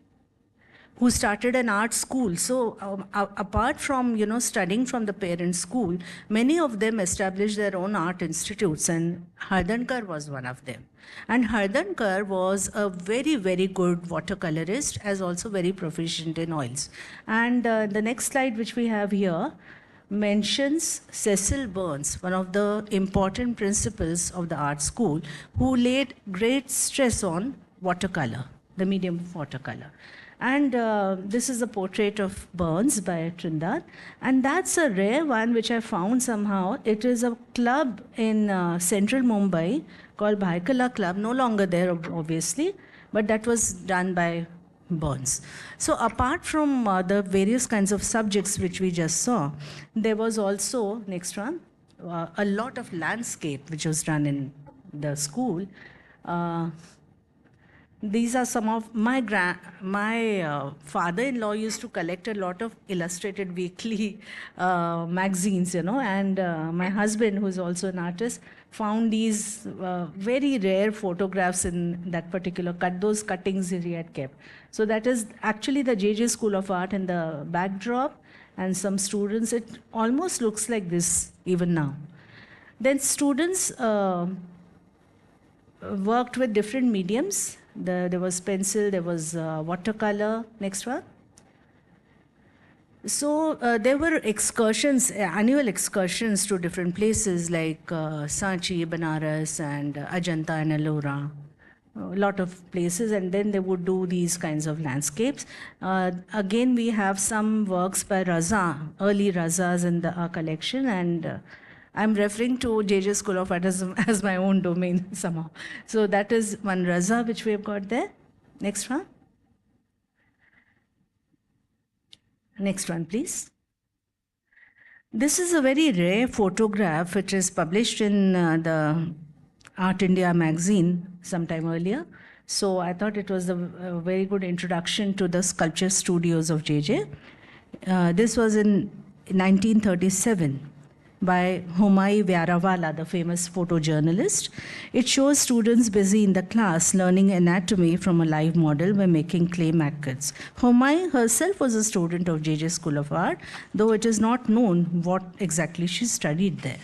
who started an art school. So apart from, studying from the parent school, many of them established their own art institutes, and Hardankar was one of them. And Hardankar was a very, very good watercolorist, as also very proficient in oils. And the next slide, which we have here, mentions Cecil Burns, one of the important principals of the art school, who laid great stress on watercolor, the medium of watercolor. And this is a portrait of Burns by Trindad. And that's a rare one which I found somehow. It is a club in central Mumbai called Bhaikala Club, no longer there obviously, but that was done by Burns. So apart from the various kinds of subjects which we just saw, there was also, next one, a lot of landscape which was done in the school. These are some of my father-in-law used to collect a lot of illustrated weekly magazines, and my husband, who's also an artist, found these very rare photographs in that particular those cuttings he had kept. So that is actually the JJ School of Art in the backdrop, and some students. It almost looks like this even now. Then students worked with different mediums. There was pencil, there was watercolor. Next one. So there were excursions, annual excursions to different places like Sanchi, Banaras, and Ajanta and Ellora. A lot of places, and then they would do these kinds of landscapes. Again, we have some works by Raza, early Razas in our collection, and I'm referring to JJ School of Art as my own domain somehow. So that is one Raza which we have got there. Next one. Next one, please. This is a very rare photograph which is published in the Art India magazine sometime earlier. So I thought it was a very good introduction to the sculpture studios of JJ. This was in 1937. By Homai Vyarawala, the famous photojournalist. It shows students busy in the class learning anatomy from a live model by making clay maquettes. Homai herself was a student of JJ School of Art, though it is not known what exactly she studied there.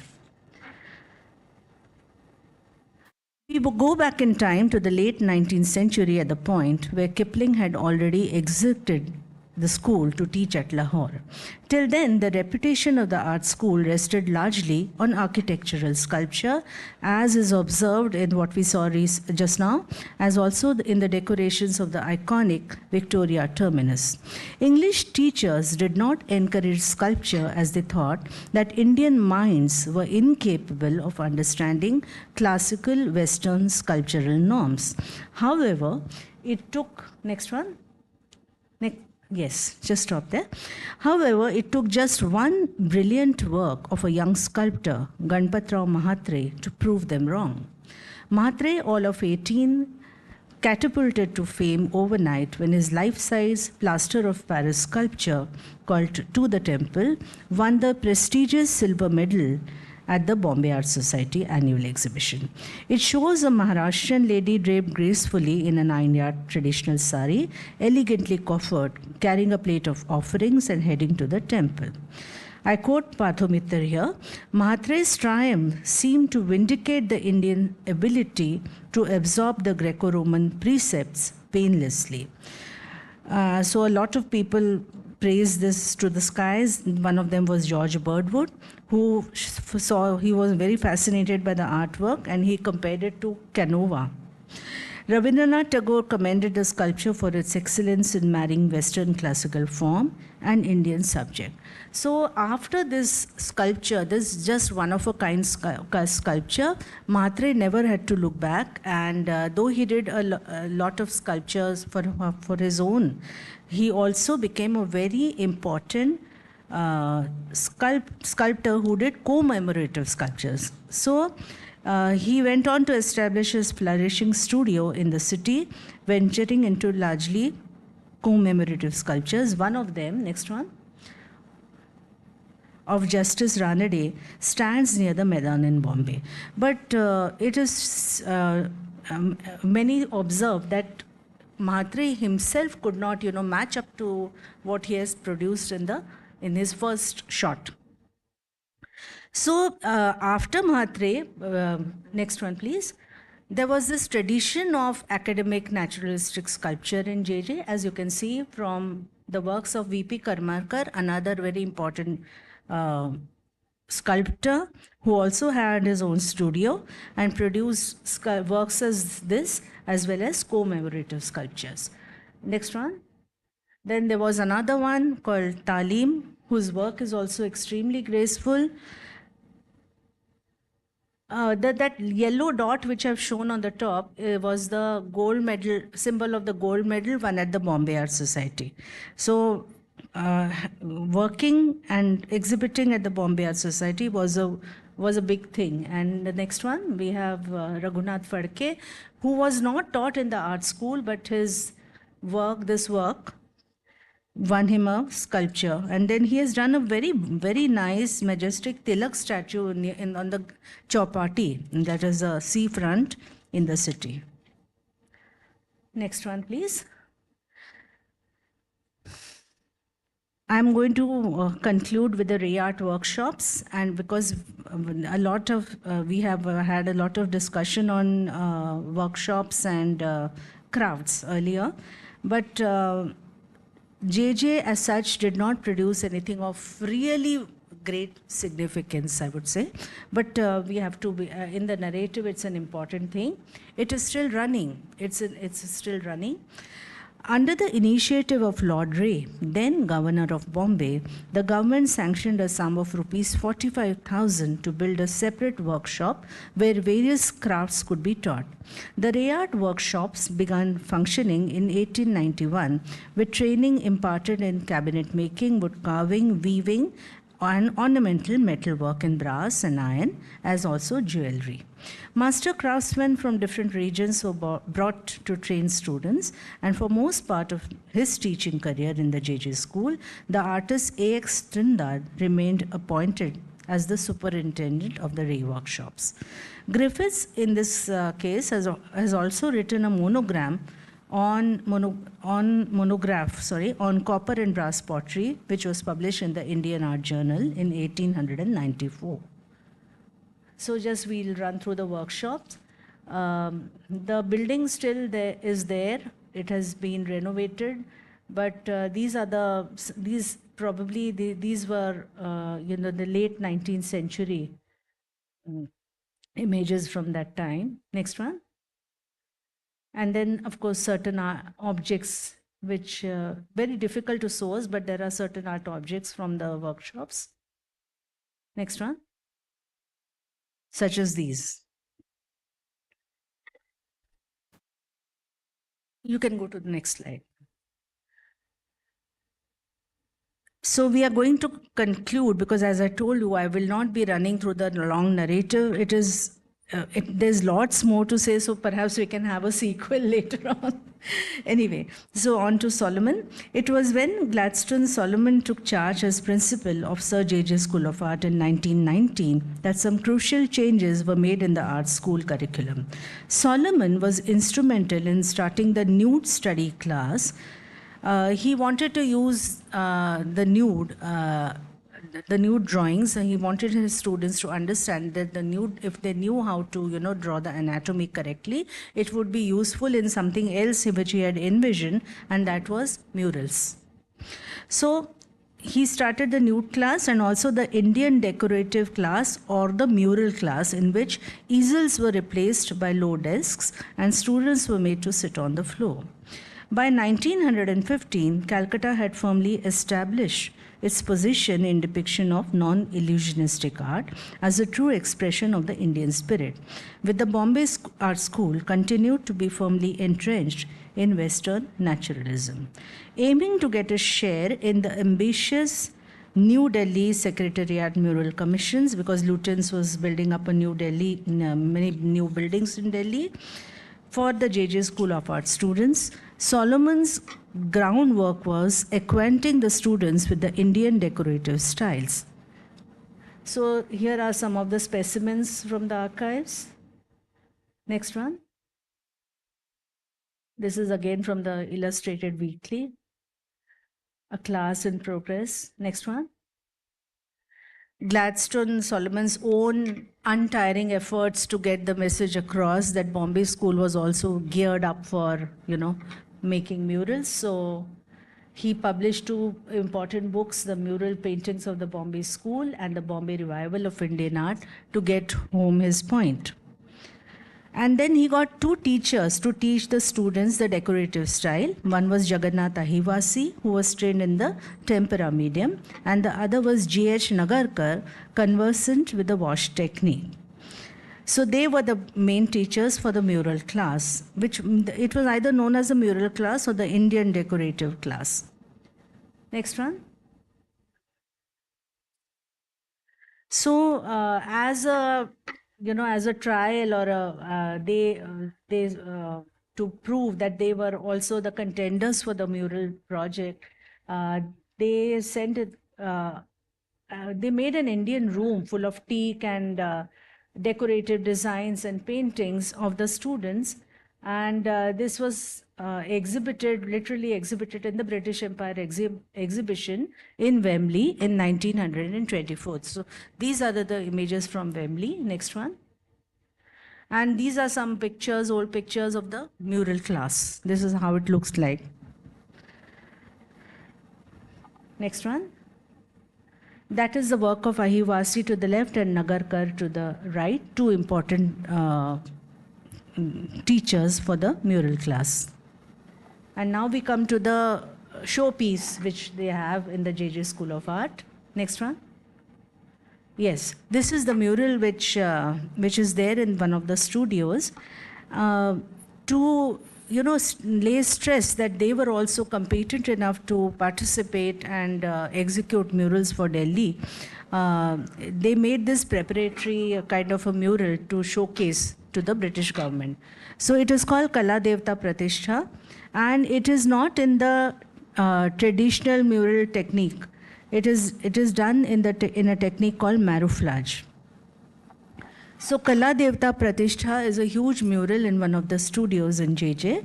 We go back in time to the late 19th century at the point where Kipling had already exited the school to teach at Lahore. Till then, the reputation of the art school rested largely on architectural sculpture, as is observed in what we saw just now, as also in the decorations of the iconic Victoria terminus. English teachers did not encourage sculpture as they thought that Indian minds were incapable of understanding classical Western sculptural norms. However, it took, next one. Yes, just stop there. However, it took just one brilliant work of a young sculptor, Ganpatrao Mahatre, to prove them wrong. Mahatre, all of 18, catapulted to fame overnight when his life-size plaster of Paris sculpture called To the Temple won the prestigious silver medal at the Bombay Art Society annual exhibition. It shows a Maharashtrian lady draped gracefully in a 9-yard traditional sari, elegantly coiffured, carrying a plate of offerings and heading to the temple. I quote Pathomitar here, Mahatre's triumph seemed to vindicate the Indian ability to absorb the Greco-Roman precepts painlessly. So a lot of people praised this to the skies. One of them was George Birdwood, who he was very fascinated by the artwork, and he compared it to Canova. Rabindranath Tagore commended the sculpture for its excellence in marrying Western classical form and Indian subject. So after this sculpture, this just one-of-a-kind sculpture, Mahatre never had to look back, and though he did a lot of sculptures for his own, he also became a very important sculptor who did commemorative sculptures. So he went on to establish his flourishing studio in the city, venturing into largely commemorative sculptures. One of them, next one, of Justice Ranade, stands near the Maidan in Bombay. But it is, many observe that Mhatre himself could not, match up to what he has produced in his first shot. So after Mhatre, next one please, there was this tradition of academic naturalistic sculpture in JJ, as you can see from the works of V.P. Karmarkar, another very important sculptor who also had his own studio and produced works as this, as well as commemorative sculptures. Next one. Then there was another one called Talim, whose work is also extremely graceful. That yellow dot which I've shown on the top was the gold medal, symbol of the gold medal won at the Bombay Art Society. So working and exhibiting at the Bombay Art Society was a big thing. And the next one, we have Raghunath Phadke, who was not taught in the art school, but this work won him a sculpture. And then he has done a very, very nice, majestic Tilak statue on the Chowpatty, that is a seafront in the city. Next one, please. I'm going to conclude with the Ray Art workshops, and because we have had a lot of discussion on workshops and crafts earlier, but JJ as such did not produce anything of really great significance, I would say. But we have to be, in the narrative, it's an important thing. It is still running. It's still running. Under the initiative of Lord Ray, then Governor of Bombay, the government sanctioned a sum of rupees 45,000 to build a separate workshop where various crafts could be taught. The Ray Art workshops began functioning in 1891 with training imparted in cabinet making, wood carving, weaving, and ornamental metalwork in brass and iron, as also jewelry. Master craftsmen from different regions were brought to train students, and for most part of his teaching career in the JJ school, the artist A.X. Trindad remained appointed as the superintendent of the Ray workshops. Griffiths, in this case, has also written a monograph on copper and brass pottery, which was published in the Indian Art Journal in 1894. So just we'll run through the workshops. The building still is there. It has been renovated, but these were the late 19th century images from that time. Next one. And then, of course, certain objects which very difficult to source, but there are certain art objects from the workshops. Next one. Such as these. You can go to the next slide. So we are going to conclude, because as I told you, I will not be running through the long narrative. There's lots more to say, so perhaps we can have a sequel later on. Anyway, so on to Solomon. It was when Gladstone Solomon took charge as principal of Sir J.J. School of Art in 1919 that some crucial changes were made in the art school curriculum. Solomon was instrumental in starting the nude study class. He wanted to use the nude drawings, and he wanted his students to understand that the nude, if they knew how to, draw the anatomy correctly, it would be useful in something else which he had envisioned, and that was murals. So he started the nude class and also the Indian decorative class or the mural class, in which easels were replaced by low desks and students were made to sit on the floor. By 1915, Calcutta had firmly established its position in depiction of non-illusionistic art as a true expression of the Indian spirit, with the Bombay Art School continued to be firmly entrenched in Western naturalism. Aiming to get a share in the ambitious New Delhi Secretariat mural commissions, because Lutyens was building up many new buildings in Delhi, for the JJ School of Art students, Solomon's groundwork was acquainting the students with the Indian decorative styles. So here are some of the specimens from the archives. Next one. This is again from the Illustrated Weekly. A class in progress. Next one. Gladstone Solomon's own untiring efforts to get the message across that Bombay School was also geared up for, making murals. So he published two important books, the mural paintings of the Bombay School and the Bombay Revival of Indian Art, to get home his point. And then he got two teachers to teach the students the decorative style. One was Jagannath Ahivasi, who was trained in the tempera medium, and the other was G.H. Nagarkar, conversant with the wash technique. So they were the main teachers for the mural class, which it was either known as the mural class or the Indian decorative class. Next one. So as a trial or to prove that they were also the contenders for the mural project, they sent it. They made an Indian room full of teak and decorative designs and paintings of the students, and this was literally exhibited in the British Empire exhibition in Wembley in 1924. So these are the images from Wembley. Next one. And these are some pictures, old pictures of the mural class. This is how it looks like. Next one. That is the work of Ahivasi to the left and Nagarkar to the right, two important teachers for the mural class. And now we come to the showpiece which they have in the JJ School of Art. Next one. Yes, this is the mural which is there in one of the studios to lay stress that they were also competent enough to participate and execute murals for Delhi. They made this preparatory kind of a mural to showcase to the British government. So it is called Kala Devta Pratishtha, and it is not in the traditional mural technique. It is done in a technique called marouflage. So Kala Devta Pratishtha is a huge mural in one of the studios in JJ,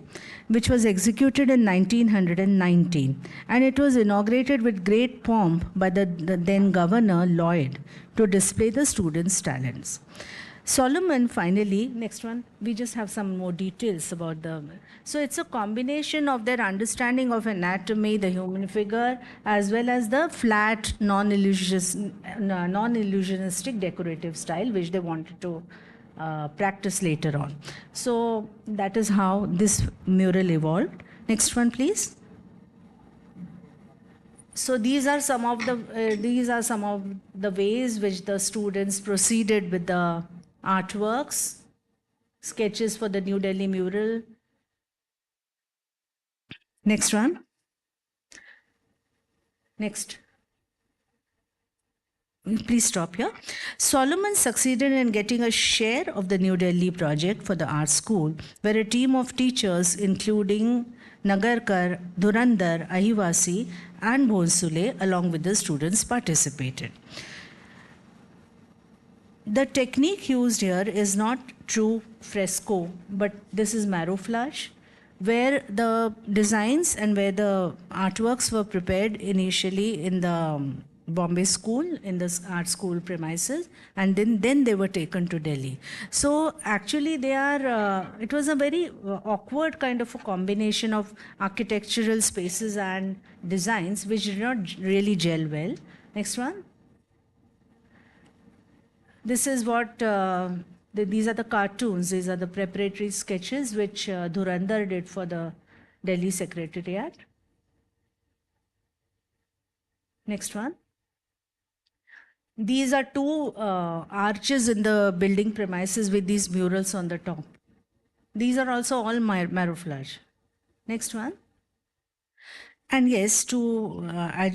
which was executed in 1919. And it was inaugurated with great pomp by the then Governor Lloyd to display the students' talents. Solomon finally, next one, we just have some more details about the... So it's a combination of their understanding of anatomy, the human figure, as well as the flat, non-illusionistic decorative style, which they wanted to practice later on. So that is how this mural evolved. Next one, please. So these are some of the ways which the students proceeded with the artworks, sketches for the New Delhi mural. Next one. Next. Please stop here. Solomon succeeded in getting a share of the New Delhi project for the art school, where a team of teachers, including Nagarkar, Dhurandhar, Ahivasi, and Bhonsule, along with the students, participated. The technique used here is not true fresco, but this is marouflage, where the designs and where the artworks were prepared initially in the Bombay school, in the art school premises, and then they were taken to Delhi. So actually they are, it was a very awkward kind of a combination of architectural spaces and designs which did not really gel well. Next one. This is what, these are the cartoons, these are the preparatory sketches which Dhurandhar did for the Delhi Secretariat. Next one. These are two arches in the building premises with these murals on the top. These are also all marouflage. Next one. And yes, I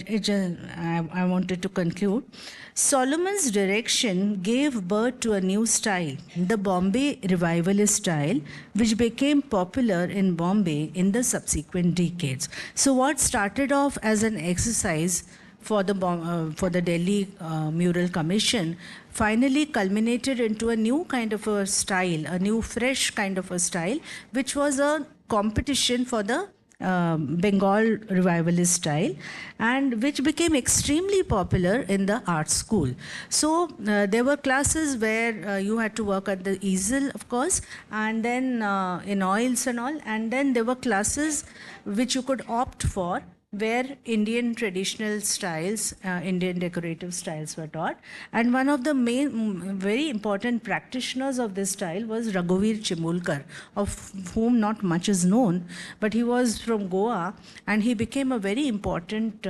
wanted to conclude. Solomon's direction gave birth to a new style, the Bombay Revivalist style, which became popular in Bombay in the subsequent decades. So what started off as an exercise for the Delhi Mural Commission finally culminated into a new kind of a style, a new fresh kind of a style, which was a competition for the Bengal revivalist style, and which became extremely popular in the art school. So there were classes where you had to work at the easel, of course, and then in oils and all, and then there were classes which you could opt for, where Indian traditional styles, Indian decorative styles were taught. And one of the main, very important practitioners of this style was Raghuveer Chimulkar, of whom not much is known, but he was from Goa, and he became a very important,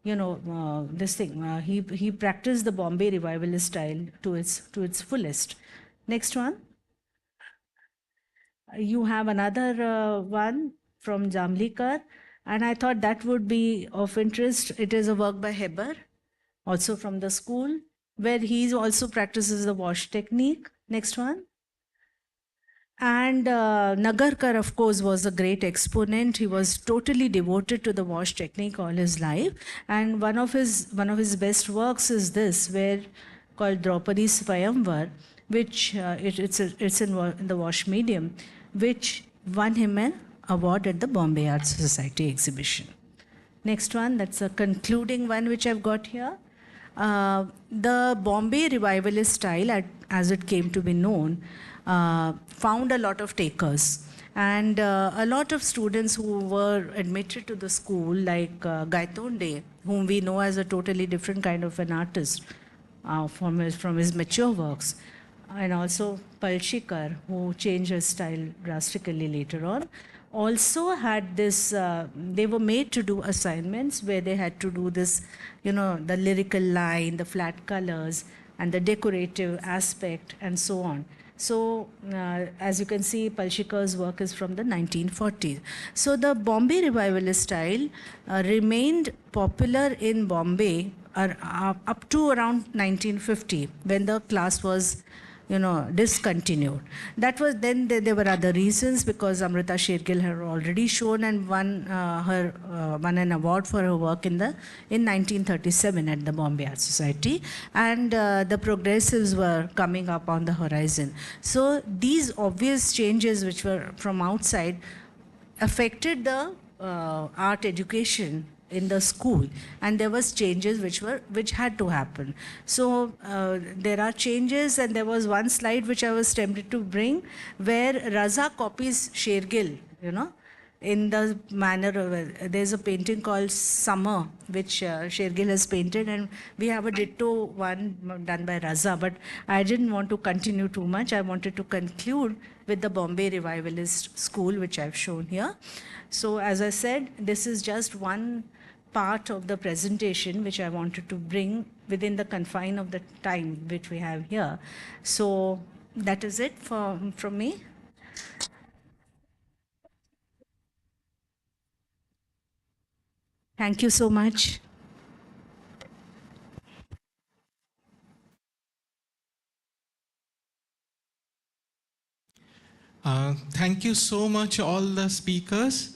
he practiced the Bombay revivalist style to its fullest. Next one. You have another one from Jamlikar, and I thought that would be of interest. It is a work by Heber, also from the school, where he also practices the wash technique. Next one. And Nagarkar, of course, was a great exponent. He was totally devoted to the wash technique all his life. And one of his best works is this, where called Draupadi Swayamvar, which it's in the wash medium, which won him an award at the Bombay Art Society exhibition. Next one, that's a concluding one which I've got here. The Bombay revivalist style, as it came to be known, found a lot of takers. And a lot of students who were admitted to the school, like Gaitonde, whom we know as a totally different kind of an artist from his mature works, and also Palshikar, who changed his style drastically later on, also had this, they were made to do assignments where they had to do this, the lyrical line, the flat colors, and the decorative aspect, and so on. So, as you can see, Palshikar's work is from the 1940s. So, the Bombay revivalist style remained popular in Bombay up to around 1950, when the class was discontinued. That was then there were other reasons, because Amrita Shergill had already shown and won an award for her work in 1937 at the Bombay Art Society, and the progressives were coming up on the horizon. So these obvious changes which were from outside affected the art education in the school, and there was changes which had to happen. So there are changes, and there was one slide which I was tempted to bring, where Raza copies Shergill, in the manner of, there's a painting called Summer, which Shergill has painted, and we have a ditto one done by Raza, but I didn't want to continue too much. I wanted to conclude with the Bombay Revivalist School, which I've shown here. So as I said, this is just one part of the presentation which I wanted to bring within the confine of the time which we have here. So that is it from me. Thank you so much. Thank you so much, all the speakers.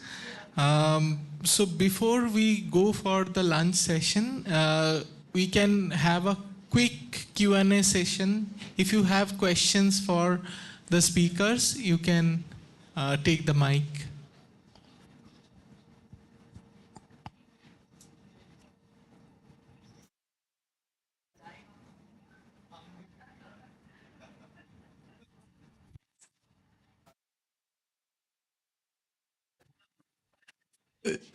So before we go for the lunch session, we can have a quick Q&A session. If you have questions for the speakers, you can take the mic.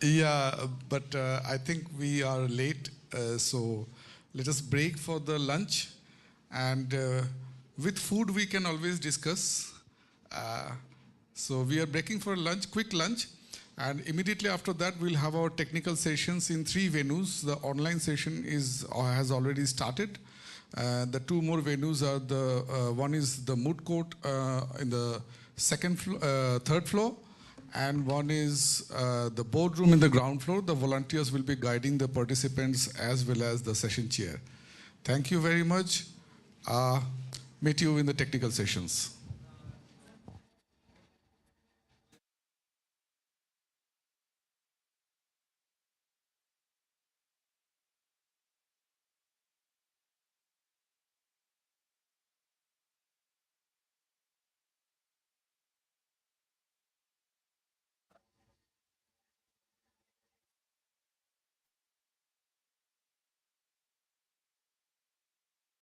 Yeah, but I think we are late, so let us break for the lunch. And with food, we can always discuss. So we are breaking for lunch, quick lunch. And immediately after that, we'll have our technical sessions in 3 venues. The online session has already started. The 2 more venues are one is the moot court in the third floor, and one is the boardroom in the ground floor. The volunteers will be guiding the participants as well as the session chair. Thank you very much. Meet you in the technical sessions.